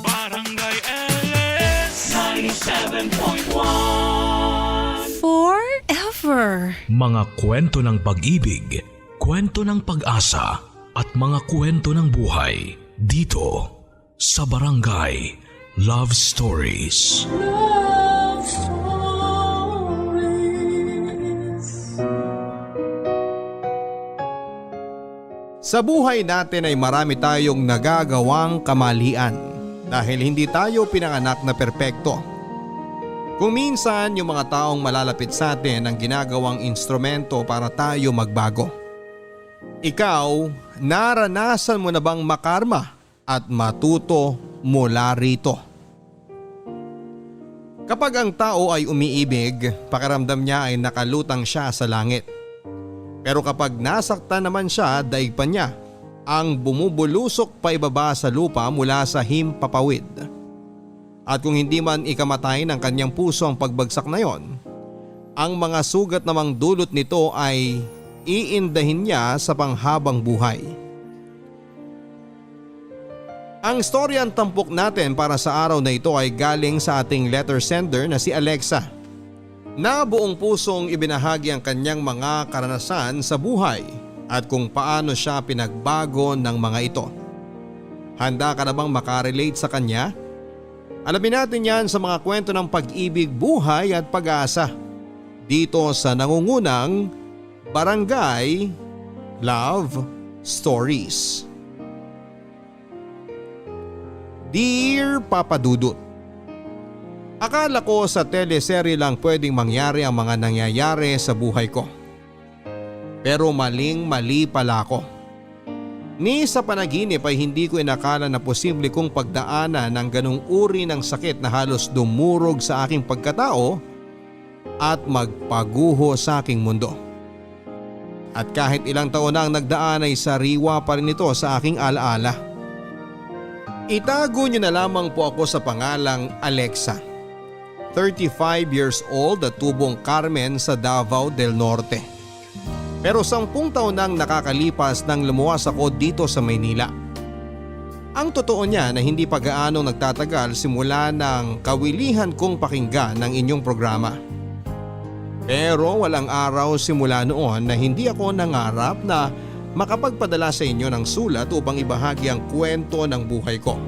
Barangay LS 97.1 Forever. Mga kwento ng pag-ibig, kwento ng pag-asa at mga kwento ng buhay dito sa Barangay Love Stories. Love Stories. Sa buhay natin ay marami tayong nagagawang kamalian dahil hindi tayo pinanganak na perpekto. Kung minsan yung mga taong malalapit sa atin ang ginagawang instrumento para tayo magbago. Ikaw, naranasan mo na bang makarma at matuto mula rito? Kapag ang tao ay umiibig, pakiramdam niya ay nakalutang siya sa langit. Pero kapag nasaktan naman siya, daig pa niya ang bumubulusok pa ibaba sa lupa mula sa himpapawid. At kung hindi man ikamatay ng kanyang puso ang pagbagsak na yon, ang mga sugat namang dulot nito ay iindahin niya sa panghabang buhay. Ang storyang tampok natin para sa araw na ito ay galing sa ating letter sender na si Alexa, na buong pusong ibinahagi ang kanyang mga karanasan sa buhay at kung paano siya pinagbago ng mga ito. Handa ka na bang makarelate sa kanya? Alamin natin yan sa mga kwento ng pag-ibig, buhay at pag-asa dito sa nangungunang Barangay Love Stories. Dear Papa Dudut, akala ko sa teleserye lang pwedeng mangyari ang mga nangyayari sa buhay ko. Pero maling-mali pala ako. Ni sa panaginip ay hindi ko inakala na posible kong pagdaanan ng ganung uri ng sakit na halos dumurog sa aking pagkatao at magpaguho sa aking mundo. At kahit ilang taon na ang nagdaan ay sariwa pa rin ito sa aking alaala. Itago niyo na lamang po ako sa pangalang Alexa. 35 years old at tubong Carmen sa Davao del Norte. Pero 10 taon nang nakakalipas nang lumuwas ako dito sa Maynila. Ang totoo niya na hindi pa gaanong nagtatagal simula ng kawilihan kong pakinggan ng inyong programa. Pero walang araw simula noon na hindi ako nangarap na makapagpadala sa inyo ng sulat upang ibahagi ang kwento ng buhay ko.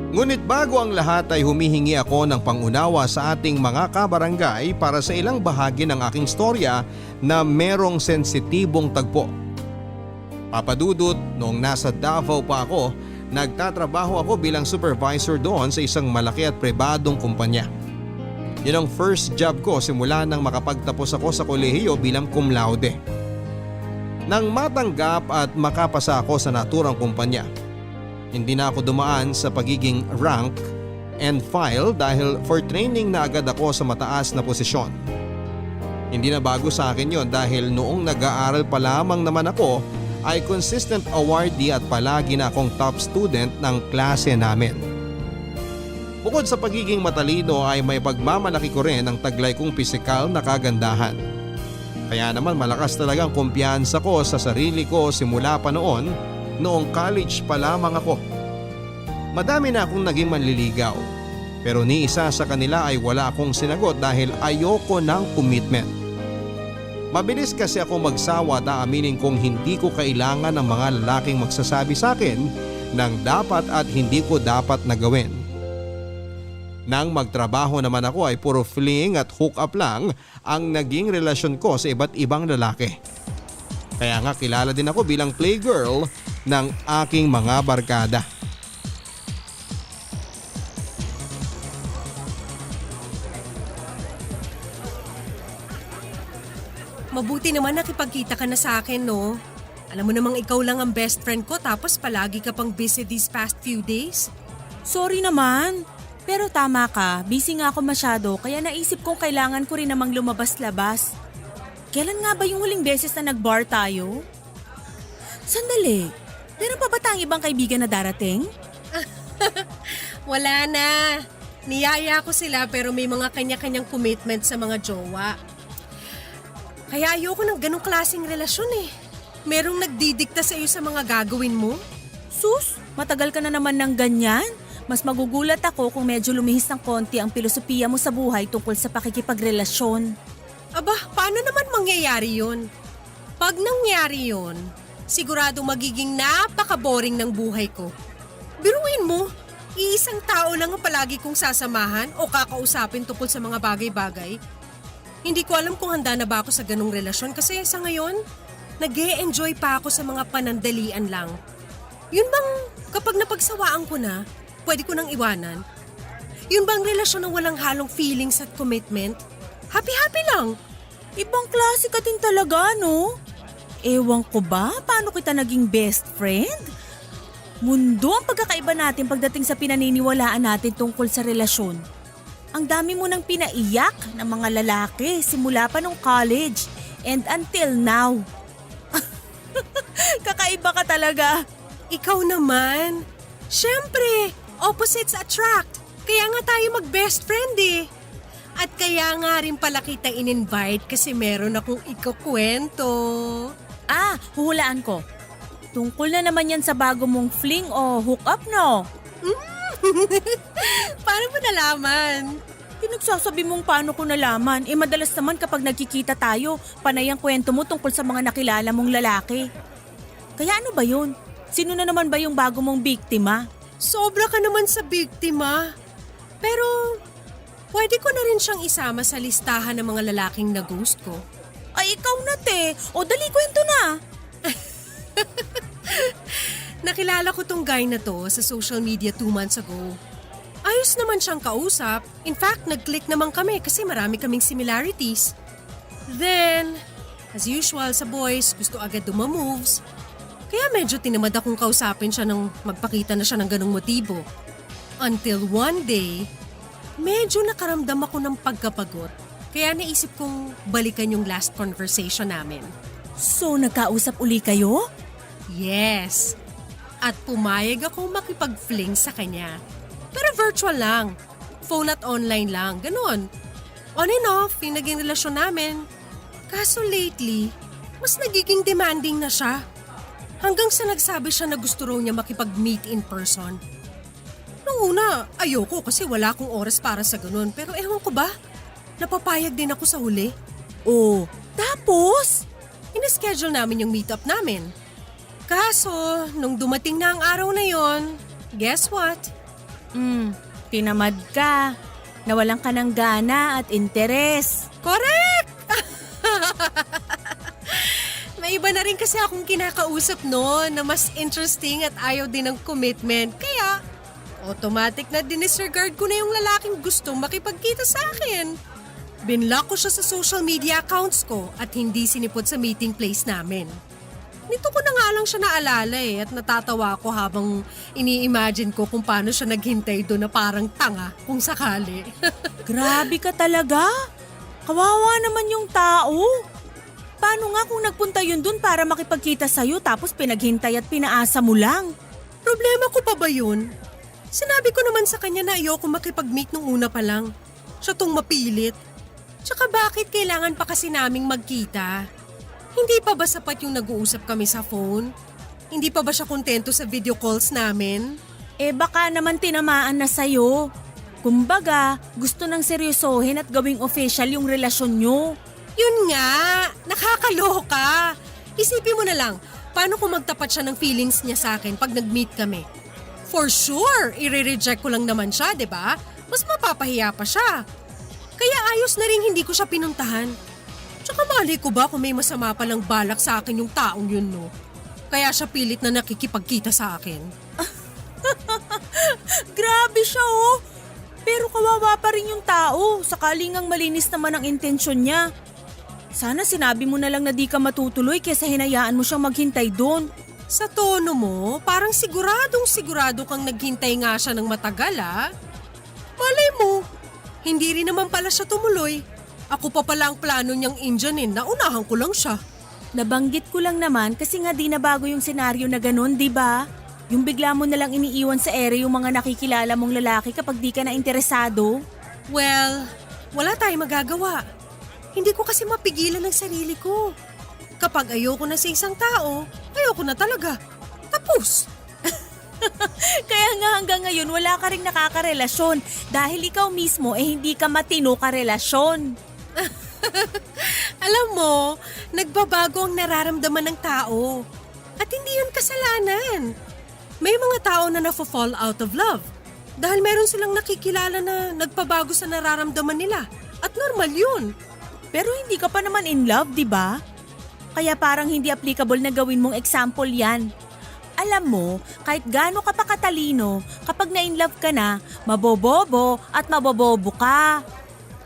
Ngunit bago ang lahat ay humihingi ako ng pangunawa sa ating mga kabarangay para sa ilang bahagi ng aking storya na merong sensitibong tagpo. Papadudot, noong nasa Davao pa ako, nagtatrabaho ako bilang supervisor doon sa isang malaki at pribadong kumpanya. Yun ang first job ko simula nang makapagtapos ako sa kolehiyo bilang cum laude. Nang matanggap at makapasa ako sa naturang kumpanya, hindi na ako dumaan sa pagiging rank and file dahil for training na agad ako sa mataas na posisyon. Hindi na bago sa akin yon dahil noong nag-aaral pa lamang naman ako ay consistent awardee at palagi na akong top student ng klase namin. Bukod sa pagiging matalino ay may pagmamalaki ko rin ang taglay kong pisikal na kagandahan. Kaya naman malakas talagang kumpiyansa ko sa sarili ko simula pa noong college pa lamang ako. Madami na akong naging manliligaw, pero ni isa sa kanila ay wala akong sinagot dahil ayoko ng commitment. Mabilis kasi ako magsawa at aaminin kong hindi ko kailangan ng mga lalaking magsasabi sa akin ng dapat at hindi ko dapat na gawin. Nang magtrabaho naman ako ay puro fling at hook up lang ang naging relasyon ko sa iba't ibang lalaki. Kaya nga kilala din ako bilang playgirl ng aking mga barkada. Mabuti naman nakipagkita ka na sa akin, no? Alam mo namang ikaw lang ang best friend ko tapos palagi ka pang busy these past few days. Sorry naman. Pero tama ka, busy nga ako masyado kaya naisip kong kailangan ko rin namang lumabas-labas. Kailan nga ba yung huling beses na nag-bar tayo? Sandali, meron pa ba tayong ibang kaibigan na darating? Wala na. Niyaya ko sila pero may mga kanya-kanyang commitment sa mga jowa. Kaya ayoko ng ganong klaseng relasyon eh. Merong nagdidikta sa iyo sa mga gagawin mo? Sus, matagal ka na naman ng ganyan. Mas magugulat ako kung medyo lumihis ng konti ang filosofiya mo sa buhay tungkol sa pakikipagrelasyon. Aba, paano naman mangyayari yun? Pag nangyari yun, siguradong magiging napaka-boring ng buhay ko. Biruin mo, iisang tao lang ang palagi kong sasamahan o kakausapin tungkol sa mga bagay-bagay. Hindi ko alam kung handa na ba ako sa ganong relasyon kasi sa ngayon, nag-e-enjoy pa ako sa mga panandalian lang. Yun bang kapag napagsawaan ko na, pwede ko nang iwanan? Yun bang relasyon na walang halong feelings at commitment? Happy-happy lang. Ibang klase ka din talaga, no? Ewan ko ba paano kita naging best friend? Mundo ang pagkakaiba natin pagdating sa pinaniniwalaan natin tungkol sa relasyon. Ang dami mo nang pinaiyak ng mga lalaki simula pa nung college and until now. Kakaiba ka talaga. Ikaw naman. Siyempre, opposites attract. Kaya nga tayo mag-best friend eh. At kaya nga rin pala kita in-invite kasi meron akong ikukwento. Huhulaan ko. Tungkol na naman yan sa bago mong fling o hook up, no? Paano mo nalaman? Pinagsasabi mong paano ko nalaman. Madalas naman kapag nagkikita tayo, panay ang kwento mo tungkol sa mga nakilala mong lalaki. Kaya ano ba yun? Sino na naman ba yung bago mong biktima? Sobra ka naman sa biktima. Pero, pwede ko na rin siyang isama sa listahan ng mga lalaking na-ghost ko. Ay, ikaw na, te. O, dali, kwento na. Nakilala ko tong guy na to sa social media 2 months ago. Ayos naman siyang kausap. In fact, nag-click naman kami kasi marami kaming similarities. Then, as usual sa boys, gusto agad dumamoves. Kaya medyo tinamad akong kausapin siya nang magpakita na siya ng ganong motibo. Until one day, medyo nakaramdam ako ng pagkapagod. Kaya naisip kong balikan yung last conversation namin. So, nagkausap uli kayo? Yes. At pumayag akong makipag-fling sa kanya. Pero virtual lang. Phone at online lang. Ganon. On and off, yung naging relasyon namin. Kaso lately, mas nagiging demanding na siya. Hanggang sa nagsabi siya na gusto raw niya makipag-meet in person. Noong una, ayoko kasi wala akong oras para sa ganun. Pero ewan ko ba, napapayag din ako sa huli. Oh, tapos? Ina-schedule namin yung meetup namin. Kaso, nung dumating na ang araw na yon, guess what? Tinamad ka. Nawalan ka ng gana at interes. Correct! May iba na rin kasi akong kinakausap noon na mas interesting at ayaw din ng commitment. Kaya, automatic na dinisregard ko na yung lalaking gustong makipagkita sa akin. Binlock ko siya sa social media accounts ko at hindi sinipot sa meeting place namin. Nito ko na nga lang siya naalala at natatawa ako habang ini-imagine ko kung paano siya naghintay doon na parang tanga kung sakali. Grabe ka talaga. Kawawa naman yung tao. Paano nga kung nagpunta yun dun para makipagkita sa'yo tapos pinaghintay at pinaasa mo lang? Problema ko pa ba yun? Sinabi ko naman sa kanya na ayoko makipag-meet nung una pa lang. Siya tong mapilit. Tsaka bakit kailangan pa kasi naming magkita? Hindi pa ba sapat yung nag-uusap kami sa phone? Hindi pa ba siya kontento sa video calls namin? Baka naman tinamaan na sa'yo. Kumbaga, gusto nang seryosohin at gawing official yung relasyon nyo. Yun nga, nakakaloka. Isipin mo na lang, paano kung magtapat siya ng feelings niya sa akin pag nag-meet kami? For sure, i-reject ko lang naman siya, 'di ba? Mas mapapahiya pa siya. Kaya ayos na rin hindi ko siya pinuntahan. Tsaka mali ko ba kung may masama palang balak sa akin yung taong yun, no? Kaya siya pilit na nakikipagkita sa akin. Grabe siya, oh. Pero kawawa pa rin yung tao. Sakaling ang malinis naman ang intensyon niya. Sana sinabi mo na lang na di ka matutuloy kesa hinayaan mo siyang maghintay doon. Sa tono mo, parang sigurado kang naghintay nga siya ng matagal, ah. Malay mo, hindi rin naman pala siya tumuloy. Ako pa pala ang plano niyang Indianin, naunahan ko lang siya. Nabanggit ko lang naman kasi nga di na bago yung senaryo na ganun, di ba? Yung bigla mo nalang iniiwan sa ere yung mga nakikilala mong lalaki kapag di ka na interesado. Well, wala tayong magagawa. Hindi ko kasi mapigilan ang sarili ko. Kapag ayoko na sa isang tao, ayoko na talaga. Tapos. Kaya nga hanggang ngayon wala ka ring nakakarelasyon dahil ikaw mismo hindi ka matino karelasyon. Alam mo, nagbabago ang nararamdaman ng tao. At hindi yun kasalanan. May mga tao na fall out of love dahil meron silang nakikilala na nagpabago sa nararamdaman nila. At normal yun. Pero hindi ka pa naman in love, di ba? Kaya parang hindi applicable na gawin mong example yan. Alam mo, kahit gaano ka pa katalino, kapag na-in-love ka na, mabobobo at mabobobo ka.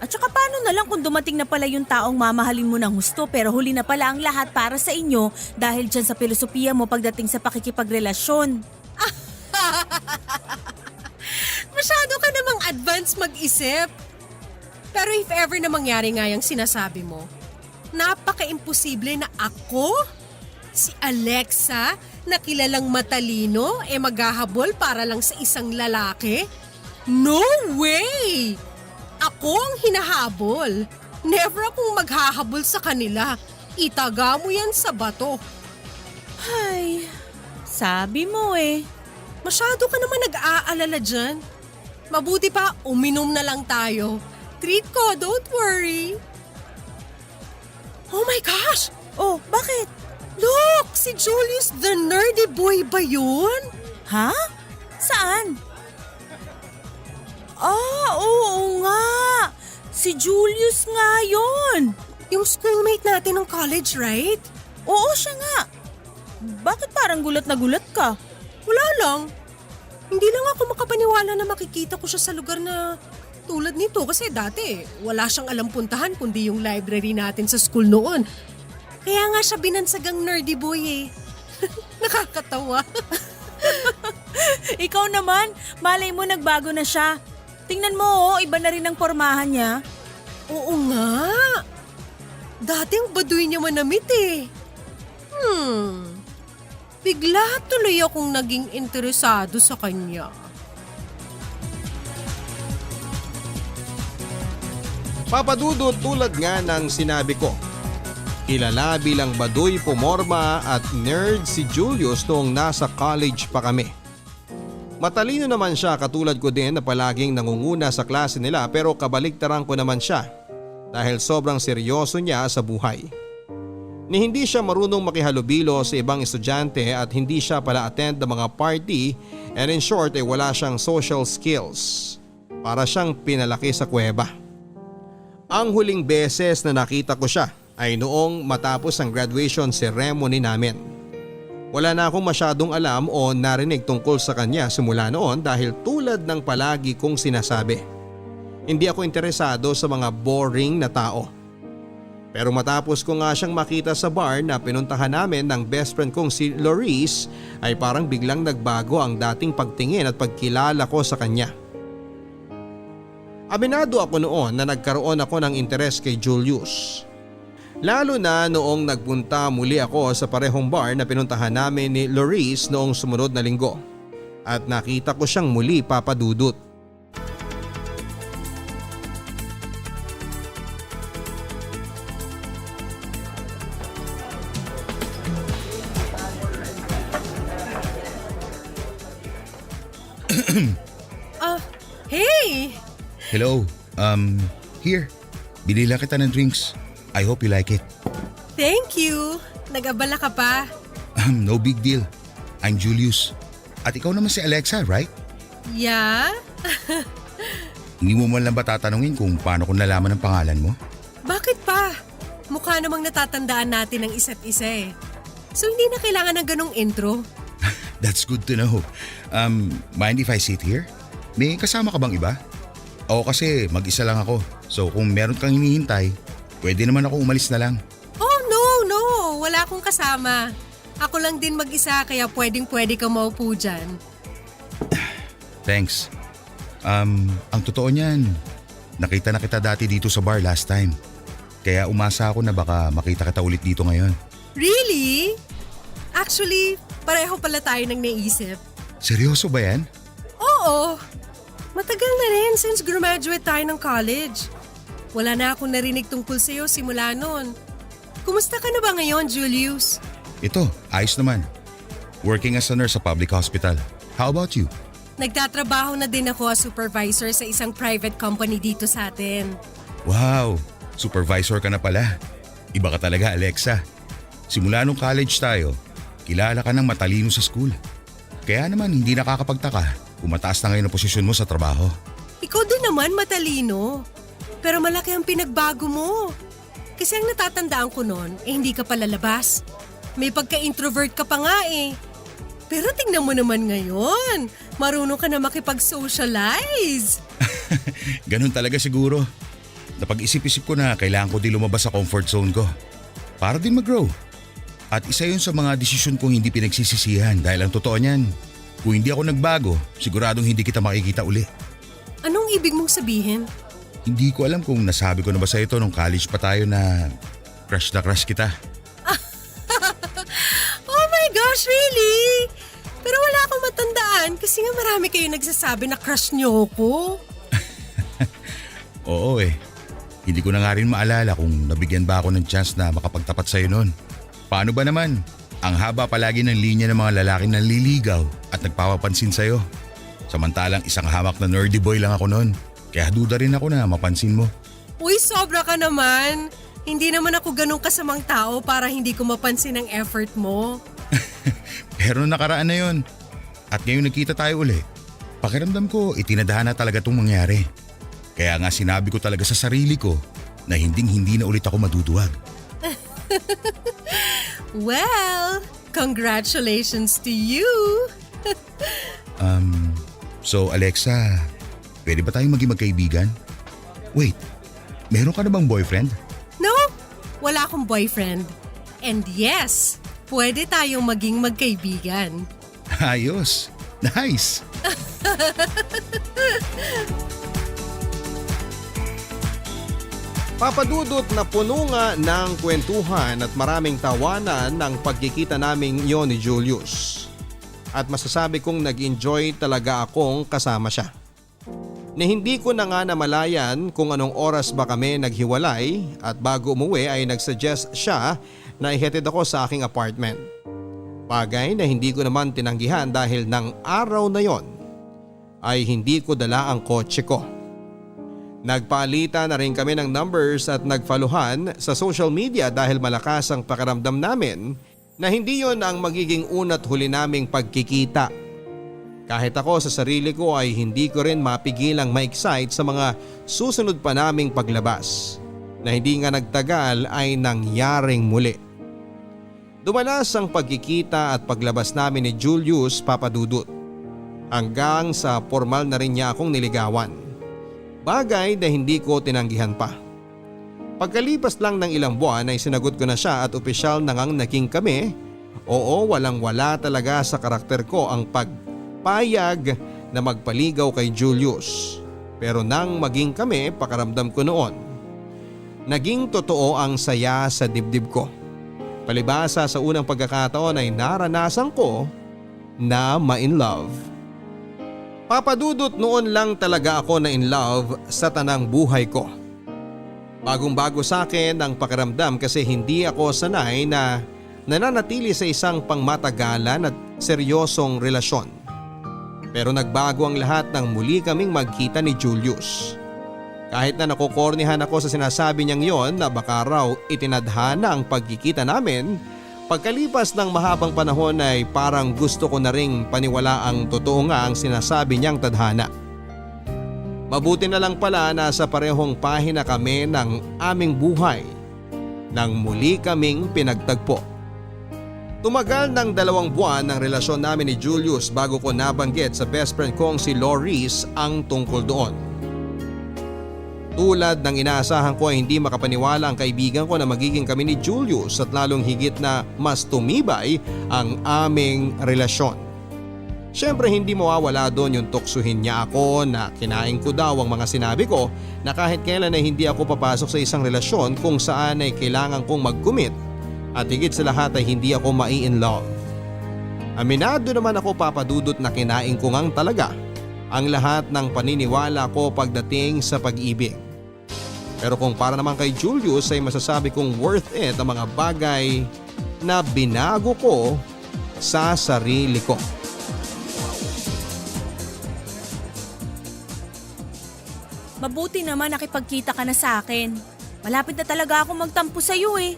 At saka paano na lang kung dumating na pala yung taong mamahalin mo ng husto pero huli na pala ang lahat para sa inyo dahil dyan sa filosofiya mo pagdating sa pakikipagrelasyon. Masyado ka namang advance mag-isip. Pero if ever na mangyari nga yung sinasabi mo, napaka-imposible na ako, si Alexa, na kilalang matalino, maghahabol para lang sa isang lalaki? No way! Ako ang hinahabol. Never akong maghahabol sa kanila. Itaga mo yan sa bato. Ay, sabi mo eh. Masyado ka naman nag-aalala dyan. Mabuti pa, uminom na lang tayo. Treat ko, don't worry. Oh my gosh! Oh, bakit? Look! Si Julius the nerdy boy ba yun? Ha? Saan? Oo nga. Si Julius nga yun. Yung schoolmate natin ng college, right? Oo, siya nga. Bakit parang gulat na gulat ka? Wala lang. Hindi lang ako makapaniwala na makikita ko siya sa lugar na tulad nito kasi dati wala siyang alam puntahan kundi yung library natin sa school noon. Kaya nga siya binansagang nerdy boy eh. Nakakatawa. Ikaw naman, malay mo nagbago na siya. Tingnan mo, iba na rin ang pormahan niya. Oo nga. Dati ang baduy niya manamit eh. Bigla tuloy akong naging interesado sa kanya. Papadudot tulad nga ng sinabi ko. Kilala bilang baduy pumorma at nerd si Julius noong nasa college pa kami. Matalino naman siya katulad ko din na palaging nangunguna sa klase nila pero kabaligtaran ko naman siya dahil sobrang seryoso niya sa buhay. Ni hindi siya marunong makihalubilo sa ibang estudyante at hindi siya pala attend ng mga party and in short ay wala siyang social skills. Para siyang pinalaki sa kuweba. Ang huling beses na nakita ko siya ay noong matapos ang graduation ceremony namin. Wala na akong masyadong alam o narinig tungkol sa kanya simula noon dahil tulad ng palagi kong sinasabi. Hindi ako interesado sa mga boring na tao. Pero matapos ko nga siyang makita sa bar na pinuntahan namin ng best friend kong si Loris ay parang biglang nagbago ang dating pagtingin at pagkilala ko sa kanya. Aminado ako noon na nagkaroon ako ng interes kay Julius. Lalo na noong nagpunta muli ako sa parehong bar na pinuntahan namin ni Loris noong sumunod na linggo. At nakita ko siyang muli papadudot. Hey! Hello, here. Binila kita ng drinks. I hope you like it. Thank you. Nag-abala ka pa. No big deal. I'm Julius. At ikaw naman si Alexa, right? Yeah? Hindi mo man lang ba tatanungin kung paano ko nalaman ang pangalan mo? Bakit pa? Mukha namang natatandaan natin ang isa't isa eh. So hindi na kailangan ng ganong intro. That's good to know. Mind if I sit here? May kasama ka bang iba? Oo, kasi mag-isa lang ako. So kung meron kang hinihintay, pwede naman ako umalis na lang. Oh no. Wala akong kasama. Ako lang din mag-isa kaya pwede ka maupo dyan. Thanks. Ang totoo niyan, nakita na kita dati dito sa bar last time. Kaya umasa ako na baka makita kita ulit dito ngayon. Really? Actually, pareho pala tayo nang naisip. Seryoso ba yan? Oo. Matagal na rin since graduate tayo ng college. Wala na akong narinig tungkol sa'yo simula noon. Kumusta ka na ba ngayon, Julius? Ito, ayos naman. Working as a nurse sa public hospital. How about you? Nagtatrabaho na din ako as supervisor sa isang private company dito sa atin. Wow, supervisor ka na pala. Iba ka talaga, Alexa. Simula nung college tayo, kilala ka ng matalino sa school. Kaya naman hindi nakakapagtaka kung mataas na ngayon ang posisyon mo sa trabaho. Ikaw din naman matalino. Pero malaki ang pinagbago mo. Kasi ang natatandaan ko noon, hindi ka palalabas. May pagka-introvert ka pa nga eh. Pero tingnan mo naman ngayon, marunong ka na makipag-socialize. Ganun talaga siguro. Napag-isip-isip ko na kailangan ko din lumabas sa comfort zone ko. Para din mag-grow. At isa yun sa mga desisyon kong hindi pinagsisisihan dahil ang totoo niyan, kung hindi ako nagbago, siguradong hindi kita makikita uli. Anong ibig mong sabihin? Hindi ko alam kung nasabi ko na ba sa ito nung college pa tayo na crush kita. Oh my gosh, really? Pero wala akong matandaan kasi nga marami kayo nagsasabi na crush niyo ko. Oo eh. Hindi ko na nga rin maalala kung nabigyan ba ako ng chance na makapagtapat sa'yo noon. Paano ba naman? Ang haba palagi ng linya ng mga lalaking nanliligaw at nagpapapansin sa'yo. Samantalang isang hamak na nerdy boy lang ako noon. Kaya duda rin ako na mapansin mo. Uy, sobra ka naman. Hindi naman ako ganun kasamang tao para hindi ko mapansin ang effort mo. Pero nakaraan na yon. At ngayon nagkita tayo uli. Pakiramdam ko itinadhana talaga itong mangyari. Kaya nga sinabi ko talaga sa sarili ko na hindi na ulit ako maduduwag. Well, congratulations to you. So Alexa, pwede ba tayong maging magkaibigan? Wait, meron ka na bang boyfriend? No, wala akong boyfriend. And yes, pwede tayong maging magkaibigan. Ayos, nice. Papadudot na puno nga ng kwentuhan at maraming tawanan ng pagkikita naming yon ni Julius. At masasabi kong nag-enjoy talaga akong kasama siya. Na hindi ko na nga namalayan kung anong oras ba kami naghiwalay at bago umuwi ay nagsuggest siya na ihatid ako sa aking apartment. Bagay na hindi ko naman tinanggihan dahil ng araw na yon ay hindi ko dala ang kotse ko. Nagpalitan na rin kami ng numbers at nagfaluhan sa social media dahil malakas ang pakiramdam namin na hindi yon ang magiging una't huli naming pagkikita. Kahit ako sa sarili ko ay hindi ko rin mapigilang ma-excite sa mga susunod pa naming paglabas na hindi nga nagtagal ay nangyaring muli. Dumalas ang pagkikita at paglabas namin ni Julius, Papadudut. Hanggang sa formal na rin niya akong niligawan. Bagay na hindi ko tinanggihan pa. Pagkalipas lang ng ilang buwan ay sinagot ko na siya at opisyal na ngang naging kami. Oo, walang-wala talaga sa karakter ko ang pagpayag na magpaligaw kay Julius. Pero nang maging kami, pakaramdam ko noon, naging totoo ang saya sa dibdib ko. Palibasa sa unang pagkakataon ay naranasan ko na ma-in love. Papadudot, noon lang talaga ako na in love sa tanang buhay ko. Bagong-bago sa akin ang pakiramdam kasi hindi ako sanay na nananatili sa isang pangmatagalan at seryosong relasyon. Pero nagbago ang lahat nang muli kaming magkita ni Julius. Kahit na nakukornihan ako sa sinasabi niyang yon na baka raw itinadhana ang pagkikita namin, pagkalipas ng mahabang panahon ay parang gusto ko na ring paniwala ang totoo nga ang sinasabi niyang tadhana. Mabuti na lang pala na sa parehong pahina kami ng aming buhay nang muli kaming pinagtagpo. Tumagal ng 2 buwan ang relasyon namin ni Julius bago ko nabanggit sa best friend kong si Loris ang tungkol doon. Tulad ng inaasahan ko ay hindi makapaniwala ang kaibigan ko na magiging kami ni Julius at lalong higit na mas tumibay ang aming relasyon. Siyempre hindi mawawala doon yung tuksuhin niya ako na kinain ko daw ang mga sinabi ko na kahit kailan ay hindi ako papasok sa isang relasyon kung saan ay kailangan kong mag-commit at higit sa lahat ay hindi ako mai-in love. Aminado naman ako, Papadudot, na kinain ko ngang talaga ang lahat ng paniniwala ko pagdating sa pag-ibig. Pero kung para naman kay Julius ay masasabi kong worth it ang mga bagay na binago ko sa sarili ko. Mabuti naman nakipagkita ka na sa akin. Malapit na talaga ako magtampo sa'yo eh.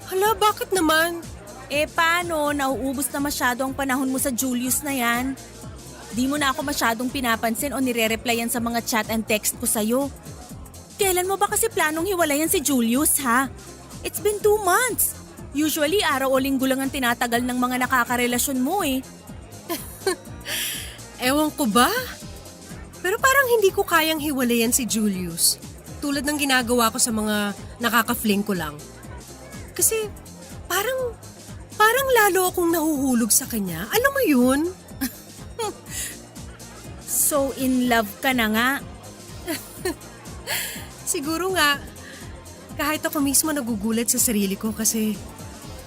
Hala, bakit naman? Eh paano, nauubos na masyado ang panahon mo sa Julius na yan? Di mo na ako masyadong pinapansin o nire-replyan sa mga chat and text ko sa'yo. Kailan mo ba kasi planong hiwalayan si Julius ha? It's been 2 months. Usually araw o linggo lang ang tinatagal ng mga nakakarelasyon mo eh. Ewan ko ba? Pero parang hindi ko kayang hiwalayan si Julius. Tulad ng ginagawa ko sa mga nakaka-fling ko lang. Kasi parang lalo akong nahuhulog sa kanya. Alam mo yun? So in love ka na nga. Siguro nga, kahit ako mismo nagugulat sa sarili ko kasi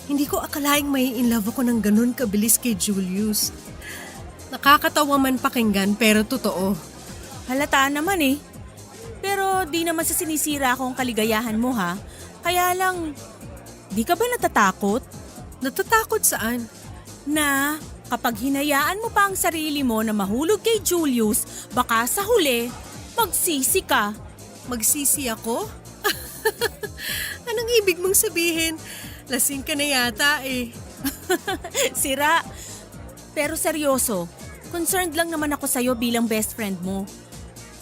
hindi ko akalaing may in love ako ng ganun kabilis kay Julius. Nakakatawa man pakinggan pero totoo. Halata naman eh. Pero di naman sa sinisira akong kaligayahan mo ha. Kaya lang, di ka ba natatakot? Natatakot saan? Na kapag hinayaan mo pa ang sarili mo na mahulog kay Julius, baka sa huli, magsisi ka. Magsisi ako? Anong ibig mong sabihin? Lasing ka na yata eh. Sira. Pero seryoso, concerned lang naman ako sa'yo bilang best friend mo.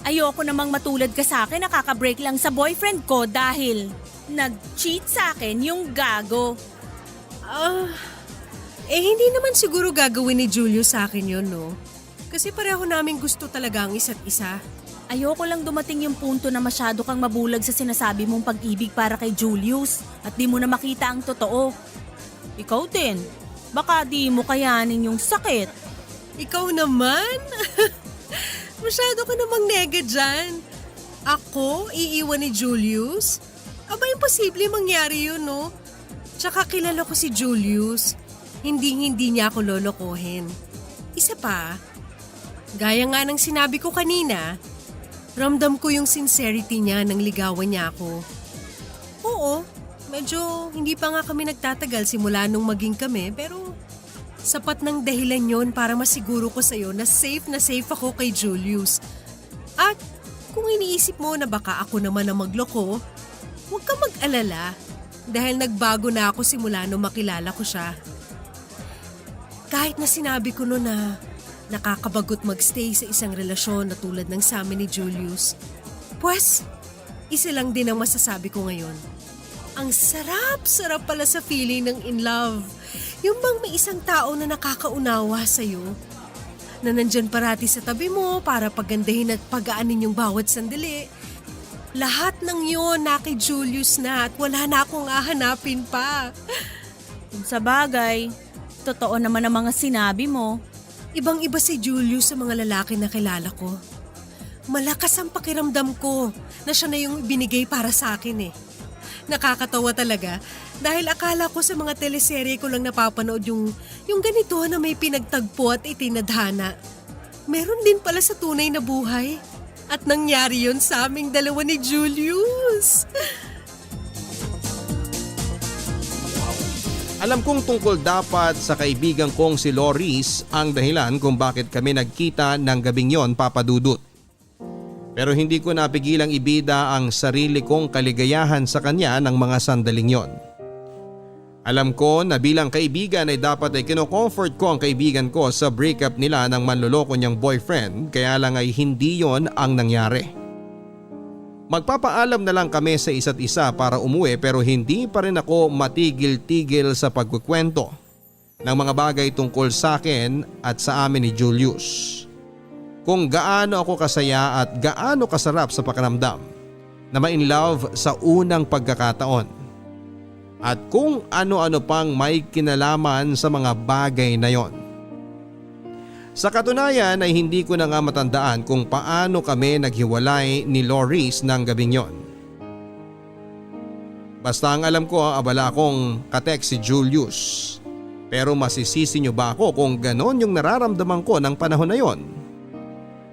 Ayoko namang matulad ka sa akin, nakaka-break lang sa boyfriend ko dahil nag-cheat sa akin yung gago. Hindi naman siguro gagawin ni Julius sa akin yun, no? Kasi pareho namin gusto talaga ang isa't isa. Ayoko lang dumating yung punto na masyado kang mabulag sa sinasabi mong pag-ibig para kay Julius at di mo na makita ang totoo. Ikaw din, baka di mo kayanin yung sakit. Ikaw naman? Masyado ka namang nega dyan. Ako, iiwan ni Julius? Aba, imposible mangyari yun, no? Tsaka kilala ko si Julius. Hindi niya ako lolokohin. Isa pa, gaya nga ng sinabi ko kanina, ramdam ko yung sincerity niya nang ligawan niya ako. Oo, medyo hindi pa nga kami nagtatagal simula nung maging kami pero sapat ng dahilan yon para masiguro ko sa'yo na safe ako kay Julius. At kung iniisip mo na baka ako naman ang magloko, huwag ka mag-alala dahil nagbago na ako simula nung makilala ko siya. Kahit na sinabi ko no na nakakabagot magstay sa isang relasyon na tulad ng sa amin ni Julius, pues, isa lang din ang masasabi ko ngayon. Ang sarap pala sa feeling ng in love. Yung bang may isang tao na nakakaunawa sa'yo, na nandyan parati sa tabi mo para pagandahin at pagaanin yung bawat sandali. Lahat ng yun na kay Julius na at wala na akong hahanapin pa. Sa bagay, totoo naman ang mga sinabi mo. Ibang-iba si Julius sa mga lalaki na kilala ko. Malakas ang pakiramdam ko na siya na yung binigay para sa akin eh. Nakakatawa talaga dahil akala ko sa mga teleserye ko lang napapanood yung ganito na may pinagtagpo at itinadhana. Meron din pala sa tunay na buhay. At nangyari yun sa aming dalawa ni Julius. Alam kong tungkol dapat sa kaibigan kong si Loris ang dahilan kung bakit kami nagkita ng gabing yon, Papa Dudut. Pero hindi ko napigilang ibida ang sarili kong kaligayahan sa kanya ng mga sandaling yon. Alam ko na bilang kaibigan ay dapat ay kino-comfort ko ang kaibigan ko sa breakup nila ng manloloko niyang boyfriend, kaya lang ay hindi yon ang nangyari. Magpapaalam na lang kami sa isa't isa para umuwi pero hindi pa rin ako matigil-tigil sa pagkukwento ng mga bagay tungkol sa akin at sa amin ni Julius. Kung gaano ako kasaya at gaano kasarap sa pakiramdam na ma-in love sa unang pagkakataon. At kung ano-ano pang may kinalaman sa mga bagay na yon. Sa katunayan ay hindi ko na nga matandaan kung paano kami naghiwalay ni Loris ng gabing yon. Basta ang alam ko, abala akong katext si Julius. Pero masisisi niyo ba ako kung ganon yung nararamdaman ko ng panahon na yon?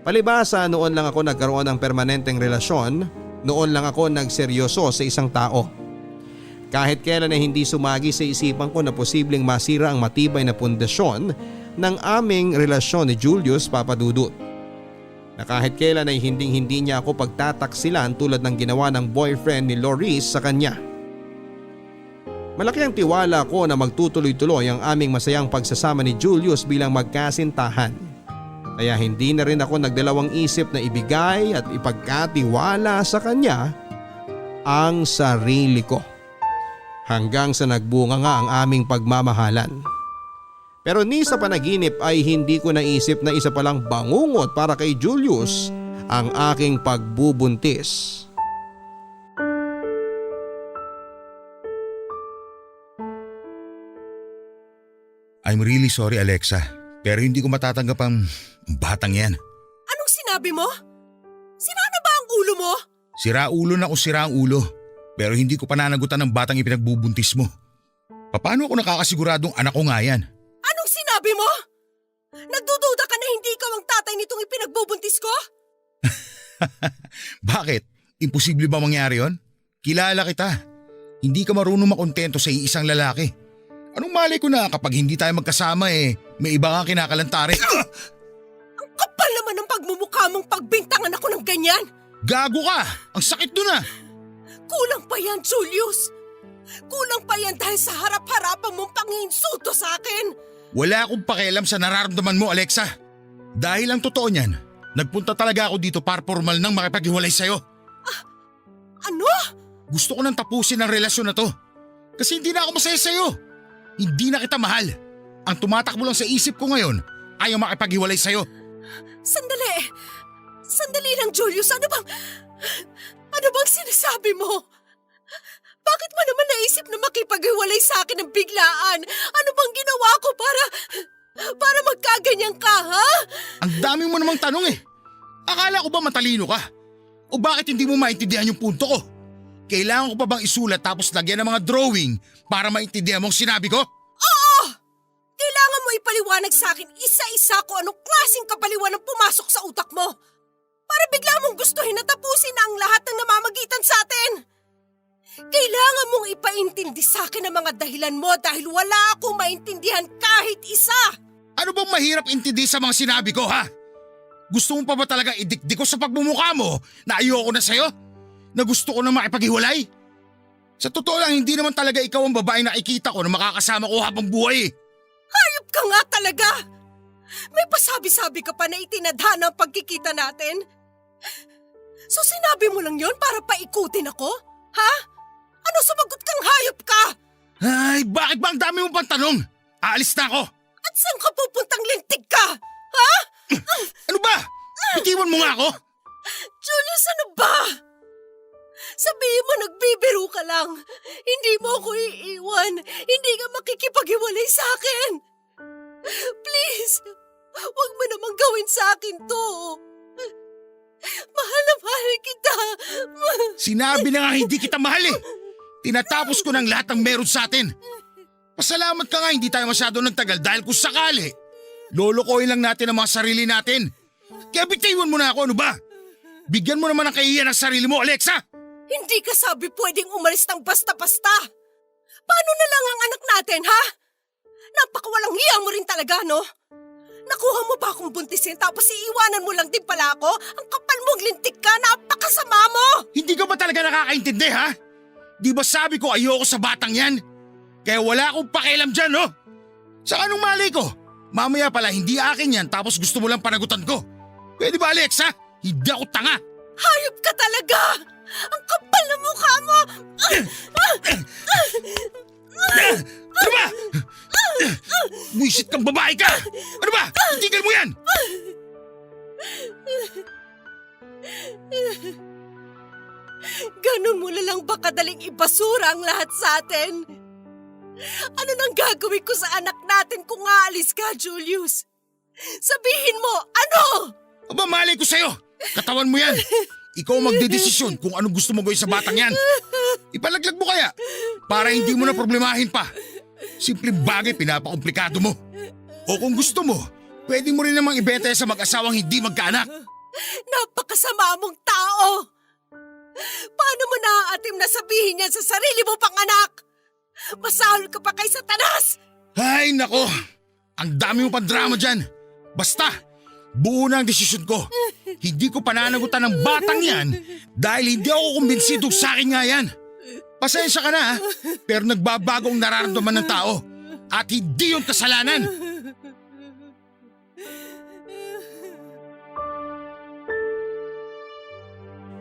Palibasa, noon lang ako nagkaroon ng permanenteng relasyon, noon lang ako nagseryoso sa isang tao. Kahit kailan ay hindi sumagi sa isipan ko na posibleng masira ang matibay na pundasyon ng aming relasyon ni Julius, Papa Dudut. na kahit kailan ay hindi niya ako pagtataksilan tulad ng ginawa ng boyfriend ni Loris sa kanya. Malaki ang tiwala ko na magtutuloy-tuloy ang aming masayang pagsasama ni Julius bilang magkasintahan. Kaya hindi na rin ako nagdalawang isip na ibigay at ipagkatiwala sa kanya ang sarili ko. Hanggang sa nagbunga nga ang aming pagmamahalan. Pero ni sa panaginip ay hindi ko naisip na isa palang bangungot para kay Julius ang aking pagbubuntis. I'm really sorry, Alexa. Pero hindi ko matatanggap ang batang yan. Anong sinabi mo? Sira na ba ang ulo mo? Sira ulo na kung sira ang ulo. Pero hindi ko pananagutan ng batang ipinagbubuntis mo. Paano ako nakakasiguradong anak ko nga yan? Anong sinabi mo? Nagdududa ka na hindi ikaw ang tatay nitong ipinagbubuntis ko? Bakit? Imposible ba mangyari yon? Kilala kita. Hindi ka marunong makontento sa iisang lalaki. Anong malay ko na kapag hindi tayo magkasama may iba kang kinakalantari. Ang kapal naman ng pagmumukha mong pagbintangan ako ng ganyan. Gago ka! Ang sakit doon ah! Kulang pa yan, Julius. Kulang pa yan dahil sa harap-harapan mong panginsulto sa akin. Wala akong pakialam sa nararamdaman mo, Alexa. Dahil ang totoo niyan, nagpunta talaga ako dito para formal nang makipaghiwalay sa'yo. Ano? Gusto ko nang tapusin ang relasyon na to. Kasi hindi na ako masaya sa'yo. Hindi na kita mahal. Ang tumatakbo lang sa isip ko ngayon ay ang makipaghiwalay sa'yo. Sandali. Sandali lang, Julius. Ano bang sinasabi mo? Bakit mo naman naisip na makipaghiwalay sa akin ng biglaan? Ano bang ginawa ko para magkaganyan ka, ha? Ang dami mo namang tanong Akala ko ba matalino ka? O bakit hindi mo maintindihan yung punto ko? Kailangan ko pa bang isulat tapos lagyan ng mga drawing para maintindihan mong sinabi ko? Oo! Kailangan mo ipaliwanag sa akin isa-isa kung anong klaseng kapaliwan ang pumasok sa utak mo. Para bigla mong gustuhin na tapusin ang lahat ng namamagitan sa atin. Kailangan mong ipaintindi sa akin ang mga dahilan mo dahil wala akong maintindihan kahit isa. Ano bang mahirap intindi sa mga sinabi ko, ha? Gusto mo pa ba talaga idikdik ko sa pagmumukha mo na ayoko na sa'yo? Na gusto ko na makipaghiwalay? Sa totoo lang, hindi naman talaga ikaw ang babae na nakikita ko na makakasama ko habang buhay. Hayop ka nga talaga! May pasabi-sabi ka pa na itinadhana ang pagkikita natin. So sinabi mo lang yon para paikutin ako? Ha? Ano sumagot kang hayop ka? Ay, bakit ba ang dami mo pang tanong? Aalis na ako. At saan ka pupuntang lintig ka? Ha? Ano ba? Bitiwan mo nga ako? Julius, ano ba? Sabihin mo nagbibiro ka lang. Hindi mo ako iiwan. Hindi ka makikipaghiwalay sa akin. Please, huwag mo namang gawin sa akin to. Mahal na mahal kita. Sinabi na nga hindi kita mahal Tinatapos ko ng lahat ng meron sa atin. Pasalamat ka nga hindi tayo masyado nagtagal dahil kung sakali, lolokohin lang natin ang mga sarili natin. Kaya bitiwan mo na ako, ano ba? Bigyan mo naman ng kahihiyan ng sarili mo, Alexa! Hindi ka sabi pwedeng umalis ng basta-basta. Paano na lang ang anak natin, ha? Napakawalang hiya mo rin talaga, no? Nakuha mo pa akong buntisin tapos iiwanan mo lang din pala ako? Ang kapal mong lintik ka, napakasama mo! Hindi ka ba talaga nakakaintindi, ha? Di ba sabi ko ayoko sa batang yan? Kaya wala akong pakialam dyan, no? Sa anong mali ko? Mamaya pala hindi akin yan tapos gusto mo lang panagutan ko. Pwede ba, Alexa? Hindi ako tanga. Hayop ka talaga! Ang kapal na mukha mo! Ano ba? Buisit kang babae ka! Ano ba? Itigil mo yan! Ganun mo na lang ba kadaling ibasura ang lahat sa atin? Ano nang gagawin ko sa anak natin kung aalis ka, Julius? Sabihin mo, ano? Aba, malay ko sa'yo! Katawan mo yan! Ikaw magdedesisyon kung anong gusto mo gawin sa batang yan. Ipalaglag mo kaya para hindi mo na problemahin pa. Simpleng bagay pinapakomplikado mo. O kung gusto mo, pwede mo rin namang ibenta sa mag-asawang hindi magkaanak. Napakasama mong tao! Paano mo naaatim na sabihin yan sa sarili mo pang anak? Masahol ka pa kay Satanas! Ay nako, ang dami mo pang drama dyan. Basta, Buo na ang desisyon ko. Hindi ko pananagutan ng batang yan dahil hindi ako kumbinsido sa akin nga yan. Pasensya ka na ha, pero nagbabago ang nararamdaman ng tao at hindi yung kasalanan.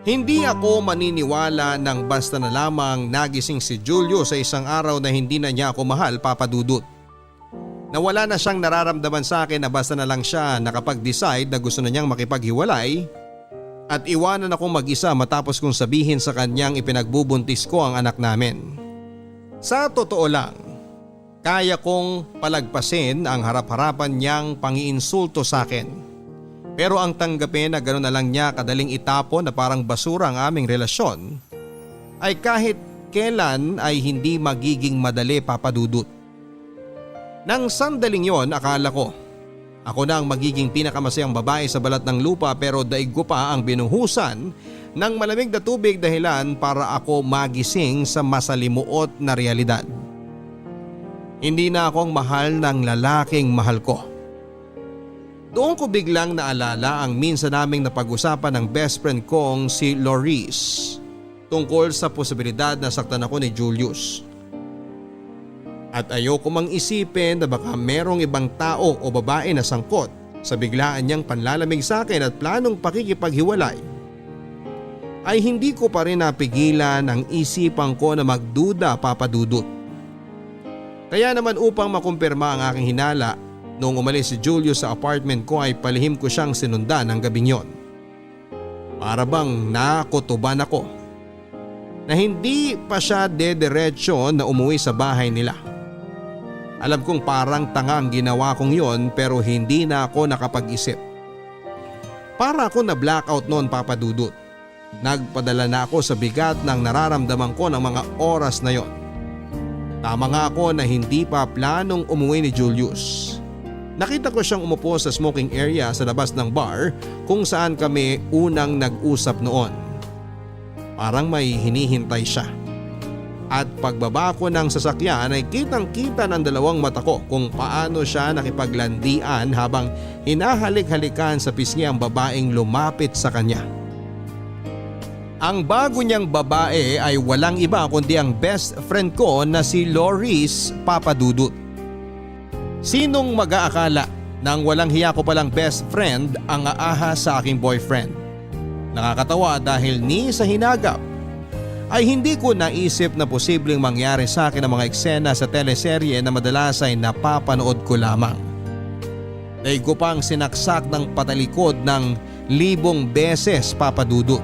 Hindi ako maniniwala nang basta na lamang nagising si Julio sa isang araw na hindi na niya ako mahal, Papa Dudut. Nawala na siyang nararamdaman sa akin na basta na lang siya nakapag-decide na gusto na niyang makipaghiwalay at iwanan akong mag-isa matapos kong sabihin sa kanyang ipinagbubuntis ko ang anak namin. Sa totoo lang, kaya kong palagpasin ang harap-harapan niyang pangiinsulto sa akin. Pero ang tanggapin na gano'n na lang niya kadaling itapon na parang basura ang aming relasyon ay kahit kailan ay hindi magiging madali, Papa Dudut. Nang sandaling yon akala ko ako na ang magiging pinakamasayang babae sa balat ng lupa, pero daig ko pa ang binuhusan ng malamig na tubig dahilan para ako magising sa masalimuot na realidad. Hindi na akong mahal ng lalaking mahal ko. Doon ko biglang naalala ang minsan naming napag-usapan ng best friend kong si Loris tungkol sa posibilidad na saktan ako ni Julius. At ayoko mang isipin na baka merong ibang tao o babae na sangkot sa biglaan niyang panlalamig sa akin at planong pakikipaghiwalay. Ay hindi ko pa rin napigilan ang isipan ko na magduda, Papa Dudut. Kaya naman upang makumpirma ang aking hinala, noong umalis si Julius sa apartment ko ay palihim ko siyang sinundan ng gabing yon. Para bang nakutuban ako na hindi pa siya dederecho na umuwi sa bahay nila. Alam kong parang tanga ang ginawa kong yon, pero hindi na ako nakapag-isip. Para ako na blackout noon, Papa Dudut. Nagpadala na ako sa bigat ng nararamdaman ko ng mga oras na yon. Tama nga ako na hindi pa planong umuwi ni Julius. Nakita ko siyang umupo sa smoking area sa labas ng bar kung saan kami unang nag-usap noon. Parang may hinihintay siya. At pagbaba ko ng sasakyan ay kitang-kita ng dalawang mata ko kung paano siya nakipaglandian habang hinahalik-halikan sa pisngi ang babaeng lumapit sa kanya. Ang bago niyang babae ay walang iba kundi ang best friend ko na si Loris, Papa Dudut. Sinong mag-aakala nang walang hiya ko palang best friend ang aaha sa aking boyfriend? Nakakatawa dahil ni sa hinagap ay hindi ko naisip na posibleng mangyari sa akin ang mga eksena sa teleserye na madalas ay napapanood ko lamang. Daig ko pang sinaksak ng patalikod ng 1,000 beses, Papa Dudut.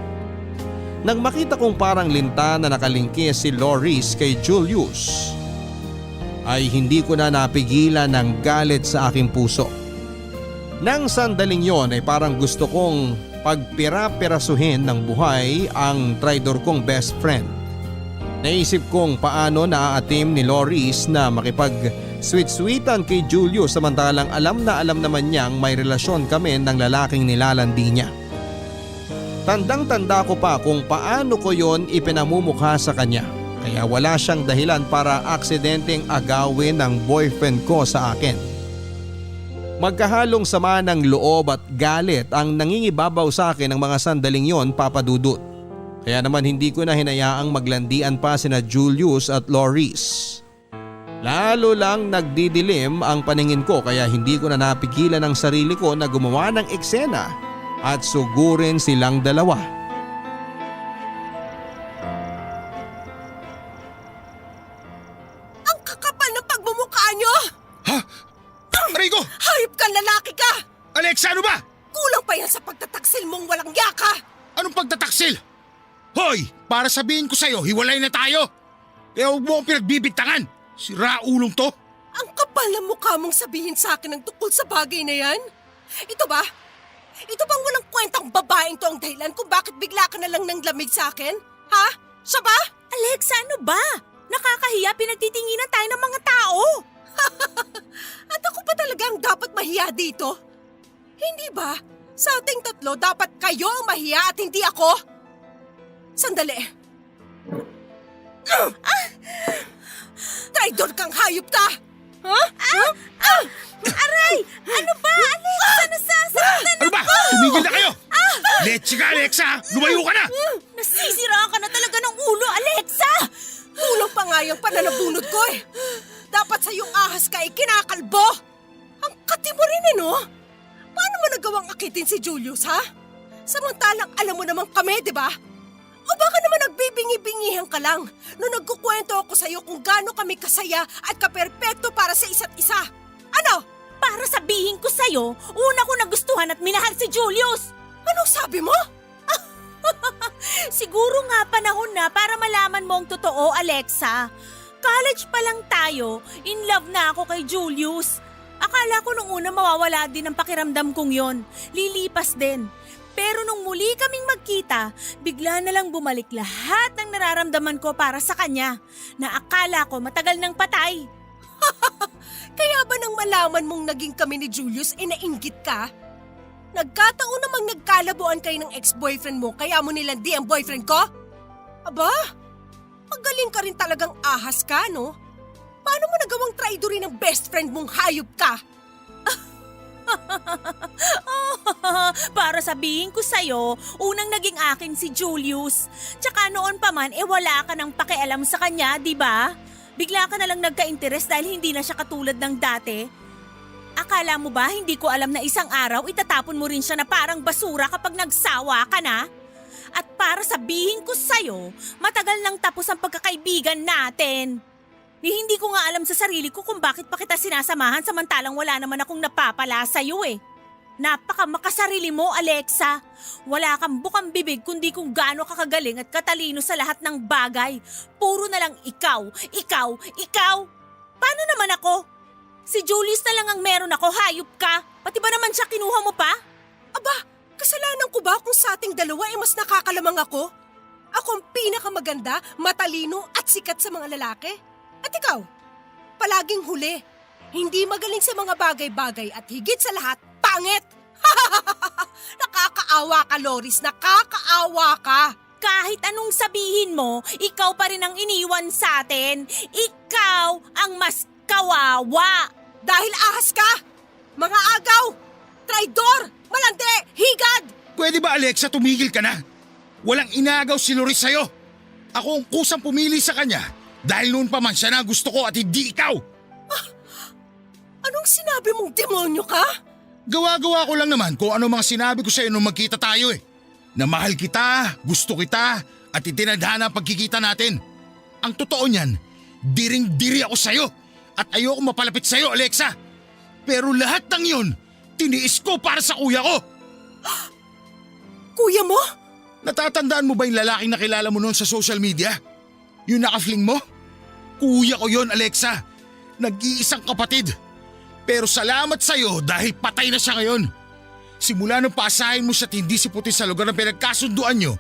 Nang makita kong parang linta na nakalingkis si Loris kay Julius, ay hindi ko na napigilan ng galit sa aking puso. Nang sandaling yon ay parang gusto kong pagpira-pirasuhin ng buhay ang traidor kong best friend. Naisip kong paano naaatim ni Loris na makipag-sweet-sweetan kay Julius samantalang alam na alam naman niyang may relasyon kami ng lalaking nilalandi niya. Tandang-tanda ko pa kung paano ko yon ipinamumukha sa kanya. Kaya wala siyang dahilan para aksidenteng agawin ng boyfriend ko sa akin. Magkahalong sama ng loob at galit ang nangingibabaw sa akin ng mga sandaling yon, Papa Dudut. Kaya naman hindi ko na hinayaang maglandian pa sina Julius at Loris. Lalo lang nagdidilim ang paningin ko kaya hindi ko na napigilan ang sarili ko na gumawa ng eksena at sugurin silang dalawa. Rico! Hayop ka, lalaki ka! Alexa, ano ba? Kulang pa yan sa pagtataksil mong walang yaka! Anong pagtataksil? Hoy! Para sabihin ko sa'yo, hiwalay na tayo! Kaya huwag mo akong pinagbibigtangan! Sira ulong to! Ang kapal na mukha mong sabihin sa akin ng tungkol sa bagay na yan? Ito ba? Ito bang walang kwentang babaeng to ang dahilan kung bakit bigla ka na lang nang lamig sa akin? Ha? Siya ba? Alexa, ano ba? Nakakahiya, pinagtitinginan tayo ng mga tao. At ako pa talaga ang dapat mahiya dito? Hindi ba? Sa ating tatlo, dapat kayo ang mahiya at hindi ako? Sandali. Traidor kang hayop ka! Ha? Aray! Ano ba, Alexa? Nasasaktan Ano ba? Tumigil na kayo! Let's ka, Alexa! Lumayo ka na! Nasisiraan ka na talaga ng ulo, Alexa! Kulang pa nga yung pananabunod ko eh. Dapat sa yung ahas ka kinakalbo. Ang kati mo rin no? Paano mo nagawang akitin si Julius ha? Samantalang alam mo naman kami, di ba? O baka naman nagbibingi-bingihan ka lang nung nagkukwento ako sa'yo kung gaano kami kasaya at kaperpekto para sa isa't isa. Ano? Para sabihin ko sa'yo, una ko nagustuhan at minahal si Julius. Anong sabi mo? Siguro nga panahon na para malaman mo ang totoo, Alexa. College pa lang tayo, in love na ako kay Julius. Akala ko nung una mawawala din ang pakiramdam kong yon. Lilipas din. Pero nung muli kaming magkita, bigla na lang bumalik lahat ng nararamdaman ko para sa kanya na akala ko matagal nang patay. Kaya ba nang malaman mong naging kami ni Julius nainggit ka? Nagkataon namang nagkalabuan kayo ng ex-boyfriend mo kaya mo nilandi ang boyfriend ko? Aba, magaling ka rin talagang ahas ka, no? Paano mo nagawang traidorin ng best friend mong hayop ka? Para sabihin ko sa'yo, unang naging akin si Julius. Tsaka noon pa man, wala ka nang pakialam sa kanya, di ba? Bigla ka na lang nagka-interest dahil hindi na siya katulad ng dati. Akala mo ba hindi ko alam na isang araw itatapon mo rin siya na parang basura kapag nagsawa ka na? At para sabihin ko sa'yo, matagal nang tapos ang pagkakaibigan natin. Hindi ko nga alam sa sarili ko kung bakit pa kita sinasamahan samantalang wala naman akong napapala sa'yo eh. Napaka makasarili mo, Alexa. Wala kang bukang bibig kundi kung gaano ka kagaling at katalino sa lahat ng bagay. Puro na lang ikaw, ikaw, ikaw. Paano naman ako? Si Julius na lang ang meron ako, hayop ka. Pati ba naman siya kinuha mo pa? Aba, kasalanan ko ba kung sa ating dalawa mas nakakalamang ako? Ako ang pinakamaganda, matalino at sikat sa mga lalaki? At ikaw, palaging huli. Hindi magaling sa mga bagay-bagay at higit sa lahat, pangit! Nakakaawa ka, Loris. Nakakaawa ka. Kahit anong sabihin mo, ikaw pa rin ang iniwan sa atin. Ikaw ang mas kawawa. Dahil ahas ka! Mga agaw! Traidor! Malandi! Higad! Pwede ba, Alexa, tumigil ka na? Walang inagaw si Loris sa'yo. Ako ang kusang pumili sa kanya dahil noon pa man siya na gusto ko at hindi ikaw. Anong sinabi mong demonyo ka? Gawa-gawa ko lang naman kung ano mga sinabi ko sa'yo nung magkita tayo eh. Na mahal kita, gusto kita, at itinadhana ang pagkikita natin. Ang totoo niyan, diring-diri ako sa'yo at ayoko mapalapit sa'yo, Alexa. Pero lahat ng yun, tiniis ko para sa kuya ko. Kuya mo? Natatandaan mo ba yung lalaking nakilala mo noon sa social media? Yung nakafling mo? Kuya ko yon, Alexa. Nag-iisang kapatid. Pero salamat sa'yo dahil patay na siya ngayon. Simula nung paasahin mo siya at hindi si puti sa lugar na pinagkasunduan nyo,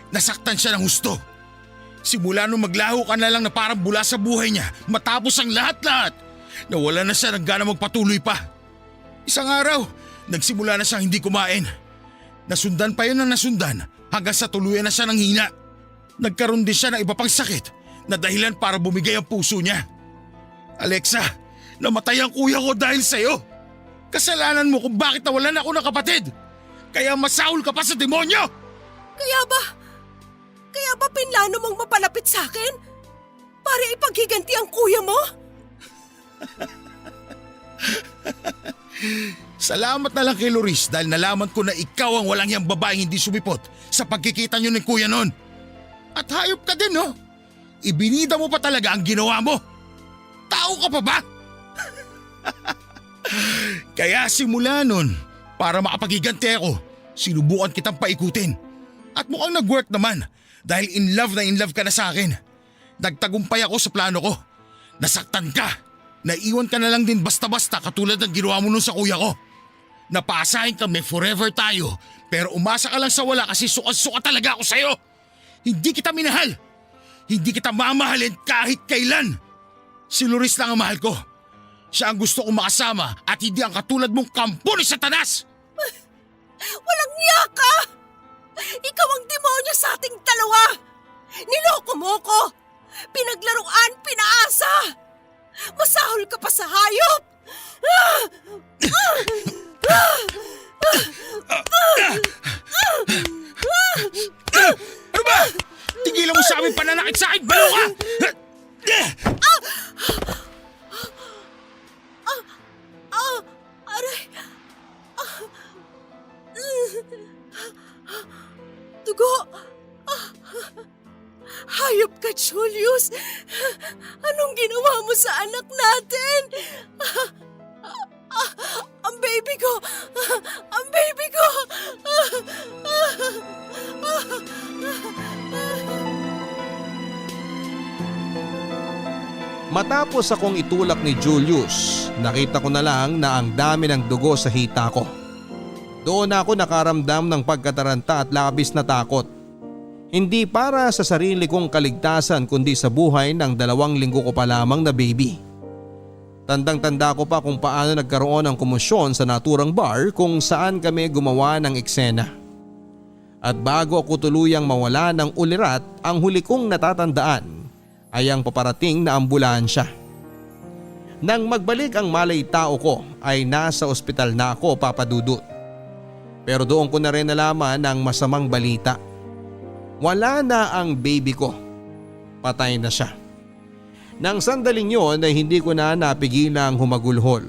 nasaktan siya ng husto. Simula nung maglaho ka na lang na parang bula sa buhay niya, matapos ang lahat-lahat, nawala na siya ng gana magpatuloy pa. Isang araw, nagsimula na siyang hindi kumain. Nasundan pa yun ng nasundan hanggang sa tuluyan na siya ng hina. Nagkaroon din siya ng iba pang sakit na dahilan para bumigay ang puso niya. Alexa, namatay ang kuya ko dahil sa'yo. Kasalanan mo kung bakit nawalan ako ng kapatid. Kaya masaul ka pa sa demonyo. Kaya ba pinlano mong mapalapit sa akin? Para ipaghiganti ang kuya mo? Salamat na lang kay Loris dahil nalaman ko na ikaw ang walang yang babaeng hindi sumipot sa pagkikita niyo ng kuya noon. At hayop ka din, no? Ibinida mo pa talaga ang ginawa mo. Tao ka pa ba? Kaya simula nun, para makapaghiganti ako, sinubukan kitang paikutin. At mukhang nag-work naman dahil in love ka na sa akin. Nagtagumpay ako sa plano ko. Nasaktan ka. Naiwan ka na lang din basta-basta katulad ng ginawa mo nun sa kuya ko. Napaasahin kami forever tayo pero umasa ka lang sa wala kasi sukat-sukat talaga ako sa'yo. Hindi kita minahal. Hindi kita mamahalin kahit kailan. Si Loris lang ang mahal ko. Siya ang gusto kong makasama at hindi ang katulad mong kampo ni Satanas. Walang niya ka! Ikaw ang demonyo sa ating dalawa! Niloko mo ko! Pinaglaruan, pinaasa! Masahol ka pa sa hayop! Ano ba? Tigilan mo sa amin pananakit sa akin, balo ka! Aray! Dugo! Hayop ka, Julius! Anong ginawa mo sa anak natin? Ang baby ko! Ang baby ko! Matapos akong itulak ni Julius, nakita ko na lang na ang dami ng dugo sa hita ko. Doon ako nakaramdam ng pagkataranta at labis na takot. Hindi para sa sarili kong kaligtasan kundi sa buhay ng 2 linggo ko pa lamang na baby. Tandang-tanda ko pa kung paano nagkaroon ng komosyon sa naturang bar kung saan kami gumawa ng eksena. At bago ako tuluyang mawala ng ulirat, ang huli kong natatandaan ay ang paparating na ambulansya. Nang magbalik ang malay tao ko ay nasa ospital na ako, Papa Dudut. Pero doon ko na rin nalaman ang masamang balita. Wala na ang baby ko. Patay na siya. Nang sandaling yon ay hindi ko na napigilang humagulhol.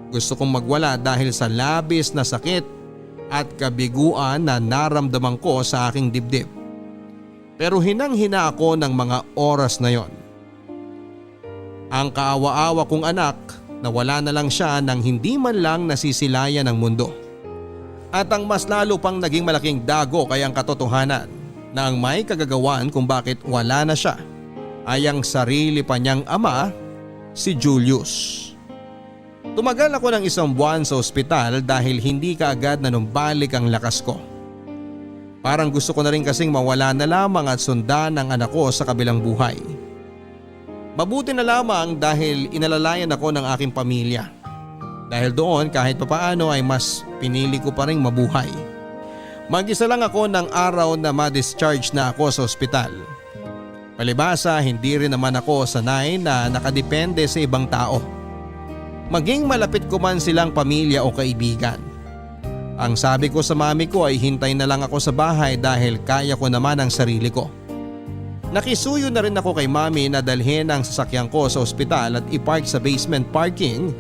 Gusto kong magwala dahil sa labis na sakit at kabiguan na naramdaman ko sa aking dibdib. Pero hinang-hina ako ng mga oras na yon. Ang kaawa-awa kong anak na wala na lang siya nang hindi man lang nasisilayan ng mundo. At ang mas lalo pang naging malaking dago kay ang katotohanan na ang may kagagawan kung bakit wala na siya ay ang sarili pa niyang ama, si Julius. Tumagal ako ng 1 buwan sa ospital dahil hindi kaagad nanumbalik ang lakas ko. Parang gusto ko na rin kasing mawala na lamang at sundan ang anak ko sa kabilang buhay. Mabuti na lamang dahil inalalayan ako ng aking pamilya. Dahil doon kahit papaano ay mas pinili ko pa rin mabuhay. Mag-isa lang ako ng araw na ma-discharge na ako sa ospital. Palibasa hindi rin naman ako sanay na nakadepende sa ibang tao. Maging malapit ko man silang pamilya o kaibigan. Ang sabi ko sa mami ko ay hintay na lang ako sa bahay dahil kaya ko naman ang sarili ko. Nakisuyo na rin ako kay mami na dalhin ang sasakyan ko sa ospital at ipark sa basement parking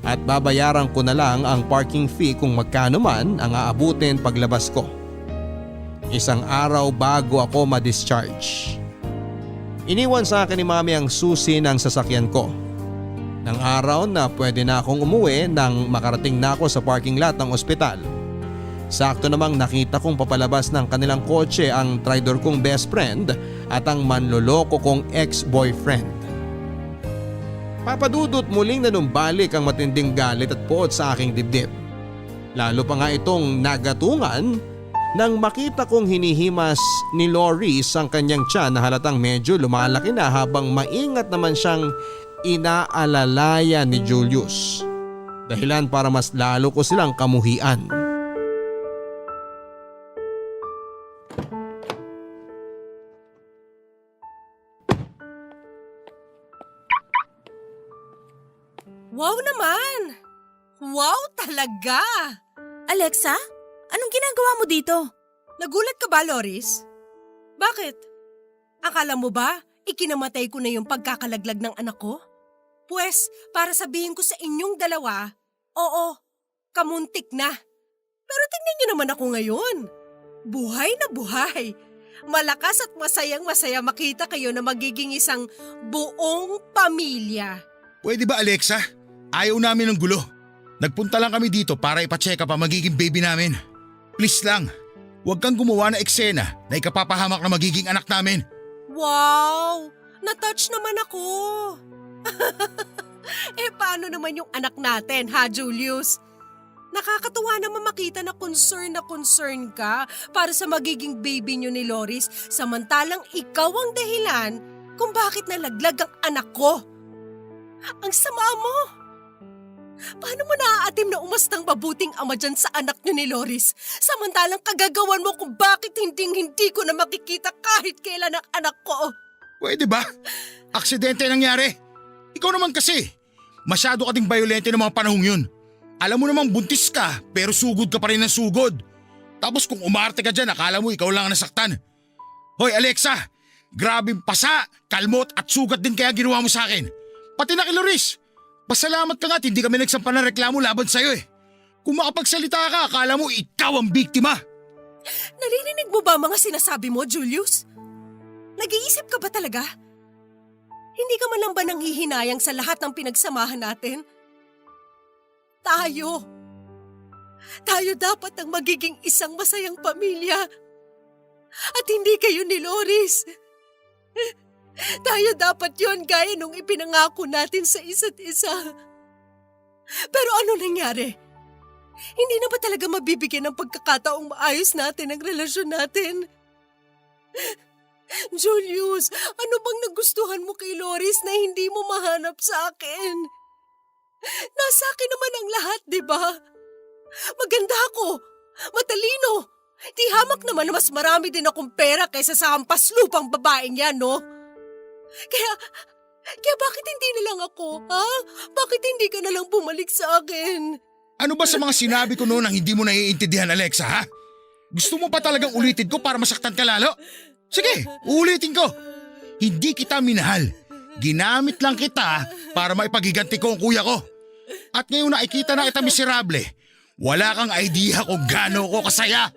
at babayaran ko na lang ang parking fee kung magkano man ang aabutin paglabas ko. 1 araw bago ako ma-discharge. Iniwan sa akin ni mami ang susi ng sasakyan ko. Nang araw na pwede na akong umuwi nang makarating na ako sa parking lot ng ospital. Sakto namang nakita kong papalabas ng kanilang kotse ang traidor kong best friend at ang manloloko kong ex-boyfriend. Papadudot muling nanumbalik ang matinding galit at poot sa aking dibdib. Lalo pa nga itong nagatungan nang makita kong hinihimas ni Loris ang kanyang tiyan na halatang medyo lumalaki na habang maingat naman siyang inaalalaya ni Julius. Dahilan para mas lalo ko silang kamuhian. Wow naman! Wow talaga! Alexa, anong ginagawa mo dito? Nagulat ka ba, Loris? Bakit? Akala mo ba ikinamatay ko na yung pagkakalaglag ng anak ko? Pwes, para sabihin ko sa inyong dalawa, oo, kamuntik na. Pero tingnan niyo naman ako ngayon. Buhay na buhay. Malakas at masayang-masaya makita kayo na magiging isang buong pamilya. Pwede ba, Alexa? Ayaw namin ng gulo. Nagpunta lang kami dito para ipacheck up ang magiging baby namin. Please lang, huwag kang gumawa ng eksena na ikapapahamak na magiging anak namin. Wow! Na-touch naman ako. Paano naman yung anak natin, ha, Julius? Nakakatuwa naman makita na concern ka para sa magiging baby nyo ni Loris samantalang ikaw ang dahilan kung bakit nalaglag ang anak ko. Ang sama mo! Paano mo naaatim na umastang mabuting ama dyan sa anak nyo ni Loris samantalang kagagawan mo kung bakit hindi ko na makikita kahit kailan ang anak ko? Pwede ba? Aksidente nangyari. Ikaw naman kasi, masyado ka ding violente ng mga panahong yun. Alam mo namang buntis ka pero sugod ka pa rin ng sugod. Tapos kung umarte ka dyan, akala mo ikaw lang ang nasaktan. Hoy Alexa, grabing pasa, kalmot at sugat din kaya ginawa mo sa akin. Pati na kay Loris. Pasalamat ka nga at hindi kami nagsampa ng reklamo laban sa'yo eh. Kung makapagsalita ka, akala mo ikaw ang biktima. Naririnig mo ba ang mga sinasabi mo, Julius? Nag-iisip ka ba talaga? Hindi ka man lang ba nanghihinayang sa lahat ng pinagsamahan natin? Tayo dapat ang magiging isang masayang pamilya. At hindi kayo ni Loris. Tayo dapat yon gaya nung ipinangako natin sa isa't isa. Pero ano nangyari? Hindi na ba talaga mabibigyan ng pagkakataong maayos natin ang relasyon natin? Julius, ano bang nagustuhan mo kay Loris na hindi mo mahanap sa akin? Nasa akin naman ang lahat, di ba? Maganda ako, matalino. Di hamak naman na mas marami din akong pera kaysa sa hampas lupang babaeng yan, no? Kaya bakit hindi na lang ako, ha? Bakit hindi ka na lang bumalik sa akin? Ano ba sa mga sinabi ko noon ang hindi mo naiintindihan, Alexa, ha? Gusto mo pa talagang ulitin ko para masaktan ka lalo? Sige, uulitin ko. Hindi kita minahal. Ginamit lang kita para maipagiganti ko ang kuya ko. At ngayon nakikita na kita miserable. Wala kang idea kung gaano ko kasaya.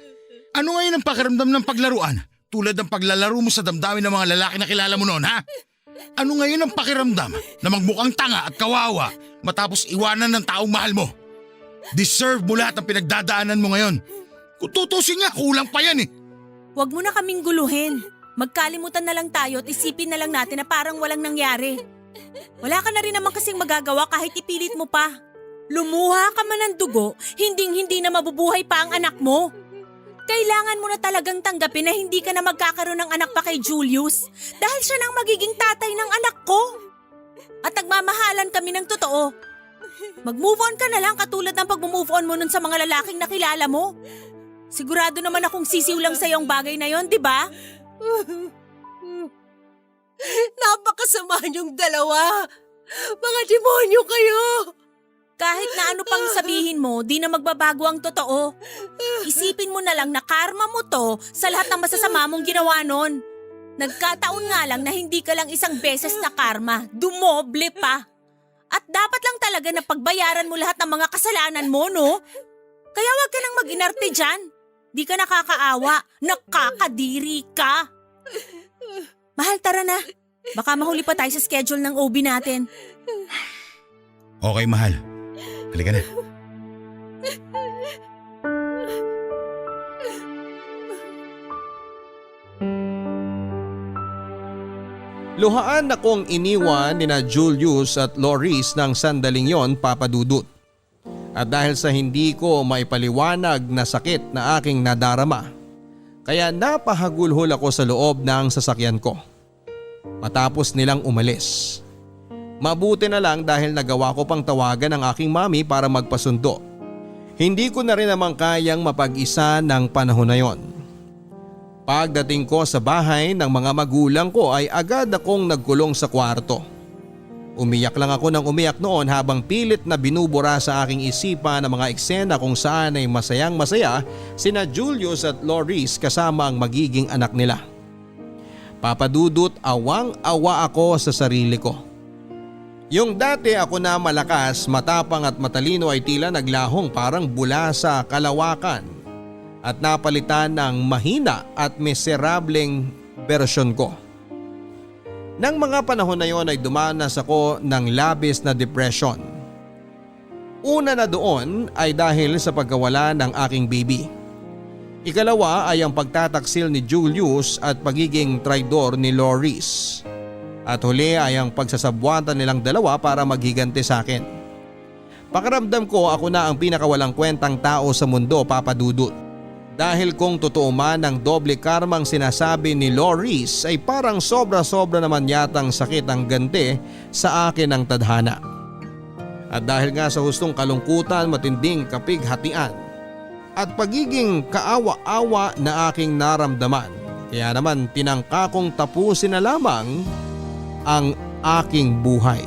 Ano ngayon ang pakiramdam ng paglaruan? Tulad ng paglalaro mo sa damdamin ng mga lalaki na kilala mo noon, ha? Ano ngayon ang pakiramdam na magmukhang tanga at kawawa matapos iwanan ng taong mahal mo? Deserve mo lahat ng pinagdadaanan mo ngayon. Kung tutusin nga, kulang pa yan eh. Huwag mo na kaming guluhin. Magkalimutan na lang tayo at isipin na lang natin na parang walang nangyari. Wala ka na rin naman kasing magagawa kahit ipilit mo pa. Lumuha ka man ng dugo, hindi na mabubuhay pa ang anak mo. Kailangan mo na talagang tanggapin na hindi ka na magkakaroon ng anak pa kay Julius dahil siya nang magiging tatay ng anak ko. At nagmamahalan kami ng totoo. Mag-move on ka na lang katulad ng pag-move on mo nun sa mga lalaking nakilala mo. Sigurado naman akong sisiw lang sa'yo ang bagay na yon, di ba? Napakasama niyong dalawa. Mga demonyo kayo. Kahit na ano pang sabihin mo, di na magbabago ang totoo. Isipin mo na lang na karma mo to sa lahat ng masasama mong ginawa nun. Nagkataon nga lang na hindi ka lang isang beses na karma, dumoble pa. At dapat lang talaga na pagbayaran mo lahat ng mga kasalanan mo, no? Kaya wag ka nang mag-inarte dyan. Di ka nakakaawa, nakakadiri ka. Mahal, tara na. Baka mahuli pa tayo sa schedule ng OB natin. Okay, mahal. Halika na. Luhaan akong iniwan ni na Julius at Loris ng sandaling yon, Papa Dudut. At dahil sa hindi ko maipaliwanag na sakit na aking nadarama, kaya napahagulhol ako sa loob ng sasakyan ko. Matapos nilang umalis. Mabuti na lang dahil nagawa ko pang tawagan ang aking mami para magpasundo. Hindi ko na rin naman kayang mapag-isa ng panahon na yon. Pagdating ko sa bahay ng mga magulang ko ay agad akong nagkulong sa kwarto. Umiyak lang ako ng umiyak noon habang pilit na binubura sa aking isipan ang mga eksena kung saan ay masayang masaya sina Julius at Loris kasama ang magiging anak nila. Papadudot, awang-awa ako sa sarili ko. Yung dati ako na malakas, matapang at matalino ay tila naglahong parang bula sa kalawakan at napalitan ng mahina at miserableng bersyon ko. Nang mga panahon na yon ay dumanas ako ng labis na depression. Una na doon ay dahil sa pagkawala ng aking baby. Ikalawa ay ang pagtataksil ni Julius at pagiging traidor ni Loris. At huli ay ang pagsasabwatan nilang dalawa para maghiganti sa akin. Pakiramdam ko ako na ang pinakawalang kwentang tao sa mundo, Papa Dudut. Dahil kung totoo man ang doble karmang sinasabi ni Loris ay parang sobra-sobra naman yatang sakit ang ganti sa akin ng tadhana. At dahil nga sa hustong kalungkutan, matinding kapighatian at pagiging kaawa-awa na aking naramdaman, kaya naman tinangka kong tapusin na lamang ang aking buhay.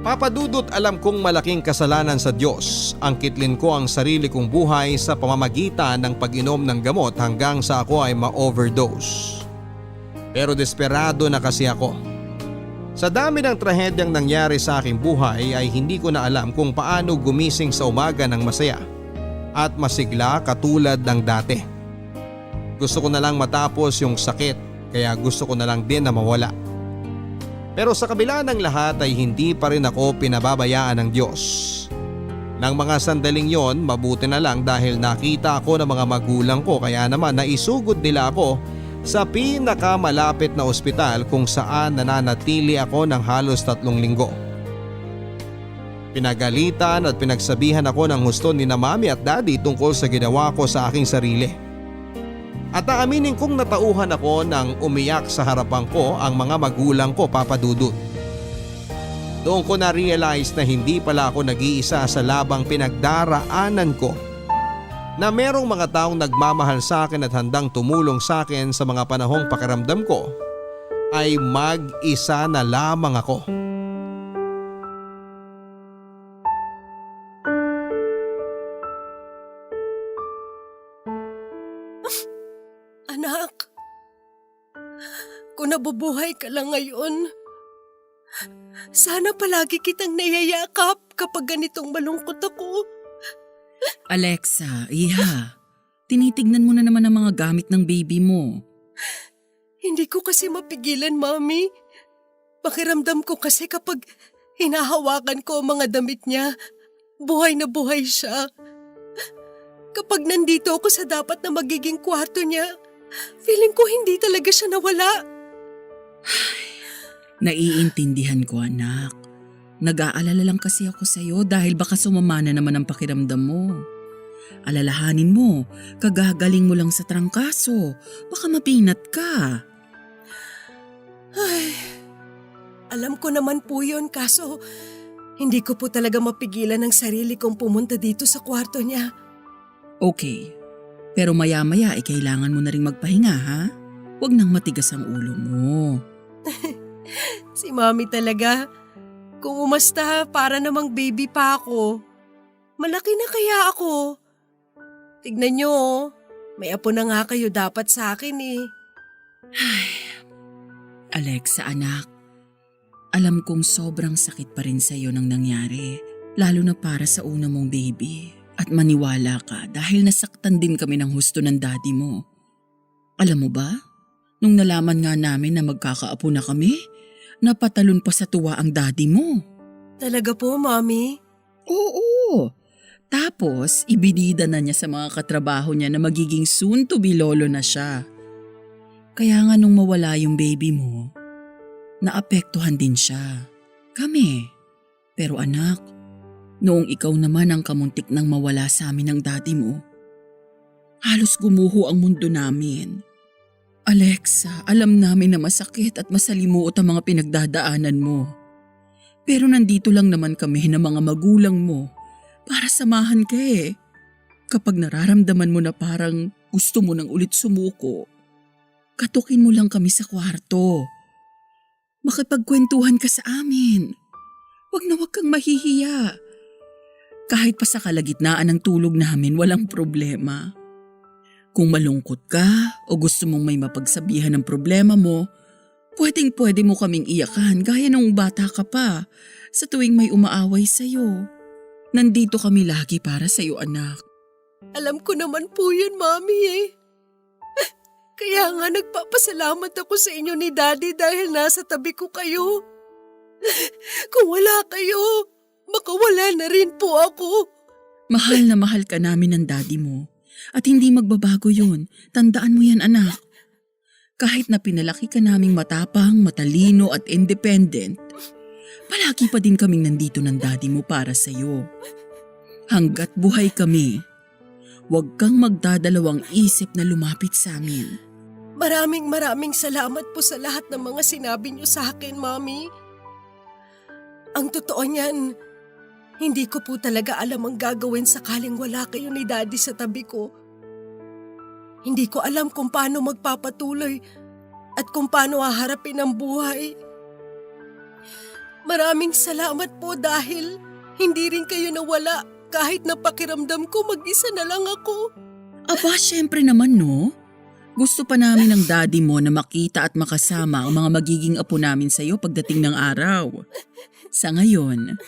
Papa Dudut, alam kong malaking kasalanan sa Diyos ang kitlin ko ang sarili kong buhay sa pamamagitan ng pag-inom ng gamot hanggang sa ako ay ma-overdose. Pero desperado na kasi ako. Sa dami ng trahedyang nangyari sa aking buhay ay hindi ko na alam kung paano gumising sa umaga ng masaya at masigla katulad ng dati. Gusto ko na lang matapos yung sakit kaya gusto ko na lang din na mawala. Pero sa kabila ng lahat ay hindi pa rin ako pinababayaan ng Diyos. Nang mga sandaling yon, mabuti na lang dahil nakita ako ng mga magulang ko kaya naman naisugod nila ako sa pinakamalapit na ospital kung saan nananatili ako ng halos 3 linggo. Pinagalitan at pinagsabihan ako ng husto ni na mami at daddy tungkol sa ginawa ko sa aking sarili. At aaminin kong natauhan ako nang umiyak sa harapan ko ang mga magulang ko, Papa Dudut. Doon ko na-realize na hindi pala ako nag-iisa sa labang pinagdaraanan ko. Na merong mga taong nagmamahal sa akin at handang tumulong sa akin sa mga panahong pakiramdam ko ay mag-isa na lamang ako. Anak, kung nabubuhay ka lang ngayon, sana palagi kitang nayayakap kapag ganitong malungkot ako. Alexa, iha, tinitignan mo na naman ang mga gamit ng baby mo. Hindi ko kasi mapigilan, Mami. Pakiramdam ko kasi kapag hinahawakan ko ang mga damit niya, buhay na buhay siya. Kapag nandito ako sa dapat na magiging kwarto niya, feeling ko hindi talaga siya nawala. Naiintindihan ko, anak. Nag-aalala lang kasi ako sa'yo dahil baka sumama na naman ang pakiramdam mo. Alalahanin mo, kagagaling mo lang sa trangkaso. Baka mapinat ka. Ay, alam ko naman po yun kaso hindi ko po talaga mapigilan ang sarili kong pumunta dito sa kwarto niya. Okay, pero maya-maya ay kailangan mo na rin magpahinga, ha? Huwag nang matigas ang ulo mo. Si Mami talaga. Kung umasta, para namang baby pa ako. Malaki na kaya ako. Tignan niyo, may apo na nga kayo dapat sa akin eh. Alexa, anak. Alam kong sobrang sakit pa rin sa'yo nang nangyari, lalo na para sa una mong baby. At maniwala ka dahil nasaktan din kami ng husto ng daddy mo. Alam mo ba, nung nalaman nga namin na magkakaapo na kami, napatalon pa sa tuwa ang daddy mo. Talaga po, Mami? Oo. Tapos, ibinida na niya sa mga katrabaho niya na magiging soon-to-be lolo na siya. Kaya nga nung mawala yung baby mo, naapektuhan din siya. Kami. Pero anak, noong ikaw naman ang kamuntik nang mawala sa amin ng daddy mo, halos gumuho ang mundo namin. Alexa, alam namin na masakit at masalimuot ang mga pinagdadaanan mo. Pero nandito lang naman kami na mga magulang mo para samahan ka eh. Kapag nararamdaman mo na parang gusto mo nang ulit sumuko, katukin mo lang kami sa kwarto. Makipagkwentuhan ka sa amin. Huwag na huwag kang mahihiya. Kahit pa sa kalagitnaan ng tulog namin, walang problema. Kung malungkot ka o gusto mong may mapagsabihan ng problema mo, pwedeng-pwede mo kaming iyakan gaya nung bata ka pa sa tuwing may umaaway sa'yo. Nandito kami lagi para sa'yo, anak. Alam ko naman po yun, Mami eh. Kaya nga nagpapasalamat ako sa inyo ni Daddy dahil nasa tabi ko kayo. Kung wala kayo, baka wala na rin po ako. Mahal na mahal ka namin ng daddy mo. At hindi magbabago yun. Tandaan mo yan, anak. Kahit na pinalaki ka naming matapang, matalino at independent, palagi pa din kaming nandito ng daddy mo para sa'yo. Hanggat buhay kami, huwag kang magdadalawang isip na lumapit sa amin. Maraming salamat po sa lahat ng mga sinabi niyo sa akin, Mami. Ang totoo niyan, hindi ko po talaga alam ang gagawin sakaling wala kayo ni Daddy sa tabi ko. Hindi ko alam kung paano magpapatuloy at kung paano haharapin ang buhay. Maraming salamat po dahil hindi rin kayo nawala kahit napakiramdam ko mag-isa na lang ako. Aba, syempre naman no. Gusto pa namin ng daddy mo na makita at makasama ang mga magiging apo namin sa iyo pagdating ng araw. Sa ngayon,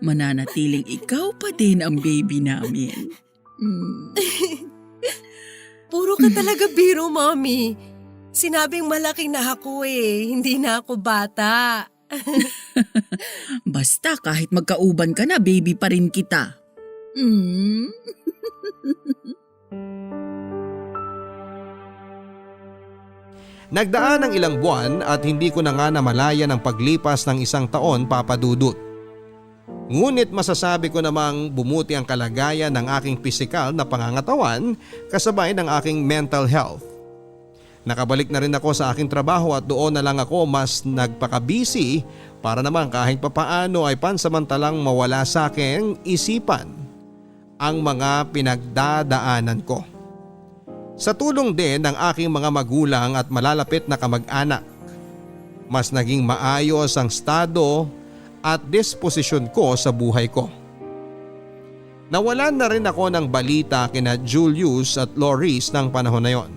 mananatiling ikaw pa din ang baby namin. Puro ka talaga biro, Mommy. Sinabing malaki na ako hindi na ako bata. Basta kahit magkauban ka na, baby pa rin kita. Nagdaan ng ilang buwan at hindi ko na nga namalayan ang paglipas ng isang taon, Papa Dudut. Ngunit masasabi ko namang bumuti ang kalagayan ng aking pisikal na pangangatawan kasabay ng aking mental health. Nakabalik na rin ako sa aking trabaho at doon na lang ako mas nagpakabisi para naman kahit papaano ay pansamantalang mawala sa aking isipan ang mga pinagdadaanan ko. Sa tulong din ng aking mga magulang at malalapit na kamag-anak, mas naging maayos ang estado at disposisyon ko sa buhay ko. Nawalan na rin ako ng balita kina Julius at Loris ng panahon na yon.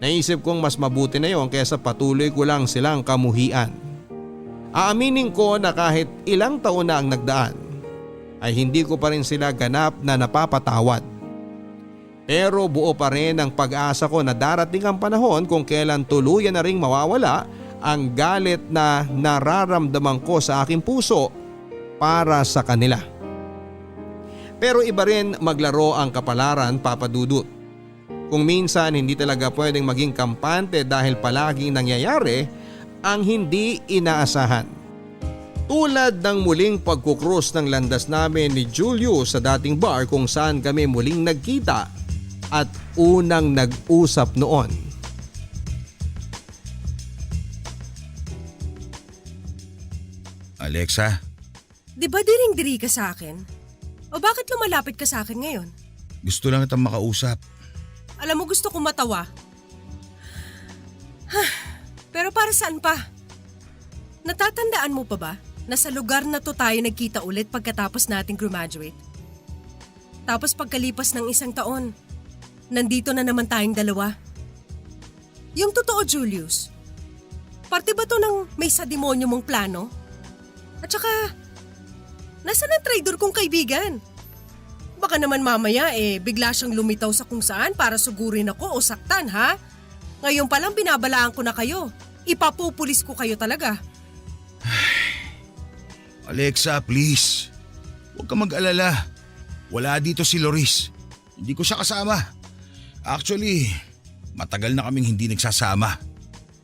Naisip kong mas mabuti na yon kaysa patuloy ko lang silang kamuhian. Aaminin ko na kahit ilang taon na ang nagdaan, ay hindi ko pa rin sila ganap na napapatawad. Pero buo pa rin ang pag-asa ko na darating ang panahon kung kailan tuluyan na ring mawawala ang galit na nararamdaman ko sa aking puso para sa kanila. Pero iba rin maglaro ang kapalaran, Papa Dudut. Kung minsan hindi talaga pwedeng maging kampante dahil palaging nangyayari ang hindi inaasahan. Tulad ng muling pagkukrus ng landas namin ni Julius sa dating bar kung saan kami muling nagkita at unang nag-usap noon. Alexa, Di ba diring-diri ka sa akin? O bakit lumalapit ka sa akin ngayon? gusto lang kitang makausap. Alam mo, gusto kong matawa. Pero para saan pa? Natatandaan mo pa ba na sa lugar na to tayo nagkita ulit pagkatapos nating graduate? Tapos pagkalipas ng isang taon, nandito na naman tayong dalawa. Yung totoo, Julius, parte ba to ng may sadimonyo mong plano? At saka, nasaan ang traidor kong kaibigan? Baka naman mamaya bigla siyang lumitaw sa kung saan para sugurin ako o saktan, ha? Ngayon palang binabalaan ko na kayo. Ipapupulis ko kayo talaga. Alexa, please. Huwag ka mag-alala. Wala dito si Loris. Hindi ko siya kasama. Actually, matagal na kaming hindi nagsasama.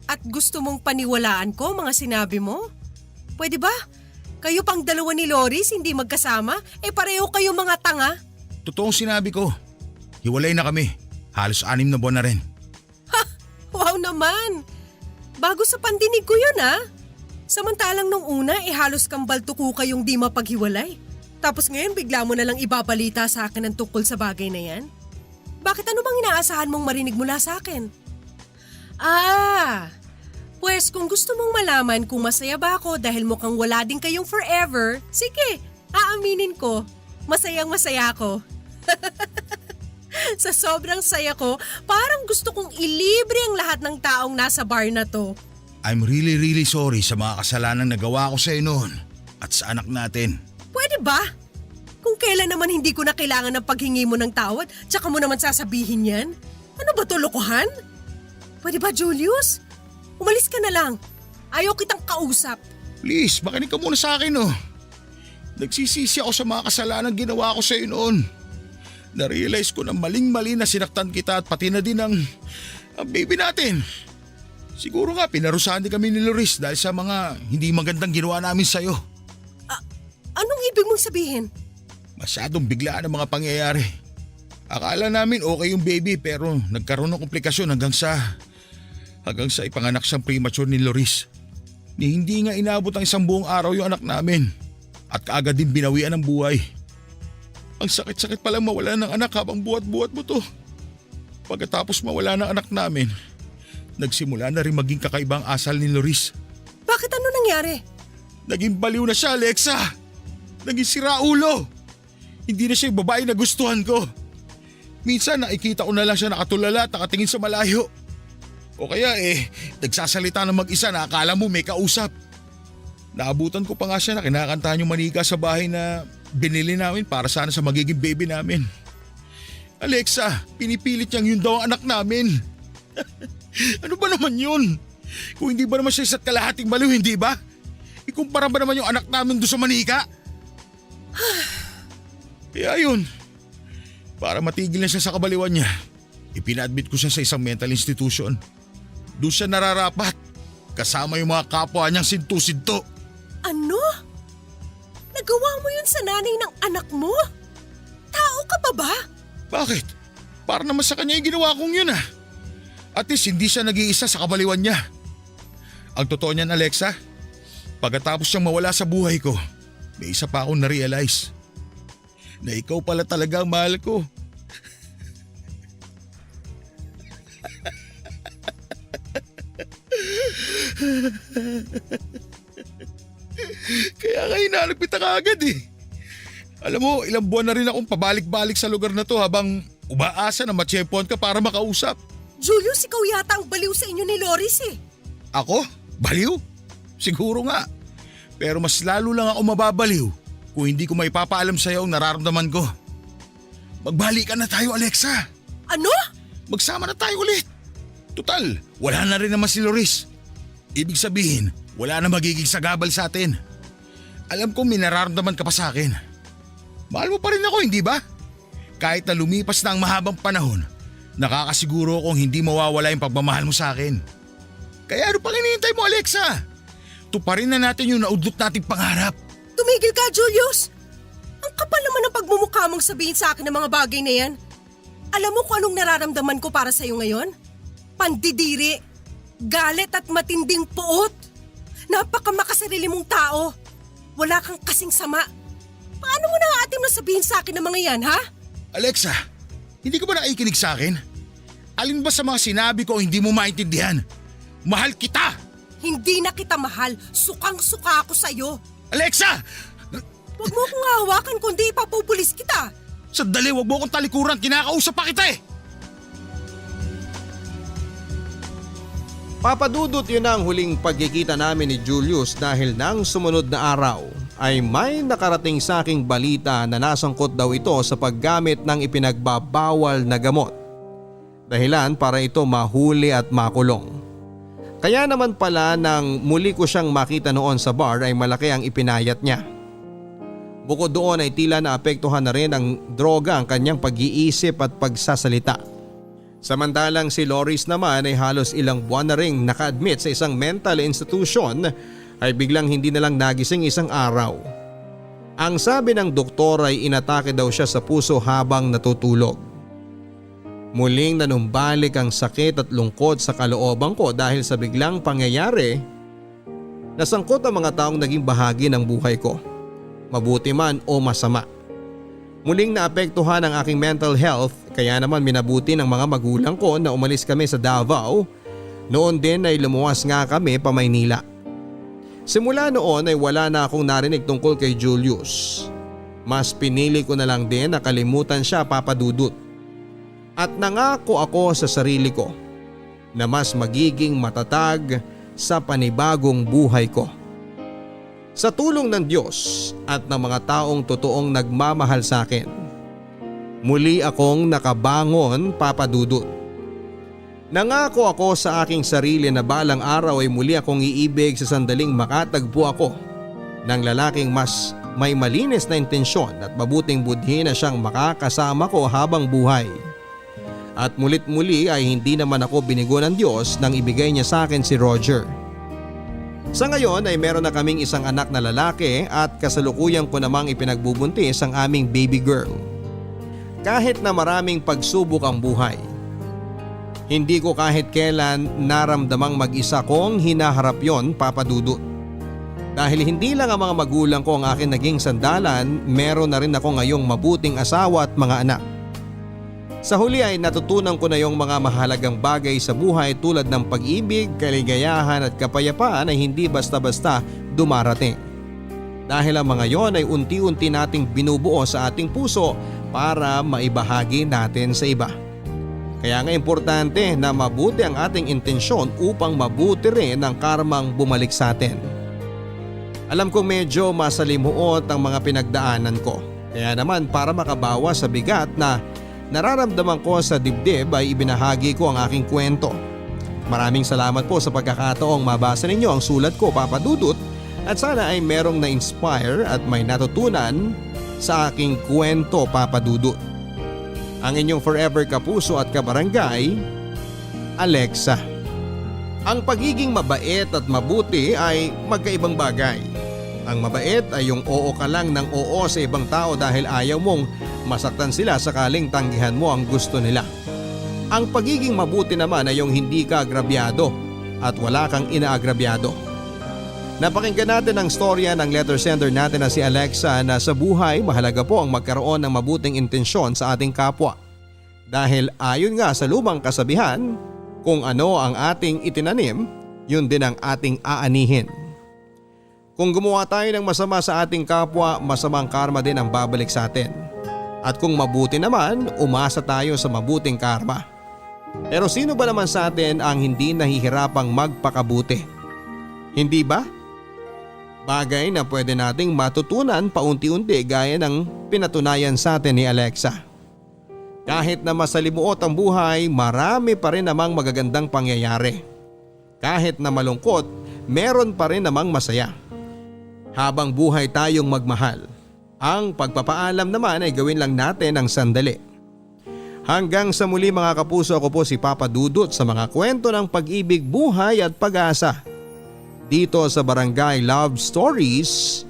At gusto mong paniwalaan ko mga sinabi mo? Pwede ba? Kayo pang dalawa ni Loris hindi magkasama? Pareho kayo mga tanga? Totoong sinabi ko. Hiwalay na kami. Halos 6 na buwan na rin. Wow naman! Bago sa pandinig ko yun, ha? Samantalang nung una halos kambal tuko kayong di mapaghiwalay. Tapos ngayon bigla mo na lang ibabalita sa akin ang tungkol sa bagay na yan? Bakit ano bang inaasahan mong marinig mula sa akin? Pues kung gusto mong malaman kung masaya ba ako dahil mukhang wala din kayong forever, sige, aaminin ko, masayang masaya ako. Sa sobrang saya ko, parang gusto kong ilibre ang lahat ng taong nasa bar na to. I'm really sorry sa mga kasalanang nagawa ko sa iyo noon at sa anak natin. Pwede ba? Kung kailan naman hindi ko na kailangan ng paghingi mo ng tawad, tsaka mo naman sasabihin yan? Ano ba to, lokohan? Pwede ba, Julius? Umalis ka na lang. Ayaw kitang kausap. Please, makinig ka muna sa akin Nagsisisi ako sa mga kasalanang ginawa ko sa iyo noon. Na-realize ko na maling-mali na sinaktan kita at pati na din ang baby natin. Siguro nga pinarusahan din kami ni Loris dahil sa mga hindi magandang ginawa namin sa iyo. Anong ibig mong sabihin? Masyadong biglaan ang mga pangyayari. Akala namin okay yung baby pero nagkaroon ng komplikasyon hanggang sa ipanganak siyang premature ni Loris. Hindi nga inabot ang 1 buong araw yung anak namin at kaagad din binawian ng buhay. Ang sakit-sakit palang mawala ng anak habang buhat-buhat mo to. Pagkatapos mawala ng anak namin, nagsimula na rin maging kakaibang asal ni Loris. Bakit ano nangyari? Naging baliw na siya, Alexa. Naging siraulo. Hindi na siya yung babae na gustuhan ko. Minsan nakikita ko na lang siya nakatulala at nakatingin sa malayo. O kaya nagsasalita ng mag-isa na akala mo may kausap. Naabutan ko pa nga siya na kinakantahan yung manika sa bahay na binili namin para sana sa magiging baby namin. Alexa, pinipilit niyang yun daw ang anak namin. Ano ba naman yun? Kung hindi ba naman siya isa't kalahating baliw, hindi ba? Ikumpara ba naman yung anak namin doon sa manika? Kaya yun, para matigil na siya sa kabaliwan niya, ipina-admit ko siya sa isang mental institution. Doon siya nararapat, kasama yung mga kapwa niyang sintu-sinto. Ano? Nagawa mo yun sa nanay ng anak mo? Tao ka pa ba? Bakit? Para naman sa kanya yung ginawa kong yun ah. At least hindi siya nag-iisa sa kabaliwan niya. Ang totoo niyan, Alexa, pagkatapos siyang mawala sa buhay ko, may isa pa akong na-realize. Na ikaw pala talaga ang mahal ko. Kaya nga hinanap kita kaagad eh. Alam mo, ilang buwan na rin akong pabalik-balik sa lugar na to habang umaasa na matsyempohan ka para makausap. Julius, ikaw yata ang baliw sa inyo ni Loris eh. Ako? Baliw? Siguro nga. Pero mas lalo lang ako mababaliw kung hindi ko may papaalam sa'yo ang nararamdaman ko. Magbalikan na tayo, Alexa. Ano? Magsama na tayo ulit. Tutal, wala na rin naman si Loris. Ibig sabihin, wala na magiging sagabal sa atin. Alam kong may nararamdaman ka pa sa akin. Mahal mo pa rin ako, hindi ba? Kahit na lumipas na ang mahabang panahon, nakakasiguro akong hindi mawawala yung pagmamahal mo sa akin. Kaya ano pang hinihintay mo, Alexa? Tuparin na natin yung naudlot nating pangarap. Tumigil ka, Julius! Ang kapal naman ng pagmumukha mong sabihin sa akin ng mga bagay na yan. Alam mo kung anong nararamdaman ko para sa'yo ngayon? Pandidiri, galit at matinding puot. Napakamakasarili mong tao. Wala kang kasing sama. Paano mo naatim na sabihin sa akin ng mga yan, ha? Alexa, hindi ka ba nakikinig sa akin? Alin ba sa mga sinabi ko hindi mo maintindihan? Mahal kita! Hindi na kita mahal. Sukang-suka ako sa'yo. Alexa! Huwag mo akong hawakan kundi ipapupulis kita. Sandali, wag mo akong talikuran. Kinakausap pa kita eh! Papadudot yun ang huling pagkikita namin ni Julius dahil nang sumunod na araw ay may nakarating sa aking balita na nasangkot daw ito sa paggamit ng ipinagbabawal na gamot. Dahilan para ito mahuli at makulong. Kaya naman pala nang muli ko siyang makita noon sa bar ay malaki ang ipinayat niya. Bukod doon ay tila naapektuhan na rin ng droga ang kanyang pag-iisip at pagsasalita. Samantalang si Loris naman ay halos ilang buwan na ring naka-admit sa isang mental institution ay biglang hindi na lang nagising isang araw. Ang sabi ng doktor ay inatake daw siya sa puso habang natutulog. Muling nanumbalik ang sakit at lungkot sa kalooban ko dahil sa biglang pangyayari. Nasangkot ang mga taong naging bahagi ng buhay ko, mabuti man o masama. Muling naapektuhan ang aking mental health kaya naman minabuti ng mga magulang ko na umalis kami sa Davao. Noon din ay lumuwas nga kami pa Maynila. Simula noon ay wala na akong narinig tungkol kay Julius. Mas pinili ko na lang din na kalimutan siya, Papa Dudut. At nangako ako sa sarili ko na mas magiging matatag sa panibagong buhay ko. Sa tulong ng Diyos at ng mga taong totoong nagmamahal sa akin, muli akong nakabangon, Papa Dudut. Nangako ako sa aking sarili na balang araw ay muli akong iibig sa sandaling makatagpo ako ng lalaking mas may malinis na intensyon at mabuting budhi na siyang makakasama ko habang buhay. At mulit-muli ay hindi naman ako binigo ng Diyos nang ibigay niya sa akin si Roger. Sa ngayon ay meron na kaming isang anak na lalaki at kasalukuyan ko namang ipinagbubuntis ang aming baby girl. Kahit na maraming pagsubok ang buhay, hindi ko kahit kailan naramdamang mag-isa kong hinaharap yon, Papa Dudut. Dahil hindi lang ang mga magulang ko ang akin naging sandalan, meron na rin ako ngayong mabuting asawa at mga anak. Sa huli ay natutunan ko na yung mga mahalagang bagay sa buhay tulad ng pag-ibig, kaligayahan at kapayapaan ay hindi basta-basta dumarating. Dahil ang mga yon ay unti-unti nating binubuo sa ating puso para maibahagi natin sa iba. Kaya nga importante na mabuti ang ating intensyon upang mabuti rin ang karmang bumalik sa atin. Alam kong medyo masalimuot ang mga pinagdaanan ko. Kaya naman para makabawas sa bigat na nararamdaman ko sa dibdib ay ibinahagi ko ang aking kwento. Maraming salamat po sa pagkakataong mabasa ninyo ang sulat ko, Papa Dudut, at sana ay merong na-inspire at may natutunan sa aking kwento, Papa Dudut. Ang inyong forever kapuso at kabarangay, Alexa. Ang pagiging mabait at mabuti ay magkaibang bagay. Ang mabait ay yung oo ka lang ng oo sa ibang tao dahil ayaw mong masaktan sila sakaling tanggihan mo ang gusto nila. Ang pagiging mabuti naman ay yung hindi ka agrabyado at wala kang inaagrabyado. Napakinggan natin ang storya ng letter sender natin na si Alexa na sa buhay mahalaga po ang magkaroon ng mabuting intensyon sa ating kapwa. Dahil ayon nga sa lumang kasabihan, kung ano ang ating itinanim, yun din ang ating aanihin. Kung gumawa tayo ng masama sa ating kapwa, masamang karma din ang babalik sa atin. At kung mabuti naman, umasa tayo sa mabuting karma. Pero sino ba naman sa atin ang hindi nahihirapang magpakabuti? Hindi ba? Bagay na pwede nating matutunan paunti-unti gaya ng pinatunayan sa atin ni Alexa. Kahit na masalimuot ang buhay, marami pa rin namang magagandang pangyayari. Kahit na malungkot, meron pa rin namang masaya. Habang buhay tayong magmahal, ang pagpapaalam naman ay gawin lang natin ang sandali. Hanggang sa muli mga kapuso, ako po si Papa Dudut sa mga kwento ng pag-ibig, buhay at pag-asa. Dito sa Barangay Love Stories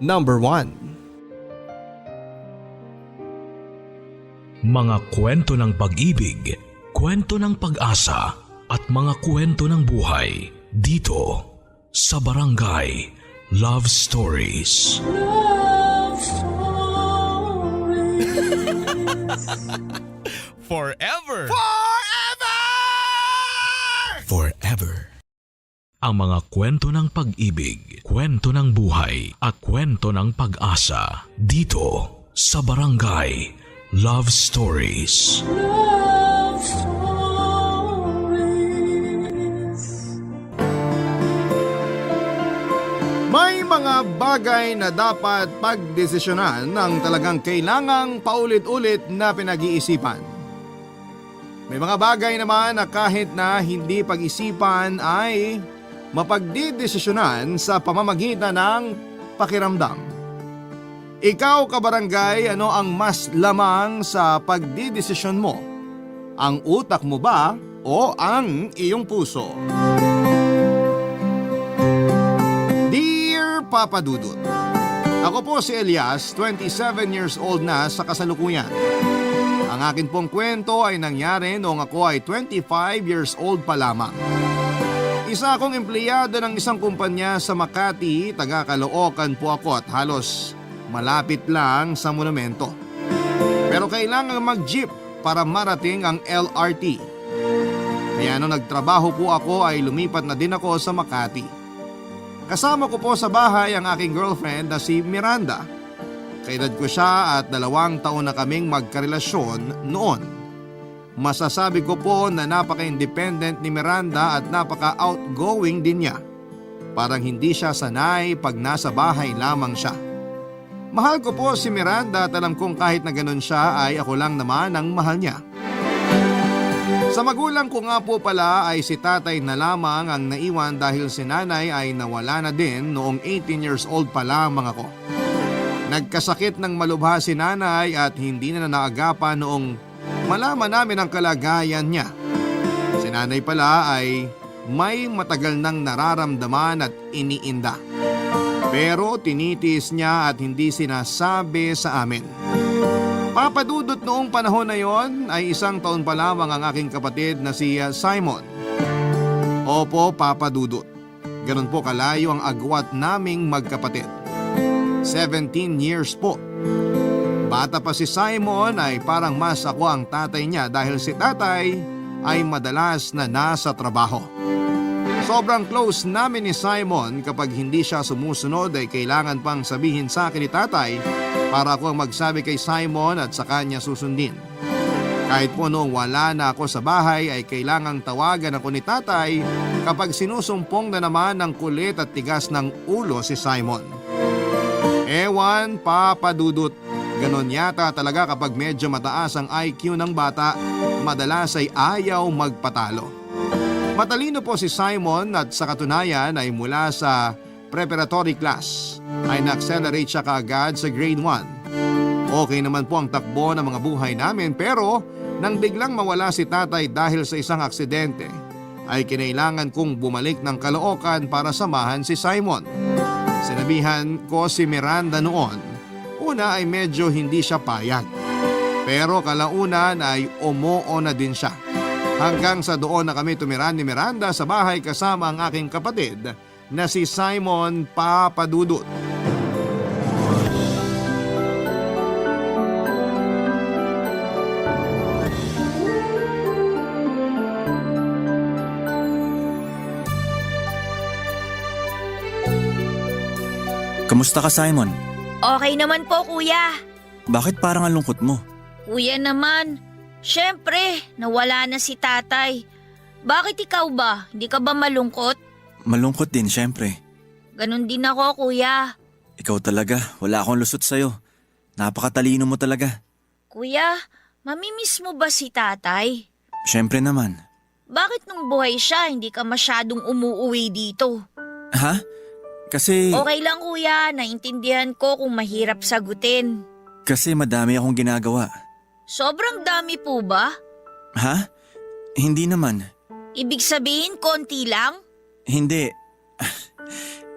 number 1. Mga kwento ng pag-ibig, kwento ng pag-asa at mga kwento ng buhay dito sa Barangay Love Stories. Love Stories. Forever! Forever. Ang mga kwento ng pag-ibig, kwento ng buhay at kwento ng pag-asa dito sa Barangay Love Stories. Love Stories. May mga bagay na dapat pagdesisyonan ng talagang kailangang paulit-ulit na pinag-iisipan. May mga bagay naman na kahit na hindi pag-isipan ay mapagdidesisyonan sa pamamagitan ng pakiramdam. Ikaw kabarangay, ano ang mas lamang sa pagdidesisyon mo? Ang utak mo ba o ang iyong puso? Dear Papa Dudut, ako po si Elias, 27 years old na sa kasalukuyan. Ang akin pong kwento ay nangyari noong ako ay 25 years old pa lamang. Isa akong empleyado ng isang kumpanya sa Makati, taga Caloocan po ako at halos malapit lang sa monumento. Pero kailangan mag-jeep para marating ang LRT. Kaya nung nagtrabaho po ako ay lumipat na din ako sa Makati. Kasama ko po sa bahay ang aking girlfriend na si Miranda. Kaedad ko siya at 2 taon na kaming magkarelasyon noon. Masasabi ko po na napaka-independent ni Miranda at napaka-outgoing din niya. Parang hindi siya sanay pag nasa bahay lamang siya. Mahal ko po si Miranda at alam kong kahit na ganun siya ay ako lang naman ang mahal niya. Sa magulang ko nga po pala ay si tatay na lamang ang naiwan dahil si nanay ay nawala na din noong 18 years old pa lamang ako. Nagkasakit ng malubha si nanay at hindi na naagapan noong malaman namin ang kalagayan niya. Si nanay pala ay may matagal nang nararamdaman at iniinda. Pero tinitiis niya at hindi sinasabi sa amin. Papadudot noong panahon na yon ay 1 taon pa lamang ang aking kapatid na si Simon. Opo, Papadudot. Ganun po kalayo ang agwat naming magkapatid. 17 years po. Bata pa si Simon ay parang mas ako ang tatay niya dahil si tatay ay madalas na nasa trabaho. Sobrang close namin ni Simon, kapag hindi siya sumusunod ay kailangan pang sabihin sa akin ni tatay para ako ang magsabi kay Simon at sa kanya susundin. Kahit po noong wala na ako sa bahay ay kailangang tawagan ako ni tatay kapag sinusumpong na naman ng kulit at tigas ng ulo si Simon. Ewan, Papa Dudut, ganon yata talaga kapag medyo mataas ang IQ ng bata, madalas ay ayaw magpatalo. Matalino po si Simon at sa katunayan ay mula sa preparatory class ay na-accelerate siya kaagad sa grade 1. Okay naman po ang takbo ng mga buhay namin, pero nang biglang mawala si tatay dahil sa isang aksidente, ay kinailangan kong bumalik ng Caloocan para samahan si Simon. Sinabihan ko si Miranda noon. Una ay medyo hindi siya payag, pero kalaunan ay umoo na din siya. Hanggang sa doon na kami tumira ni Miranda sa bahay kasama ang aking kapatid na si Simon Papadudut. Kamusta ka, Simon? Okay naman po, kuya. Bakit parang ang lungkot mo? Kuya naman, syempre, nawala na si tatay. Bakit ikaw ba? Hindi ka ba malungkot? Malungkot din, syempre. Ganon din ako, kuya. Ikaw talaga, wala akong lusot sa'yo. Napakatalino mo talaga. Kuya, mamimiss mo ba si tatay? Syempre naman. Bakit nung buhay siya, hindi ka masyadong umuuwi dito? Ha? Kasi... Okay lang, kuya. Naintindihan ko kung mahirap sagutin. Kasi madami akong ginagawa. Sobrang dami po ba? Ha? Hindi naman. Ibig sabihin, konti lang? Hindi.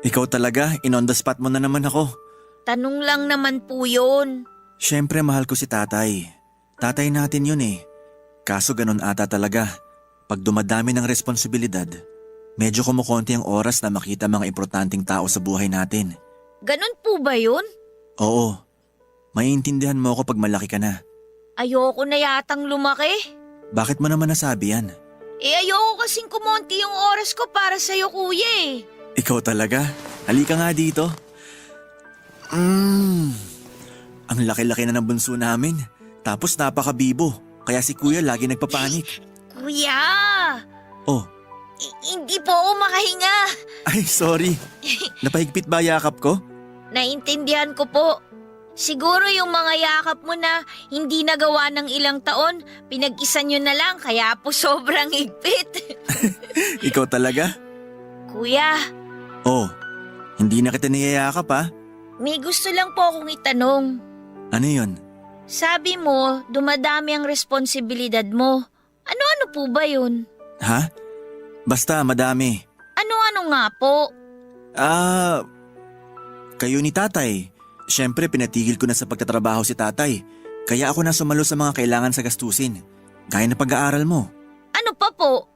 Ikaw talaga, in-on the spot mo na naman ako. Tanong lang naman po yun. Syempre mahal ko si tatay. Tatay natin yun eh. Kaso ganun ata talaga. Pag dumadami ng responsibilidad, medyo kumukonti ang oras na makita mga importanteng tao sa buhay natin. Ganon po ba yun? Oo. Maiintindihan mo ako pag malaki ka na. Ayoko na yatang lumaki. Bakit mo naman nasabi yan? Ayoko kasing kumonti yung oras ko para sa'yo, kuya eh. Ikaw talaga? Halika nga dito. Ang laki-laki na ng bunso namin. Tapos napakabibo. Kaya si kuya lagi nagpapanik. Kuya! Oh, Hindi po ako makahinga. ay sorry. Napahigpit ba yakap ko? Naintindihan ko po. Siguro yung mga yakap mo na hindi nagawa ng ilang taon, pinag-isa nyo na lang kaya po sobrang higpit. Ikaw talaga? Kuya, Oh, hindi na kita niyayakap ha? may gusto lang po akong itanong. Ano yun? Sabi mo, dumadami ang responsibilidad mo. Ano-ano po ba yun? Ha? Basta madami. Ano-ano nga po? Kayo ni tatay. Siyempre pinatigil ko na sa pagtatrabaho si tatay. Kaya ako na sumalo sa mga kailangan sa gastusin. Gaya na pag-aaral mo. Ano pa po?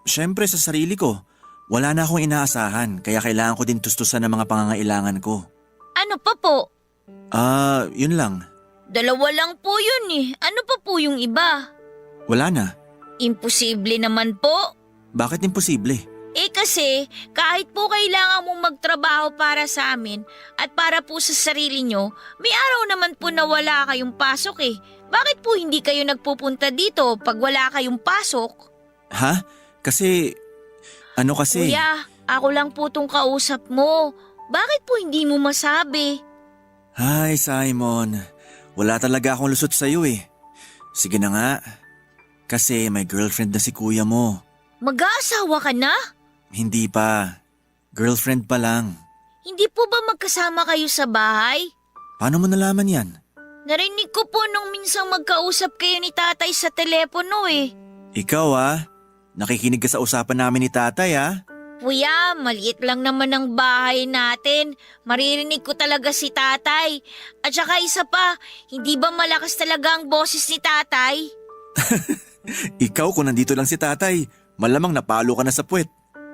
Siyempre sa sarili ko. Wala na akong inaasahan kaya kailangan ko din tustusan ng mga pangangailangan ko. Ano pa po? Yun lang. Dalawa lang po yun eh. Ano pa po yung iba? Wala na. Imposible naman po. Bakit imposible? Eh kasi kahit po kailangan mong magtrabaho para sa amin at para po sa sarili nyo, may araw naman po na wala kayong pasok eh. Bakit po hindi kayo nagpupunta dito pag wala kayong pasok? Ha? Kasi... Kuya, ako lang po tong kausap mo. Bakit po hindi mo masabi? Hi Simon. Wala talaga akong lusot sa'yo eh. Sige na nga. Kasi may girlfriend na si kuya mo. Mag-aasawa ka na? Hindi pa. Girlfriend pa lang. Hindi po ba magkasama kayo sa bahay? Paano mo nalaman yan? Narinig ko po nung minsang magkausap kayo ni tatay sa telepono eh. Ikaw nakikinig ka sa usapan namin ni tatay Kuya, maliit lang naman ang bahay natin. Maririnig ko talaga si tatay. At saka isa pa, hindi ba malakas talaga ang boses ni tatay? Ikaw kung nandito lang si tatay, malamang napalo ka na sa puwet.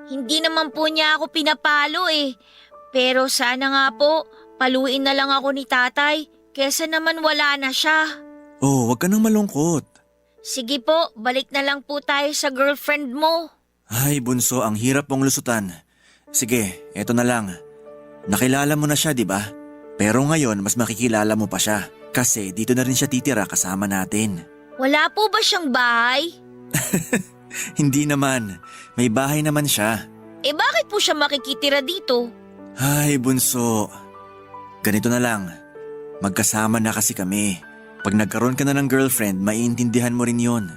Hindi naman po niya ako pinapalo eh. Pero sana nga po, paluin na lang ako ni tatay. Kesa naman wala na siya. Oh, wag ka nang malungkot. Sige po, balik na lang po tayo sa girlfriend mo. Ay, bunso, ang hirap mong lusutan. Sige, eto na lang. Nakilala mo na siya, di ba? Pero ngayon, mas makikilala mo pa siya. Kasi dito na rin siya titira kasama natin. Wala po ba siyang bahay? Hindi naman. May bahay naman siya. Eh bakit po siya makikitira dito? Ay, bunso. Ganito na lang. Magkasama na kasi kami. Pag nagkaroon ka na ng girlfriend, maiintindihan mo rin yon.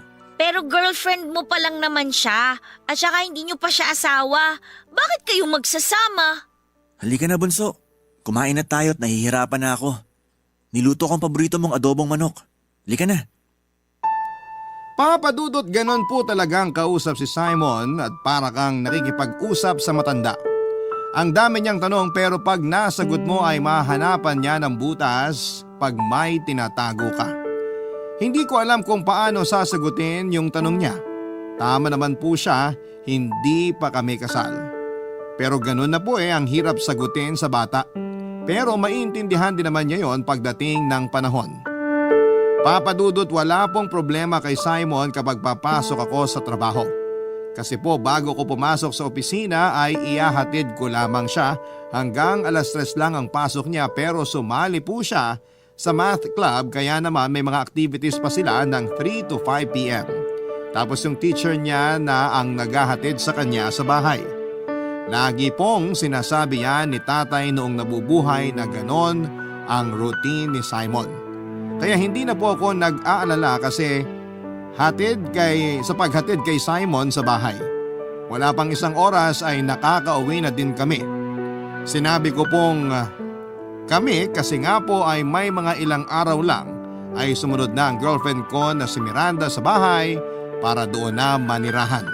Pero girlfriend mo pa lang naman siya. At saka hindi niyo pa siya asawa. Bakit kayo magsasama? Halika na, bunso. Kumain na tayo at nahihirapan na ako. Niluto kong paborito mong adobong manok. Halika na. Papa Dudut, ganon po talagang kausap si Simon at para kang nakikipag-usap sa matanda. Ang dami niyang tanong pero pag nasagot mo ay mahanapan niya ng butas pag may tinatago ka. Hindi ko alam kung paano sasagutin yung tanong niya. Tama naman po siya, hindi pa kami kasal. Pero ganun na po ang hirap sagutin sa bata. Pero maintindihan din naman niya yon pagdating ng panahon. Papa Dudut, wala pong problema kay Simon kapag papasok ako sa trabaho. Kasi po bago ko pumasok sa opisina ay ihahatid ko lamang siya hanggang 3:00 lang ang pasok niya pero sumali po siya sa math club kaya naman may mga activities pa sila ng 3 to 5 p.m. Tapos yung teacher niya na ang naghahatid sa kanya sa bahay. Lagi pong sinasabi yan ni tatay noong nabubuhay na ganon ang routine ni Simon. Kaya hindi na po ako nag-aalala kasi sa paghatid kay Simon sa bahay. Wala pang 1 oras ay nakakauwi na din kami. Sinabi ko pong kami kasi nga po ay may mga ilang araw lang ay sumunod na ang girlfriend ko na si Miranda sa bahay para doon na manirahan.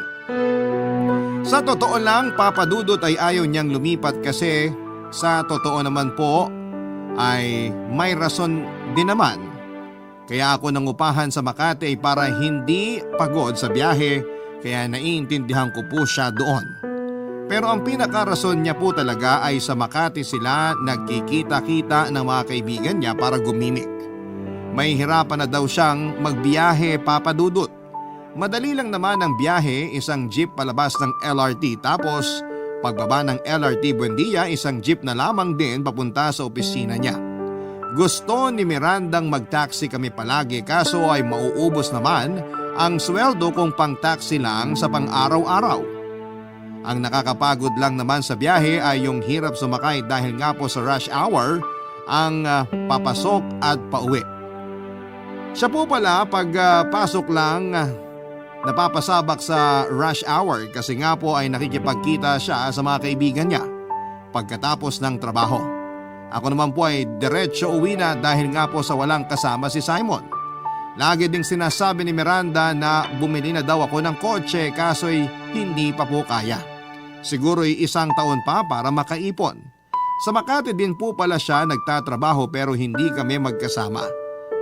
Sa totoo lang, Papa Dudut ay ayaw niyang lumipat kasi sa totoo naman po ay may rason din naman. Kaya ako nangupahan sa Makati para hindi pagod sa biyahe kaya naiintindihan ko po siya doon. Pero ang pinakarason niya po talaga ay sa Makati sila nagkikita-kita ng mga kaibigan niya para gumimik. May hirapan na daw siyang magbiyahe, Papa Dudut. Madali lang naman ang biyahe, 1 jeep palabas ng LRT tapos pagbaba ng LRT Buendia 1 jeep na lamang din papunta sa opisina niya. Gusto ni Mirandang mag-taxi kami palagi kaso ay mauubos naman ang sweldo kung pang-taxi lang sa pang-araw-araw. Ang nakakapagod lang naman sa biyahe ay yung hirap sumakay dahil nga po sa rush hour ang papasok at pauwi. Siya po pala pag pasok lang napapasabak sa rush hour kasi nga po ay nakikipagkita siya sa mga kaibigan niya pagkatapos ng trabaho. Ako naman po ay diretso uwi na dahil nga po sa walang kasama si Simon. Lagi ding sinasabi ni Miranda na bumili na daw ako ng kotse kaso'y hindi pa po kaya. Siguro'y 1 taon pa para makaipon. Sa Makati din po pala siya nagtatrabaho pero hindi kami magkasama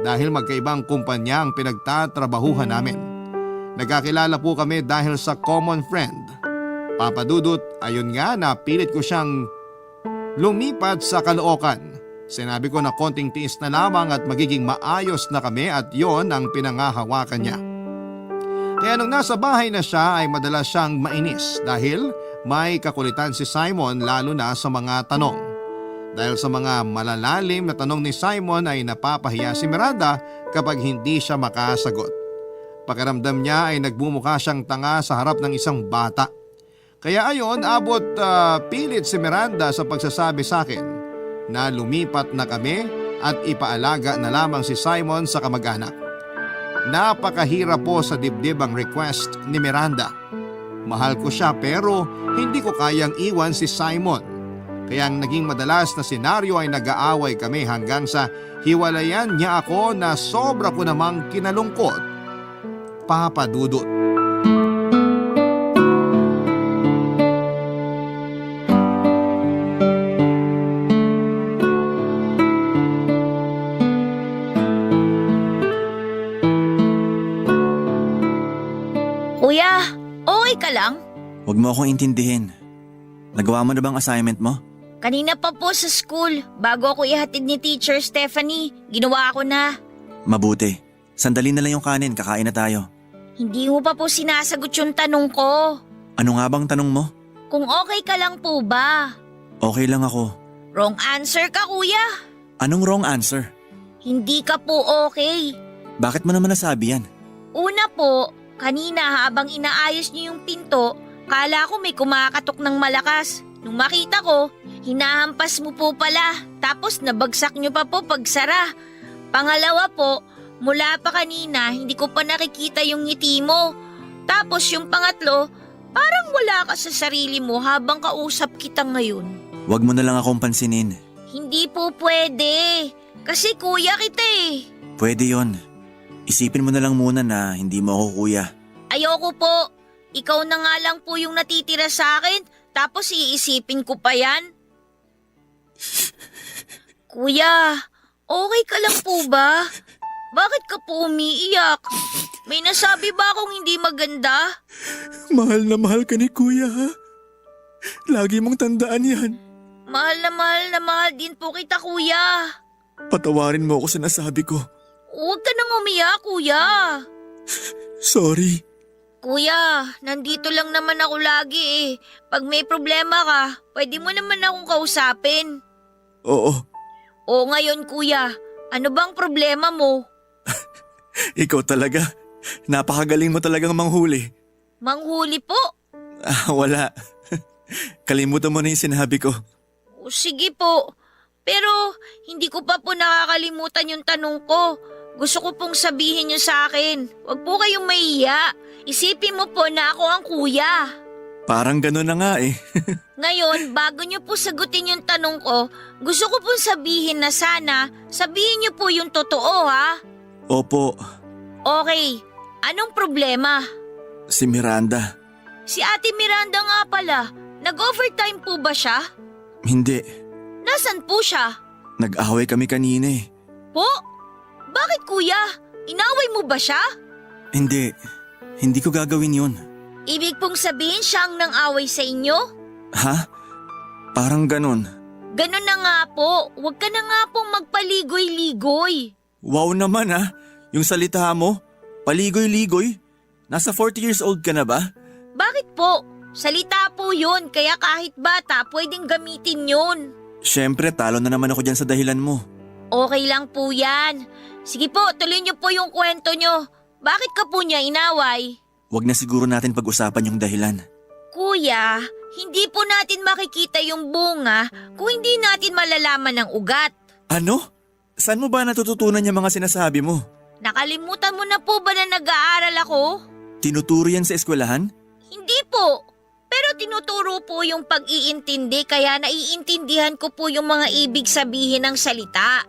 dahil magkaibang kumpanya ang pinagtatrabahuhan namin. Nagkakilala po kami dahil sa common friend. Papa Dudut, ayun nga napilit ko siyang lumipat sa Caloocan. Sinabi ko na konting tiis na lamang at magiging maayos na kami at yon ang pinangahawakan niya. Kaya nung nasa bahay na siya ay madalas siyang mainis dahil may kakulitan si Simon lalo na sa mga tanong. Dahil sa mga malalalim na tanong ni Simon ay napapahiya si Miranda kapag hindi siya makasagot. Pakiramdam niya ay nagbumukha siyang tanga sa harap ng isang bata. Kaya ayon abot pilit si Miranda sa pagsasabi sa akin na lumipat na kami at ipaalaga na lamang si Simon sa kamag-anak. Napakahirap po sa dibdib ang request ni Miranda. Mahal ko siya pero hindi ko kayang iwan si Simon. Kaya ang naging madalas na senaryo ay nag-aaway kami hanggang sa hiwalayan niya ako na sobra ko namang kinalungkot. Papa Dudut. Kuya, okay ka lang? Huwag mo akong intindihin. Nagawa mo na bang assignment mo? Kanina pa po sa school, bago ako ihatid ni Teacher Stephanie, ginawa ko na. Mabuti. Sandali na lang yung kanin, kakain na tayo. Hindi mo pa po sinasagot yung tanong ko. Ano nga bang tanong mo? Kung okay ka lang po ba? Okay lang ako. Wrong answer ka, kuya. Anong wrong answer? Hindi ka po okay. Bakit mo naman nasabi yan? Una po, kanina habang inaayos niyo yung pinto, kala ko may kumakatok ng malakas. Nung makita ko, hinahampas mo po pala, tapos nabagsak niyo pa po pagsara. Pangalawa po, mula pa kanina hindi ko pa nakikita yung ngiti mo. Tapos yung pangatlo, parang wala ka sa sarili mo habang kausap kita ngayon. Huwag mo na lang akong pansinin. Hindi po pwede, kasi kuya kita eh. Pwede yon. Isipin mo na lang muna na hindi mo ako kuya. Ayoko po, ikaw na nga lang po yung natitira sa akin, tapos iisipin ko pa yan. Kuya, okay ka lang po ba? Bakit ka po umiiyak? May nasabi ba akong hindi maganda? Mahal na mahal ka ni kuya ha. Lagi mong tandaan yan. Mahal na mahal din po kita, kuya. Patawarin mo ako sa nasabi ko. Huwag ka nang umiyak, kuya. Sorry. Kuya, nandito lang naman ako lagi eh. Pag may problema ka, pwede mo naman akong kausapin. Oo, O ngayon, kuya, ano bang problema mo? ikaw talaga. Napakagaling mo talagang manghuli. Manghuli po? Wala. Kalimutan mo na yung sinabi ko. O sige po. Pero hindi ko pa po nakakalimutan yung tanong ko. Gusto ko pong sabihin niyo sa akin. Huwag po kayong mahiya. Isipin mo po na ako ang kuya. Parang gano'n na nga eh. Ngayon, bago niyo po sagutin yung tanong ko, gusto ko pong sabihin na sana, sabihin niyo po yung totoo ha. Opo, Okay, anong problema? si Miranda. Si Ate Miranda nga pala, nag-overtime po ba siya? Hindi. Nasaan po siya? Nag-away kami kanina eh. Po? Bakit kuya? Inaway mo ba siya? Hindi. Hindi ko gagawin yun. Ibig pong sabihin siya ang nang-away sa inyo? Ha? Parang ganon. Ganon na nga po, huwag ka na nga pong magpaligoy-ligoy. Wow naman ah. Yung salita mo, paligoy-ligoy. Nasa 40 years old ka na ba? Bakit po? Salita po yun, kaya kahit bata pwedeng gamitin yun. Siyempre, talo na naman ako dyan sa dahilan mo. Okay lang po yan. Sige po, tuloy niyo po yung kwento niyo. Bakit ka po niya inaway? Huwag na siguro natin pag-usapan yung dahilan. Kuya, hindi po natin makikita yung bunga kung hindi natin malalaman ang ugat. Ano? Saan mo ba natututunan yung mga sinasabi mo? Nakalimutan mo na po ba na nag-aaral ako? Tinuturo yan sa eskwelahan? Hindi po. Pero tinuturo po yung pag-iintindi kaya naiintindihan ko po yung mga ibig sabihin ng salita.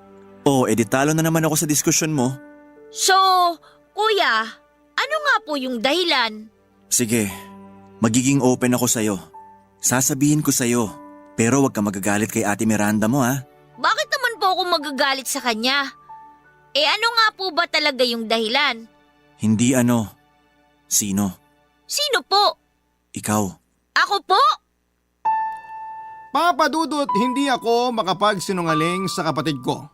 Oo, edi talo na naman ako sa diskusyon mo. So, kuya, ano nga po yung dahilan? Sige, magiging open ako sa'yo. Sasabihin ko sa'yo, pero huwag ka magagalit kay Ate Miranda mo ha. Bakit naman po ako magagalit sa kanya? Ano nga po ba talaga yung dahilan? Hindi ano. Sino? Sino po? Ikaw. Ako po? Papa Dudut, hindi ako makapagsinungaling sa kapatid ko.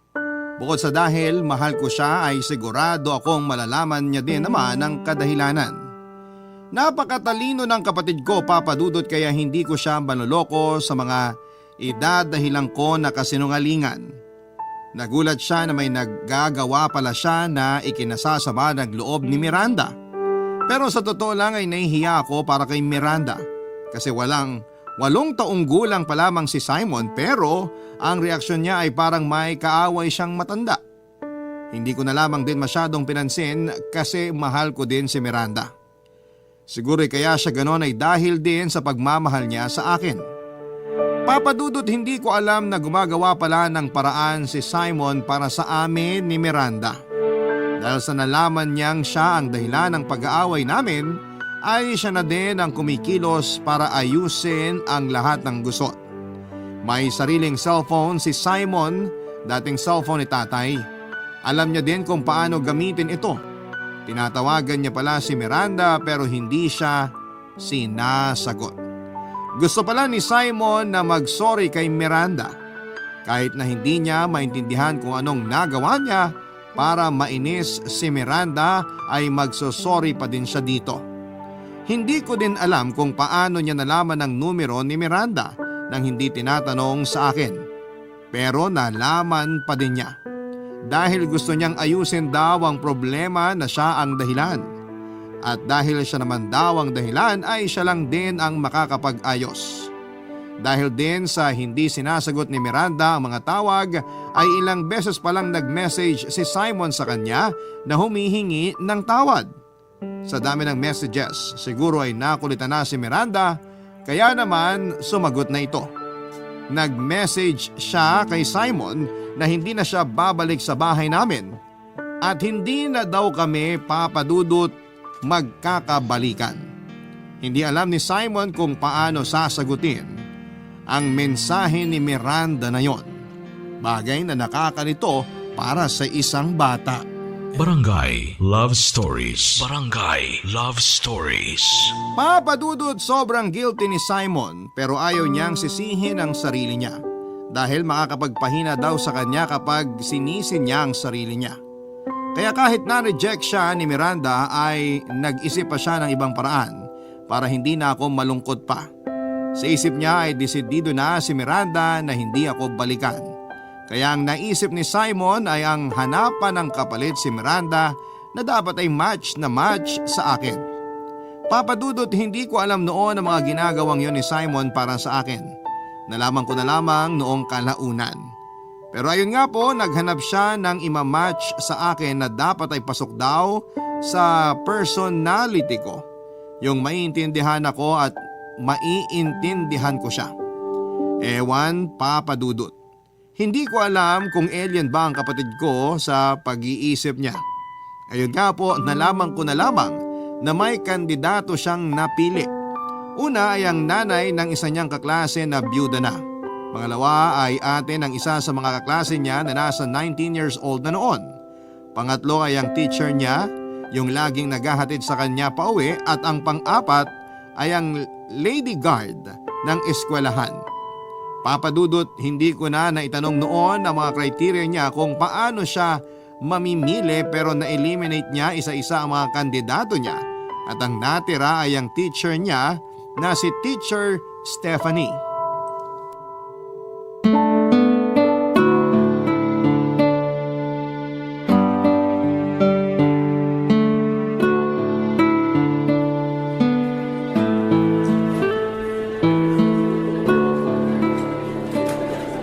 Bukod sa dahil mahal ko siya ay sigurado akong malalaman niya din naman ang kadahilanan. Napakatalino ng kapatid ko, Papa Dudut, kaya hindi ko siya manloloko sa mga idadahilan ko na kasinungalingan. Nagulat siya na may naggagawa pala siya na ikinasasama ng loob ni Miranda. Pero sa totoo lang ay nahihiya ako para kay Miranda kasi 8 taong gulang pa lamang si Simon pero ang reaksyon niya ay parang may kaaway siyang matanda. Hindi ko na lamang din masyadong pinansin kasi mahal ko din si Miranda. Siguro kaya siya ganon ay dahil din sa pagmamahal niya sa akin. Papa Dudut, hindi ko alam na gumagawa pala ng paraan si Simon para sa amin ni Miranda. Dahil sa nalaman niyang siya ang dahilan ng pag-aaway namin, ay siya na din ang kumikilos para ayusin ang lahat ng gusot. May sariling cellphone si Simon, dating cellphone ni tatay. Alam niya din kung paano gamitin ito. Tinatawagan niya pala si Miranda pero hindi siya sinasagot. Gusto pala ni Simon na mag-sorry kay Miranda. Kahit na hindi niya maintindihan kung anong nagawa niya para mainis si Miranda ay magsosorry pa din siya dito. Hindi ko din alam kung paano niya nalaman ang numero ni Miranda nang hindi tinatanong sa akin. Pero nalaman pa din niya. Dahil gusto niyang ayusin daw ang problema na siya ang dahilan. At dahil siya naman daw ang dahilan ay siya lang din ang makakapag-ayos. Dahil din sa hindi sinasagot ni Miranda ang mga tawag ay ilang beses palang nag-message si Simon sa kanya na humihingi ng tawad. Sa dami ng messages, siguro ay nakulitan na si Miranda kaya naman sumagot na ito. Nag-message siya kay Simon na hindi na siya babalik sa bahay namin at hindi na daw kami papadudot magkakabalikan. Hindi alam ni Simon kung paano sasagutin ang mensahe ni Miranda na yon. Bagay na nakakalito para sa isang bata. Barangay Love Stories. Barangay Love Stories. Papadudod, sobrang guilty ni Simon pero ayaw niyang sisihin ang sarili niya dahil makakapagpahina daw sa kanya kapag sinisi niya ang sarili niya. Kaya kahit na-reject siya ni Miranda ay nag-isip pa siya ng ibang paraan para hindi na ako malungkot pa. Sa isip niya ay desidido na si Miranda na hindi ako balikan. Kaya ang naisip ni Simon ay ang hanapan ng kapalit si Miranda na dapat ay match na match sa akin. Papadudot, hindi ko alam noon ang mga ginagawang yon ni Simon para sa akin. Nalaman ko na lamang noong kalaunan. Pero ayun nga po, naghanap siya ng imamatch sa akin na dapat ay pasok daw sa personality ko. Yung maiintindihan ako at maiintindihan ko siya. Ewan, papadudot. Hindi ko alam kung alien ba ang kapatid ko sa pag-iisip niya. Ayun nga po, nalaman ko na lamang na may kandidato siyang napili. Una ay ang nanay ng isa niyang kaklase na byuda na. Pangalawa ay ate ng isa sa mga kaklase niya na nasa 19 years old na noon. Pangatlo ay ang teacher niya, yung laging naghahatid sa kanya pauwi, at ang pang-apat ay ang lady guard ng eskwelahan. Papadudot, hindi ko na naitanong noon ang mga criteria niya kung paano siya mamimili pero na-eliminate niya isa-isa ang mga kandidato niya at ang natira ay ang teacher niya na si Teacher Stephanie.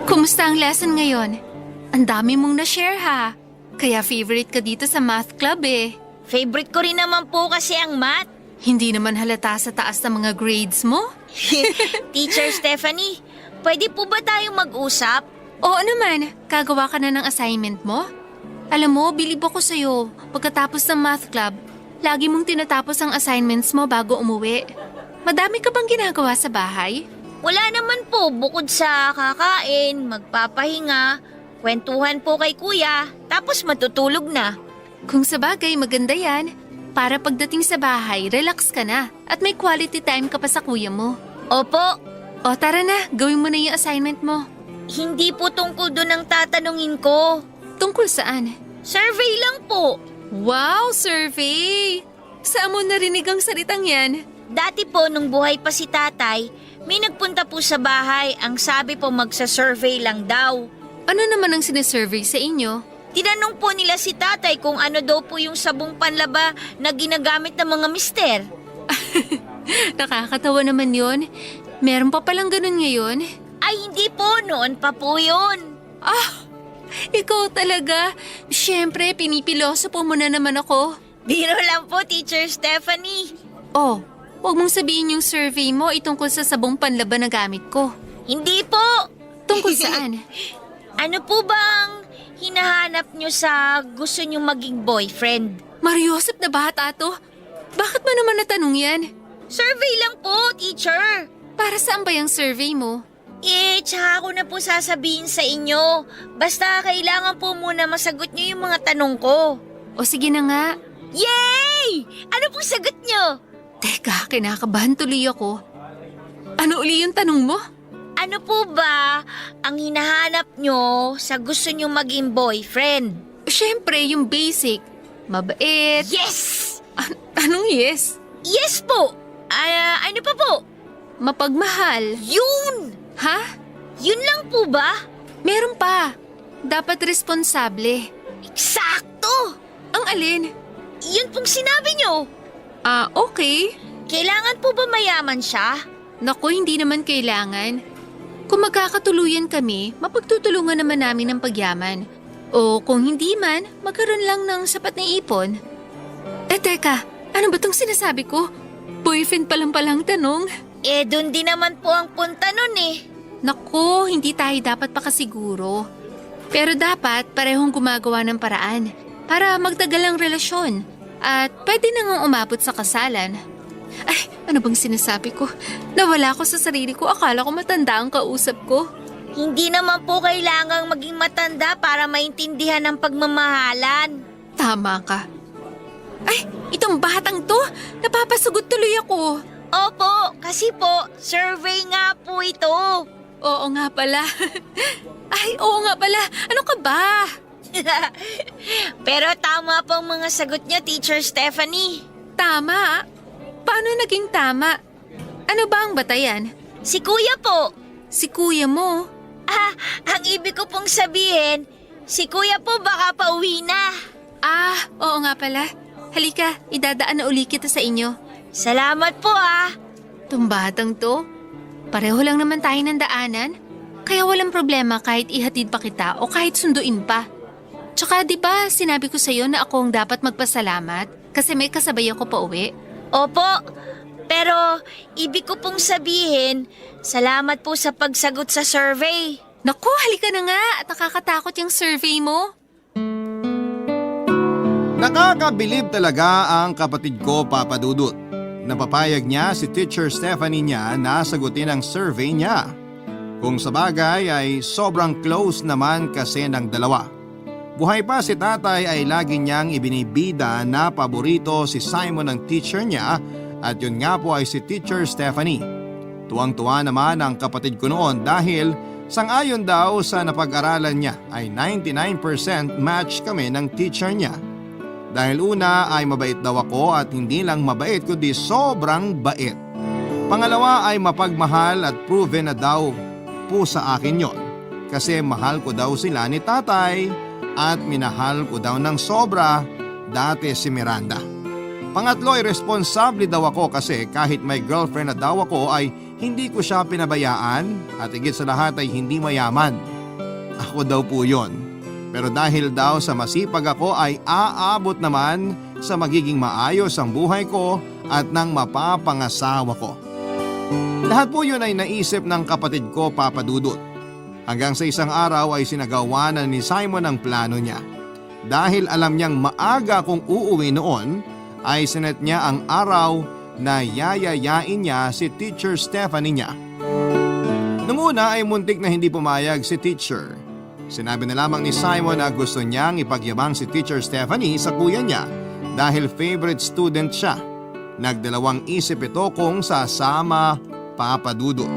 Kumusta ang lesson ngayon? Ang dami mong na-share ha. Kaya favorite ka dito sa math club eh. Favorite ko rin naman po kasi ang math. Hindi naman halata sa taas ng mga grades mo. Teacher Stephanie, pwede po ba tayong mag-usap? Oo naman, kagawa ka na ng assignment mo? Alam mo, bilib ako sa'yo. Pagkatapos ng math club, lagi mong tinatapos ang assignments mo bago umuwi. Madami ka bang ginagawa sa bahay? Wala naman po, bukod sa kakain, magpapahinga, kwentuhan po kay kuya, tapos matutulog na. Kung sabagay, maganda yan. Para pagdating sa bahay, relax ka na at may quality time ka pa sa kuya mo. Opo. O tara na, gawin mo na yung assignment mo. Hindi po tungkol doon ang tatanungin ko. Tungkol saan? Survey lang po. Wow, survey! Saan mo narinig ang salitang yan? Dati po nung buhay pa si tatay, may nagpunta po sa bahay. Ang sabi po magsa-survey lang daw. Ano naman ang sinasurvey sa inyo? Tinanong po nila si tatay kung ano daw po yung sabong panlaba na ginagamit ng mga mister. Nakakatawa naman yon. Meron pa palang ganun ngayon? Ay hindi po, noon pa po yun. Ah, ikaw talaga. Siyempre, pinipilosopo mo na naman ako. Biro lang po, Teacher Stephanie. Oh, huwag mong sabihin yung survey mo itungkol sa sabong panlaba na gamit ko. Hindi po. Tungkol saan? Ano po bang hinahanap nyo sa gusto nyo maging boyfriend? Mariosep na bata to. Bakit mo naman natanong yan? Survey lang po, teacher. Para saan ba yung survey mo? Tsaka ko na po sasabihin sa inyo. Basta kailangan po muna masagot nyo yung mga tanong ko. O sige na nga. Yay! Ano pong sagot nyo? Teka, kinakabahan tuloy ako. Ano uli yung tanong mo? Ano po ba ang hinahanap nyo sa gusto nyo maging boyfriend? Siyempre, yung basic. Mabait. Yes! Anong yes? Yes po! Ano pa po? Mapagmahal. Yun! Ha? Yun lang po ba? Meron pa. Dapat responsable. Eksakto! Ang alin? Yun pong sinabi nyo. Okay. Kailangan po ba mayaman siya? Naku, hindi naman kailangan. Kung magkakatuluyan kami, mapagtutulungan naman namin ng pagyaman. O kung hindi man, magkaroon lang ng sapat na ipon. Teka, ano ba tong sinasabi ko? Boyfriend pa lang palang tanong. Dun din naman po ang punta nun eh. Naku, hindi tayo dapat pakasiguro. Pero dapat parehong gumagawa ng paraan para magtagal ang relasyon at pwede nang umabot sa kasalan. Ay, ano bang sinasabi ko? Nawala ko sa sarili ko, akala ko matanda ang kausap ko. Hindi naman po kailangang maging matanda para maintindihan ang pagmamahalan. Tama ka. Ay, itong batang to, napapasagot tuloy ako. Opo, kasi po, survey nga po ito. Oo nga pala. Ay, oo nga pala. Ano ka ba? Pero tama po ang mga sagot niya, Teacher Stephanie. Tama? Paano naging tama? Ano ba ang batayan? Si Kuya po. Si kuya mo? Ang ibig ko pong sabihin, si Kuya po baka pauwi na. Oo nga pala. Halika, idadaan na uli kita sa inyo. Salamat po Itong batang to, pareho lang naman tayo ng daanan. Kaya walang problema kahit ihatid pa kita o kahit sunduin pa. Tsaka di ba sinabi ko sa'yo na ako ang dapat magpasalamat kasi may kasabay ako pa uwi? Opo, pero ibig ko pong sabihin, salamat po sa pagsagot sa survey. Naku, halika na nga at nakakatakot yung survey mo. Nakakabilib talaga ang kapatid ko, Papa Dudut. Napapayag niya si Teacher Stephanie niya na sagutin ang survey niya. Kung sa bagay ay sobrang close naman kasi ng dalawa. Buhay pa si tatay ay lagi niyang ibinibida na paborito si Simon ng teacher niya at yun nga po ay si Teacher Stephanie. Tuwang-tuwa naman ang kapatid ko noon dahil sang-ayon daw sa napag-aralan niya ay 99% match kami ng teacher niya. Dahil una ay mabait daw ako at hindi lang mabait kundi sobrang bait. Pangalawa ay mapagmahal at proven na daw po sa akin yon. Kasi mahal ko daw sila ni tatay at minahal ko daw ng sobra dati si Miranda. Pangatlo ay responsable daw ako kasi kahit may girlfriend na daw ako ay hindi ko siya pinabayaan at higit sa lahat ay hindi mayaman. Ako daw po yon. Pero dahil daw sa masipag ako ay aabot naman sa magiging maayos ang buhay ko at ng mapapangasawa ko. Lahat po yun ay naisip ng kapatid ko, Papa Dudut. Hanggang sa isang araw ay sinagawa na ni Simon ang plano niya. Dahil alam niyang maaga kung uuwi noon, ay sinet niya ang araw na yayayain niya si Teacher Stephanie niya. Nung una ay muntik na hindi pumayag si Teacher. Sinabi na lamang ni Simon na gusto niyang ipagyabang si Teacher Stephanie sa kuya niya dahil favorite student siya. Nagdalawang isip ito kung sasama, Papa Dudut.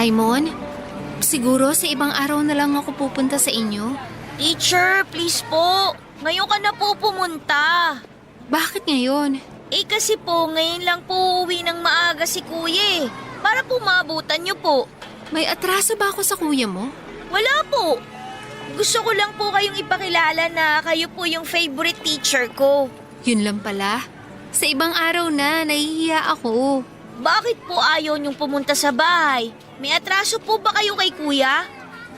Simon? Siguro sa ibang araw na lang ako pupunta sa inyo. Teacher, please po. Ngayon ka na po pumunta. Bakit ngayon? Kasi po, ngayon lang po uwi ng maaga si Kuya para po maabutan niyo po. May atraso ba ako sa kuya mo? Wala po. Gusto ko lang po kayong ipakilala na kayo po yung favorite teacher ko. Yun lang pala. Sa ibang araw na, nahihiya ako. Bakit po ayaw niyong pumunta sa bahay? May atraso po ba kayo kay Kuya?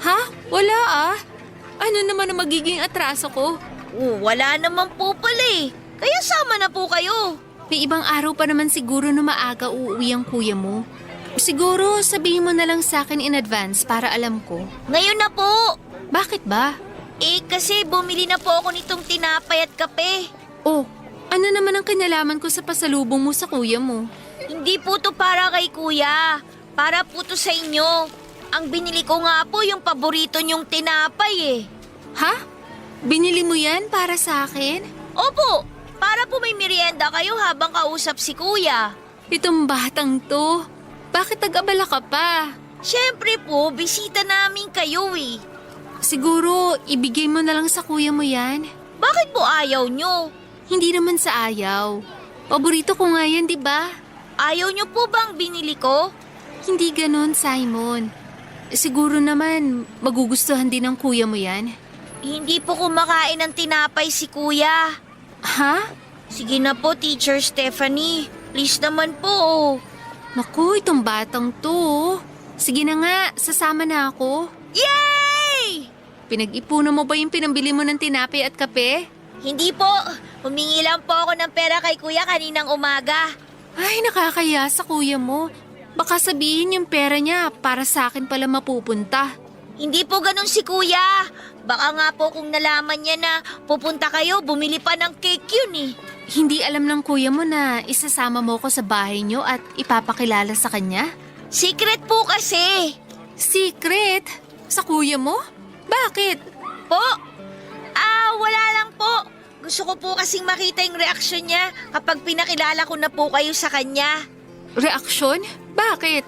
Ha? Wala Ano naman ang magiging atraso ko? Wala naman po pala Kaya sama na po kayo. May ibang araw pa naman siguro na maaga uuwi ang kuya mo. Siguro sabihin mo na lang sa akin in advance para alam ko. Ngayon na po. Bakit ba? Kasi bumili na po ako nitong tinapay at kape. Oh, ano naman ang kinalaman ko sa pasalubong mo sa kuya mo? Hindi po to para kay Kuya. Para po to sa inyo. Ang binili ko nga po yung paborito niyong tinapay Ha? Binili mo yan para sa akin? Opo, para po may merienda kayo habang kausap si Kuya. Itong batang to. Bakit nag-abala ka pa? Siyempre po, bisita namin kayo eh. Siguro, ibigay mo na lang sa kuya mo yan. Bakit po ayaw nyo? Hindi naman sa ayaw. Paborito ko nga yan, di ba? Ayaw nyo po bang binili ko? Hindi ganon, Simon. Siguro naman, magugustuhan din ng kuya mo yan. Hindi po kumakain ng tinapay si kuya. Ha? Sige na po, Teacher Stephanie. Please naman po. Naku, itong batang to. Sige na nga, sasama na ako. Yay! Pinag-ipunan mo ba yung pinambili mo ng tinapay at kape? Hindi po. Humingi lang po ako ng pera kay kuya kaninang umaga. Ay, nakakaya sa kuya mo. Baka sabihin yung pera niya para sa akin pala mapupunta. Hindi po ganun si kuya. Baka nga po kung nalaman niya na pupunta kayo, bumili pa ng cake yun eh. Hindi alam ng kuya mo na isasama mo ko sa bahay niyo at ipapakilala sa kanya? Secret po kasi. Secret? Sa kuya mo? Bakit? Po? Wala lang po. Gusto ko po kasing makita yung reaksyon niya kapag pinakilala ko na po kayo sa kanya. Reaksyon? Bakit?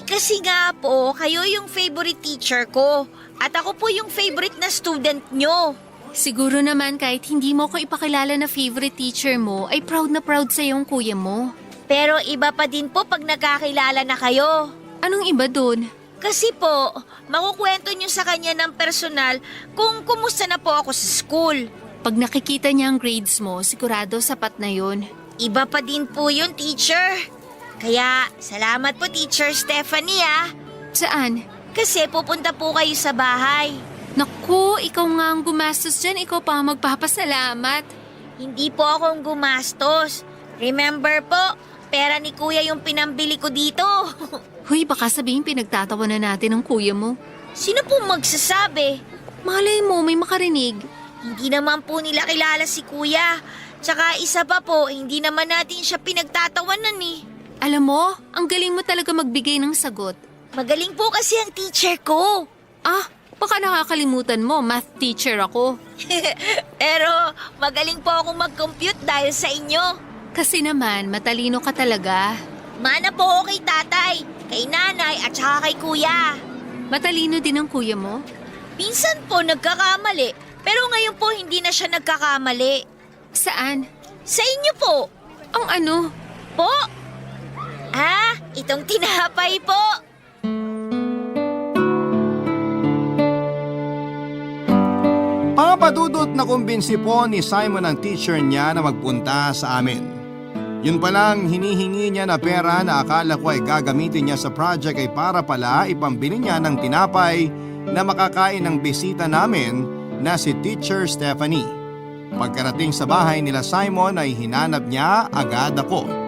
Kasi nga po, kayo yung favorite teacher ko. At ako po yung favorite na student nyo. Siguro naman kahit hindi mo ko ipakilala na favorite teacher mo, ay proud na proud sa yung kuya mo. Pero iba pa din po pag nagkakilala na kayo. Anong iba dun? Kasi po, makukwento nyo sa kanya ng personal kung kumusta na po ako sa school. Pag nakikita niya ang grades mo, sigurado sapat na yun. Iba pa din po yun, teacher. Kaya, salamat po, Teacher Stephanie Saan? Kasi pupunta po kayo sa bahay. Naku, ikaw nga ang gumastos dyan, ikaw pa ang magpapasalamat. Hindi po akong gumastos. Remember po, pera ni kuya yung pinambili ko dito. Huy, baka sabihin pinagtatawa na natin ng kuya mo. Sino po magsasabi? Malay mo, may makarinig. Hindi naman po nila kilala si kuya. Tsaka isa pa po, hindi naman natin siya pinagtatawanan eh. Alam mo, ang galing mo talaga magbigay ng sagot. Magaling po kasi ang teacher ko. Baka nakakalimutan mo, math teacher ako. Pero magaling po akong mag-compute dahil sa inyo. Kasi naman, matalino ka talaga. Mana po ako kay tatay, kay nanay at saka kay kuya. Matalino din ang kuya mo? Minsan po nagkakamali, pero ngayon po hindi na siya nagkakamali. Saan? Sa inyo po. Ang ano? Po? Itong tinapay po. Papadudot na kumbinsi po ni Simon ang teacher niya na magpunta sa amin. Yun palang hinihingi niya na pera na akala ko ay gagamitin niya sa project ay para pala ipambili niya ng tinapay na makakain ng bisita namin na si Teacher Stephanie. Pagkarating sa bahay nila Simon ay hinanap niya agad ako.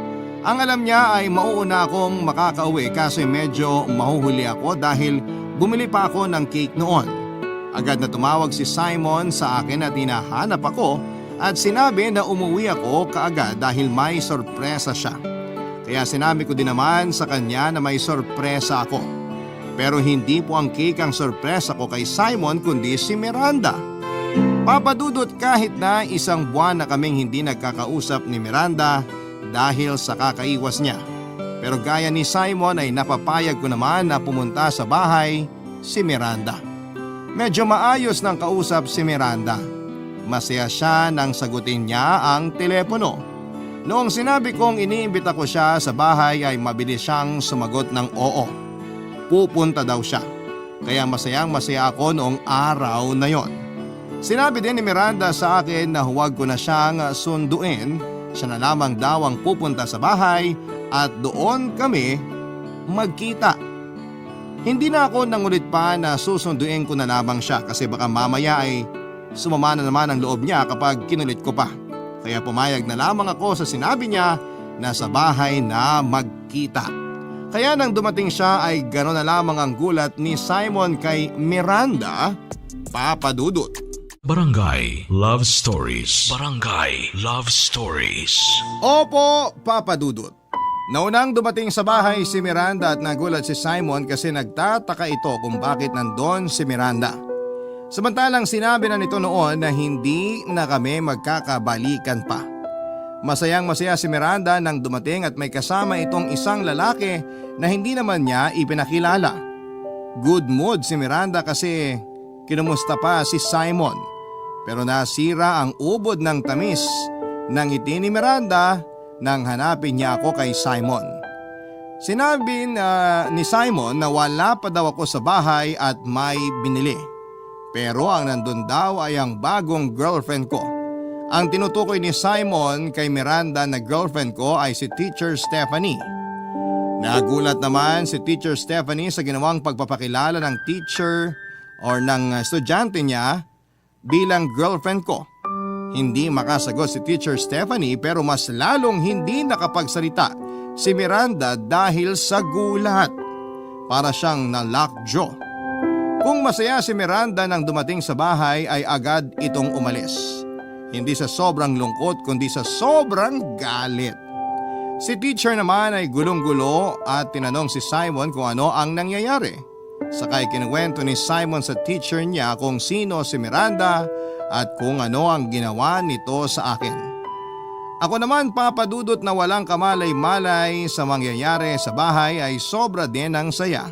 Ang alam niya ay mauuna akong makakauwi kasi medyo mahuhuli ako dahil bumili pa ako ng cake noon. Agad na tumawag si Simon sa akin at hinahanap ako at sinabi na umuwi ako kaagad dahil may sorpresa siya. Kaya sinabi ko din naman sa kanya na may sorpresa ako. Pero hindi po ang cake ang sorpresa ko kay Simon kundi si Miranda. Papadudot kahit na 1 buwan na kaming hindi nagkakausap ni Miranda dahil sa kakaiwas niya. Pero gaya ni Simon ay napapayag ko naman na pumunta sa bahay si Miranda. Medyo maayos ng kausap si Miranda. Masaya siya nang sagutin niya ang telepono. Noong sinabi kong iniimbita ko siya sa bahay ay mabilis siyang sumagot ng oo. Pupunta daw siya. Kaya masayang masaya ako noong araw na yon. Sinabi din ni Miranda sa akin na huwag ko na siyang sunduin. Siya na lamang daw ang pupunta sa bahay at doon kami magkita. Hindi na ako nangulit pa na susunduin ko na lamang siya kasi baka mamaya ay sumama na naman ang loob niya kapag kinulit ko pa. Kaya pumayag na lamang ako sa sinabi niya na sa bahay na magkita. Kaya nang dumating siya ay gano'n na lamang ang gulat ni Simon kay Miranda, Papadudot. Barangay Love Stories. Barangay Love Stories. Opo, Papadudot. Naunang dumating sa bahay si Miranda at nagulat si Simon kasi nagtataka ito kung bakit nandun si Miranda. Samantalang sinabi na nito noon na hindi na kami magkakabalikan pa. Masayang-masaya si Miranda nang dumating at may kasama itong isang lalaki na hindi naman niya ipinakilala. Good mood si Miranda kasi kinumusta pa si Simon. Pero nasira ang ubod ng tamis ng ngiti ni Miranda nang hanapin niya ako kay Simon. Sinabi ni Simon na wala pa daw ako sa bahay at may binili. Pero ang nandun daw ay ang bagong girlfriend ko. Ang tinutukoy ni Simon kay Miranda na girlfriend ko ay si Teacher Stephanie. Nagulat naman si Teacher Stephanie sa ginawang pagpapakilala ng teacher or ng estudyante niya bilang girlfriend ko. Hindi makasagot si Teacher Stephanie pero mas lalong hindi nakapagsalita si Miranda dahil sa gulat. Para siyang na-lockjaw. Kung masaya si Miranda nang dumating sa bahay ay agad itong umalis. Hindi sa sobrang lungkot kundi sa sobrang galit. Si teacher naman ay gulong-gulo at tinanong si Simon kung ano ang nangyayari. Sakay kinuwento ni Simon sa teacher niya kung sino si Miranda at kung ano ang ginawa nito sa akin. Ako naman papadudot na walang kamalay-malay sa mangyayari sa bahay ay sobra din ang saya.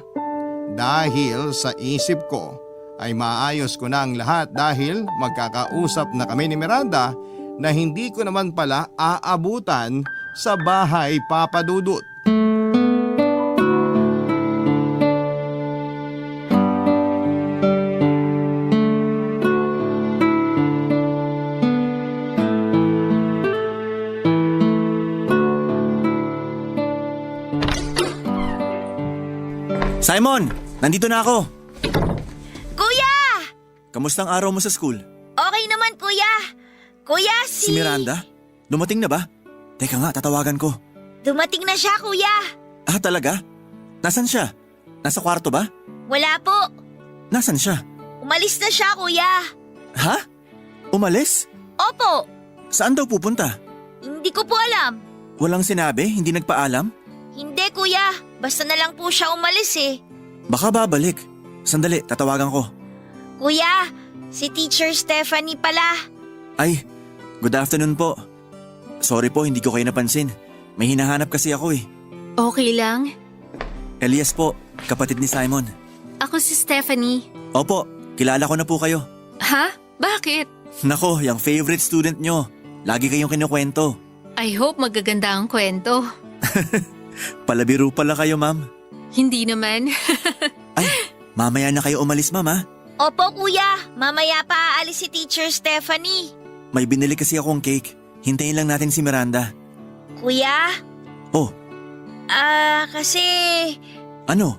Dahil sa isip ko ay maayos ko na ang lahat dahil magkakausap na kami ni Miranda na hindi ko naman pala aabutan sa bahay papadudot. Simon, nandito na ako. Kuya! Kamusta ang araw mo sa school? Okay naman, kuya. Kuya, Si Miranda? Dumating na ba? Teka nga, tatawagan ko. Dumating na siya, kuya. Ah, talaga? Nasaan siya? Nasa kwarto ba? Wala po. Nasaan siya? Umalis na siya, kuya. Ha? Umalis? Opo. Saan daw pupunta? Hindi ko po alam. Walang sinabi? Hindi nagpaalam? Hindi, kuya. Basta na lang po siya umalis eh. Baka babalik. Sandali, tatawagan ko. Kuya, si Teacher Stephanie pala. Ay, good afternoon po. Sorry po, hindi ko kayo napansin. May hinahanap kasi ako eh. Okay lang. Elias po, kapatid ni Simon. Ako si Stephanie. Opo, kilala ko na po kayo. Ha? Bakit? Nako, yung favorite student nyo. Lagi kayong kinukwento. I hope magaganda ang kwento. Palabiro pala kayo, ma'am. Hindi naman. Ay, mamaya na kayo umalis, ma'am ha? Opo, kuya. Mamaya pa aalis si Teacher Stephanie. May binili kasi akong cake. Hintayin lang natin si Miranda. Kuya? Oh, Kasi... ano?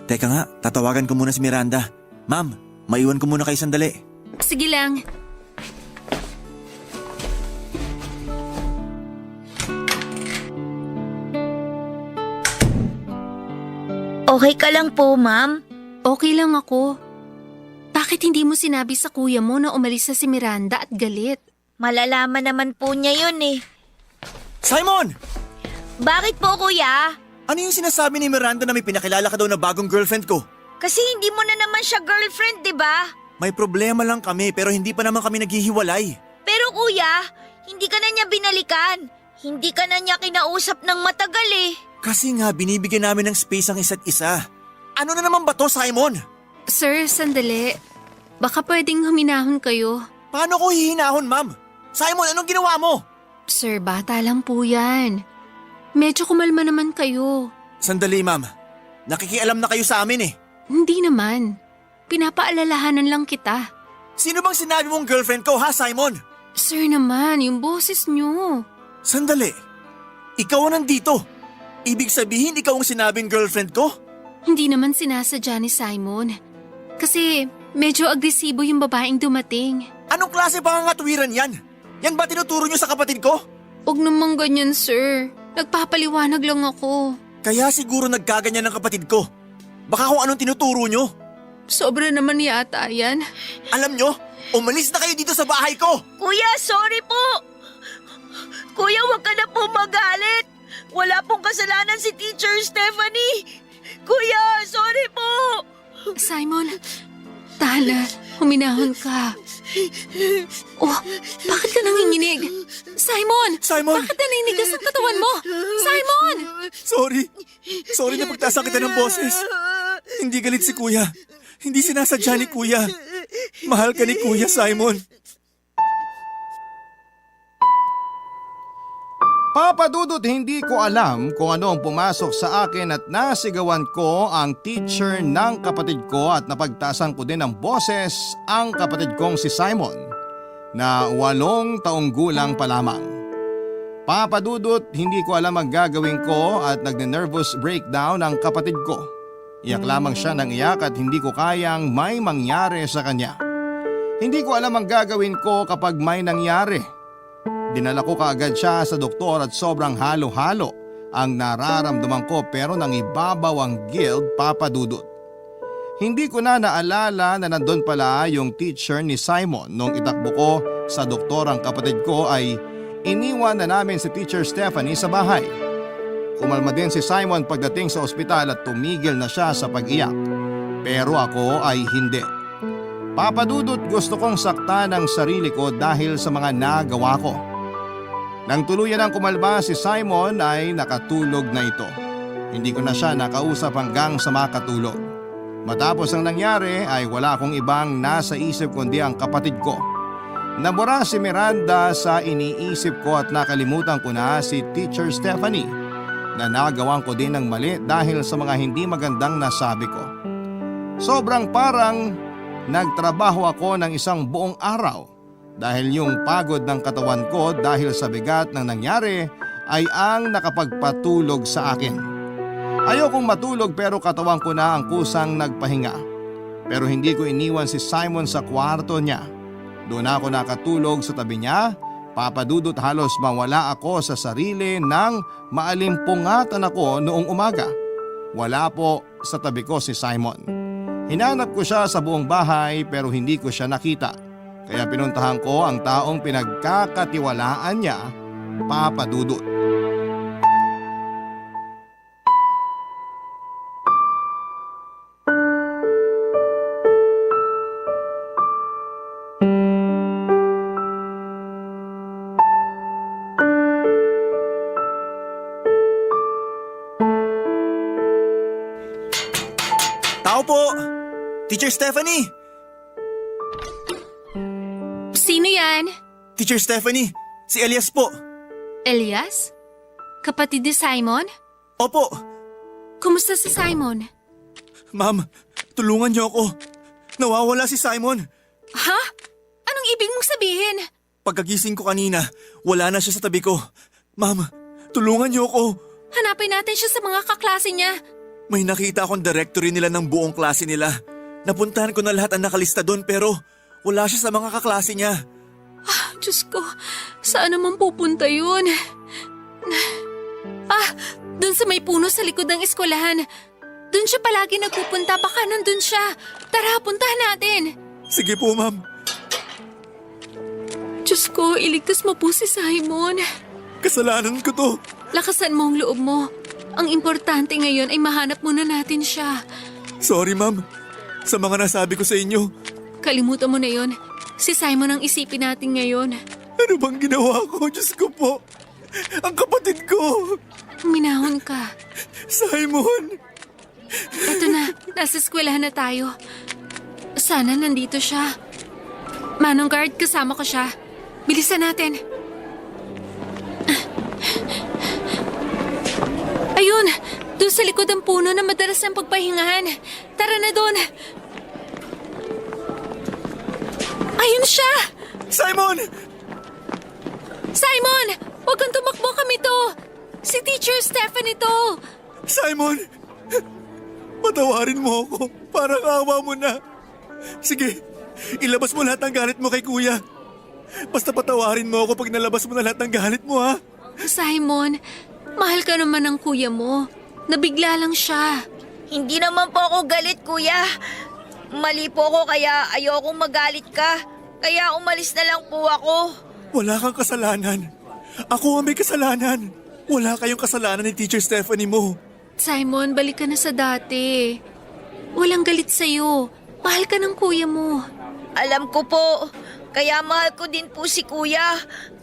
Teka nga, tatawagan ko muna si Miranda. Ma'am, maiwan ko muna kayo sandali. Sige lang. Okay ka lang po, ma'am? Okay lang ako. Bakit hindi mo sinabi sa kuya mo na umalis na si Miranda at galit? Malalaman naman po niya yun eh. Simon! Bakit po, kuya? Ano yung sinasabi ni Miranda na may pinakilala ka daw na bagong girlfriend ko? Kasi hindi mo na naman siya girlfriend, di ba? May problema lang kami pero hindi pa naman kami naghihiwalay. Pero kuya, hindi ka na niya binalikan. Hindi ka na niya kinausap ng matagal eh. Kasi nga binibigyan namin ng space ang isa't isa. Ano na naman ba to, Simon? Sir, sandali. Baka pwedeng huminahon kayo. Paano ko hihinahon, ma'am? Simon, anong ginawa mo? Sir, bata lang po yan. Medyo kumalma naman kayo. Sandali, ma'am. Nakikialam na kayo sa amin eh. Hindi naman. Pinapaalalahanan lang kita. Sino bang sinabi mong girlfriend ko, ha, Simon? Sir naman, yung boses nyo. Sandali. Ikaw ang nandito. Ibig sabihin ikaw ang sinabing girlfriend ko? Hindi naman sinasadya ni Simon. Kasi medyo agresibo yung babaeng dumating. Anong klase pangangatwiran yan? Yan ba tinuturo niyo sa kapatid ko? Huwag naman ganyan, sir. Nagpapaliwanag lang ako. Kaya siguro nagkaganyan ng kapatid ko. Baka kung anong tinuturo niyo. Sobra naman yata yan. Alam niyo, umalis na kayo dito sa bahay ko. Kuya, sorry po. Kuya, wag ka na po magalit. Wala pong kasalanan si Teacher Stephanie. Kuya, sorry po. Simon, tahan na. Huminahon ka. Oh, bakit ka nanginginig? Simon! Simon! Bakit naninigas ang katawan mo? Simon! Sorry na pagtasan kita ng boses. Hindi galit si Kuya. Hindi sinasadya ni Kuya. Mahal ka ni Kuya, Simon. Papa Dudut, hindi ko alam kung ano ang pumasok sa akin at nasigawan ko ang teacher ng kapatid ko at napagtasan ko din ng boses ang kapatid kong si Simon na 8 taong gulang pa lamang. Papa Dudut, hindi ko alam ang gagawin ko at nagne-nervous breakdown ang kapatid ko. Iyak lamang siya ng iyak at hindi ko kayang may mangyari sa kanya. Hindi ko alam ang gagawin ko kapag may nangyari. Dinala ko kaagad siya sa doktor at sobrang halo-halo ang nararamdaman ko pero nangibabaw ang guilt, Papa Dudut. Hindi ko na naalala na nandun pala yung teacher ni Simon nung itakbo ko sa doktor ang kapatid ko ay iniwan na namin si Teacher Stephanie sa bahay. Kumalma din si Simon pagdating sa ospital at tumigil na siya sa pag-iyak. Pero ako ay hindi. Papa Dudut, gusto kong saktan ang sarili ko dahil sa mga nagawa ko. Nang tuluyan ang kumalma si Simon ay nakatulog na ito. Hindi ko na siya nakausap hanggang sa makatulog. Matapos ang nangyari ay wala akong ibang nasa isip kundi ang kapatid ko. Nabura si Miranda sa iniisip ko at nakalimutan ko na si Teacher Stephanie na nagawan ko din ng mali dahil sa mga hindi magandang nasabi ko. Sobrang parang nagtrabaho ako ng isang buong araw dahil yung pagod ng katawan ko dahil sa bigat ng nangyari ay ang nakapagpatulog sa akin. Ayokong matulog pero katawan ko na ang kusang nagpahinga. Pero hindi ko iniwan si Simon sa kwarto niya. Doon ako nakatulog sa tabi niya. Papa Dudut, halos mawala ako sa sarili nang maalimpungatan ako noong umaga. Wala po sa tabi ko si Simon. Hinanap ko siya sa buong bahay pero hindi ko siya nakita. Kaya pinuntahan ko ang taong pinagkakatiwalaan niya, Papa Dudut. Tao po! Teacher Stephanie! Sino yan? Teacher Stephanie, si Elias po. Elias? Kapatid ni Simon? Opo. Kumusta si Simon? Ma'am, tulungan niyo ako. Nawawala si Simon. Ha? Anong ibig mong sabihin? Pagkagising ko kanina, wala na siya sa tabi ko. Ma'am, tulungan niyo ako. Hanapin natin siya sa mga kaklase niya. May nakita akong directory nila ng buong klase nila. Napuntahan ko na lahat ang nakalista doon pero wala siya sa mga kaklase niya. Diyos ko, saan naman pupunta yun? Dun sa may puno sa likod ng eskwelahan. Dun siya palagi nagpupunta, baka nandun siya. Tara, puntahan natin. Sige po, ma'am. Diyos ko, iligtas mo po si Simon. Kasalanan ko to. Lakasan mo ang loob mo. Ang importante ngayon ay mahanap muna natin siya. Sorry, ma'am. Sa mga nasabi ko sa inyo. Kalimutan mo na yon. Si Simon ang isipin natin ngayon. Ano bang ginawa ko? Diyos ko po. Ang kapatid ko. Minahon ka. Simon. Eto na, nasa eskwelahan na tayo. Sana nandito siya. Manong guard, kasama ko siya. Bilisan natin. Ayun! Doon sa likod ng puno na madalas ng pagpahingahan. Tara na doon! Ayun siya! Simon! Simon! Huwag kang tumakbo, kami to! Si Teacher Stephanie to! Simon! Patawarin mo ako. Parang awa mo na. Sige, ilabas mo lahat ng galit mo kay Kuya. Basta patawarin mo ako pag nalabas mo na lahat ng galit mo, ha? Simon, mahal ka naman ng kuya mo. Nabigla lang siya. Hindi naman po ako galit, kuya. Mali po ako kaya ayokong magalit ka. Kaya umalis na lang po ako. Wala kang kasalanan. Ako ang may kasalanan. Wala kayong kasalanan ni Teacher Stephanie mo. Simon, balik ka na sa dati. Walang galit sa'yo. Mahal ka ng kuya mo. Alam ko po. Kaya mahal ko din po si kuya.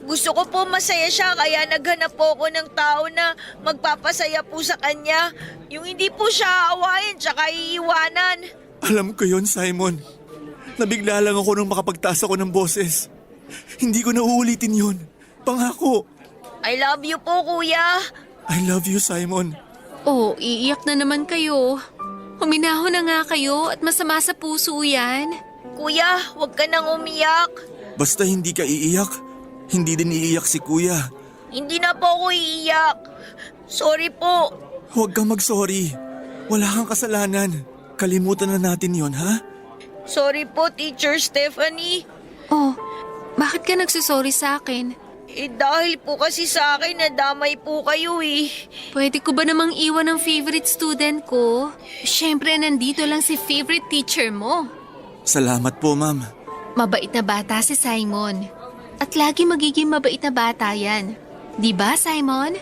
Gusto ko po masaya siya kaya naghanap po ako ng tao na magpapasaya po sa kanya. Yung hindi po siya aawayin tsaka iiwanan. Alam ko yon, Simon. Nabigla lang ako nung makapagtaas ako ng boses. Hindi ko na uulitin yun. Pangako. I love you po kuya. I love you, Simon. Oh, iiyak na naman kayo. Huminahon na nga kayo at masama sa puso yan. Kuya, huwag ka nang umiyak. Basta hindi ka iiyak, hindi din iiyak si kuya. Hindi na po ako iiyak. Sorry po. Huwag kang mag-sorry. Wala kang kasalanan. Kalimutan na natin yon, ha? Sorry po, Teacher Stephanie. Oh, bakit ka nagsusorry sa akin? Dahil po kasi sa akin nadamay po kayo eh. Pwede ko ba namang iwan ang favorite student ko? Siyempre, nandito lang si favorite teacher mo. Salamat po, ma'am. Mabait na bata si Simon. At lagi magiging mabait na bata yan. Di ba, Simon?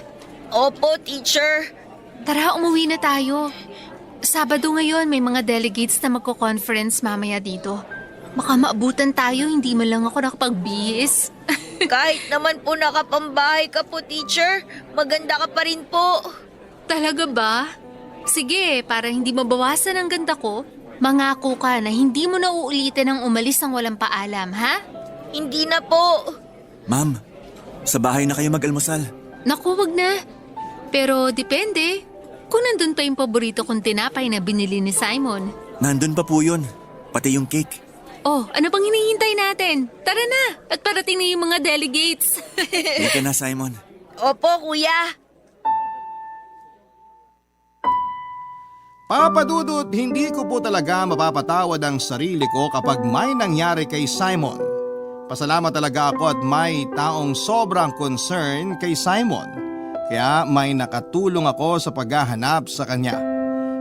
Opo, teacher. Tara, umuwi na tayo. Sabado ngayon, may mga delegates na magko-conference mamaya dito. Baka maabutan tayo, hindi man lang ako nakapagbihis. Kahit naman po nakapambahay ka po, teacher, maganda ka pa rin po. Talaga ba? Sige, para hindi mabawasan ang ganda ko, mangako ka na hindi mo na uulitin ang umalis ng walang paalam, ha? Hindi na po. Ma'am, sa bahay na kayo mag-almusal. Naku, wag na. Pero depende. Kung nandun pa yung paborito kong tinapay na binili ni Simon. Nandun pa po yun. Pati yung cake. Oh, ano bang hinihintay natin? Tara na! At parating na yung mga delegates. Halika na, Simon. Opo, kuya. Papa Dudut, hindi ko po talaga mapapatawad ang sarili ko kapag may nangyari kay Simon. Pasalamat talaga ako at may taong sobrang concern kay Simon. Kaya may nakatulong ako sa paghahanap sa kanya.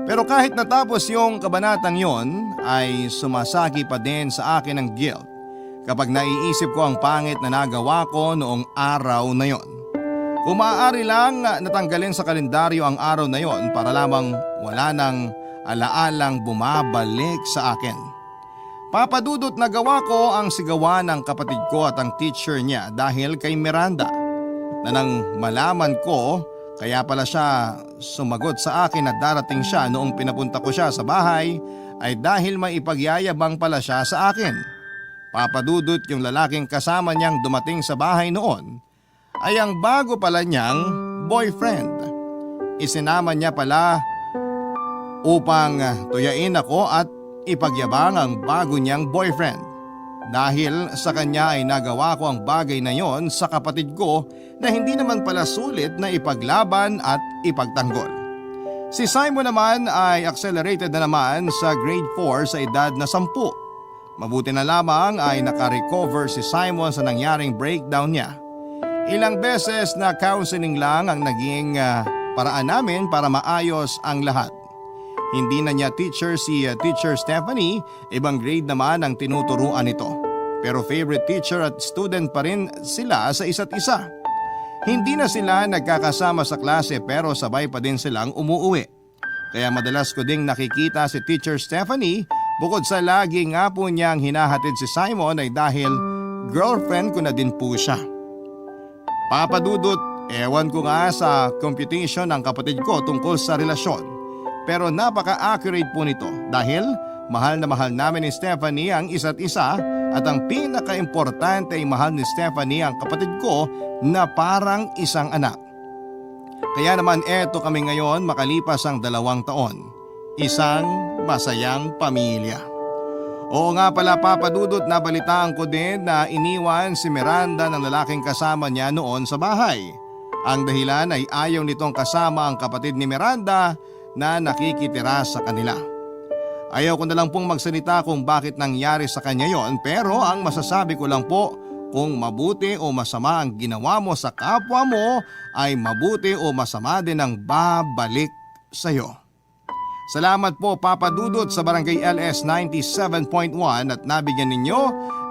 Pero kahit natapos yung kabanatang yon, ay sumasaki pa din sa akin ang guilt kapag naiisip ko ang pangit na nagawa ko noong araw na yon. Kung maaari lang natanggalin sa kalendaryo ang araw na yon para lamang wala nang alaalang bumabalik sa akin. Papadudot na gawa ko ang sigawan ng kapatid ko at ang teacher niya dahil kay Miranda. Na nang malaman ko, kaya pala siya sumagot sa akin na darating siya noong pinapunta ko siya sa bahay ay dahil may ipagyayabang pala siya sa akin. Papadudot yung lalaking kasama niyang dumating sa bahay noon ay ang bago pala niyang boyfriend. Isinama niya pala upang tuyain ako at ipagyabang ang bago niyang boyfriend. Dahil sa kanya ay nagawa ko ang bagay na yon sa kapatid ko na hindi naman pala sulit na ipaglaban at ipagtanggol. Si Simon naman ay accelerated na naman sa grade 4 sa edad na 10. Mabuti na lamang ay nakarecover si Simon sa nangyaring breakdown niya. Ilang beses na counseling lang ang naging paraan namin para maayos ang lahat. Hindi na niya teacher si Teacher Stephanie, ibang grade naman ang tinuturuan nito. Pero favorite teacher at student pa rin sila sa isa't isa. Hindi na sila nagkakasama sa klase pero sabay pa din silang umuuwi. Kaya madalas ko ding nakikita si Teacher Stephanie bukod sa lagi nga po niyang hinahatid si Simon ay dahil girlfriend ko na din po siya. Papadudot, ewan ko nga sa computation ng kapatid ko tungkol sa relasyon. Pero napaka-accurate po nito dahil mahal na mahal namin ni Stephanie ang isa't isa at ang pinaka-importante ay mahal ni Stephanie ang kapatid ko na parang isang anak. Kaya naman eto kami ngayon makalipas ang 2 taon. Isang masayang pamilya. Oo nga pala Papadudot, nabalitaan ko din na iniwan si Miranda ng lalaking kasama niya noon sa bahay. Ang dahilan ay ayaw nitong kasama ang kapatid ni Miranda na nakikitira sa kanila. Ayaw ko na lang pong magsalita kung bakit nangyari sa kanya yon, pero ang masasabi ko lang po, kung mabuti o masama ang ginawa mo sa kapwa mo ay mabuti o masama din ang babalik sa iyo. Salamat po Papadudot sa Barangay LS 97.1 at nabigyan ninyo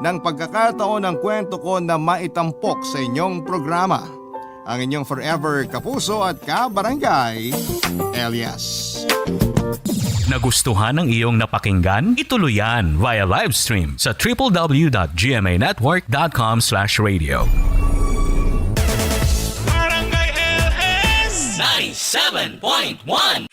ng pagkakataon ng kwento ko na maitampok sa inyong programa. Ang inyong forever kapuso at kabarangay, Elias. Nagustuhan ng iyong napakinggan? Ituloy yan via live stream sa www.gmanetwork.com/radio. Barangay LS 97.1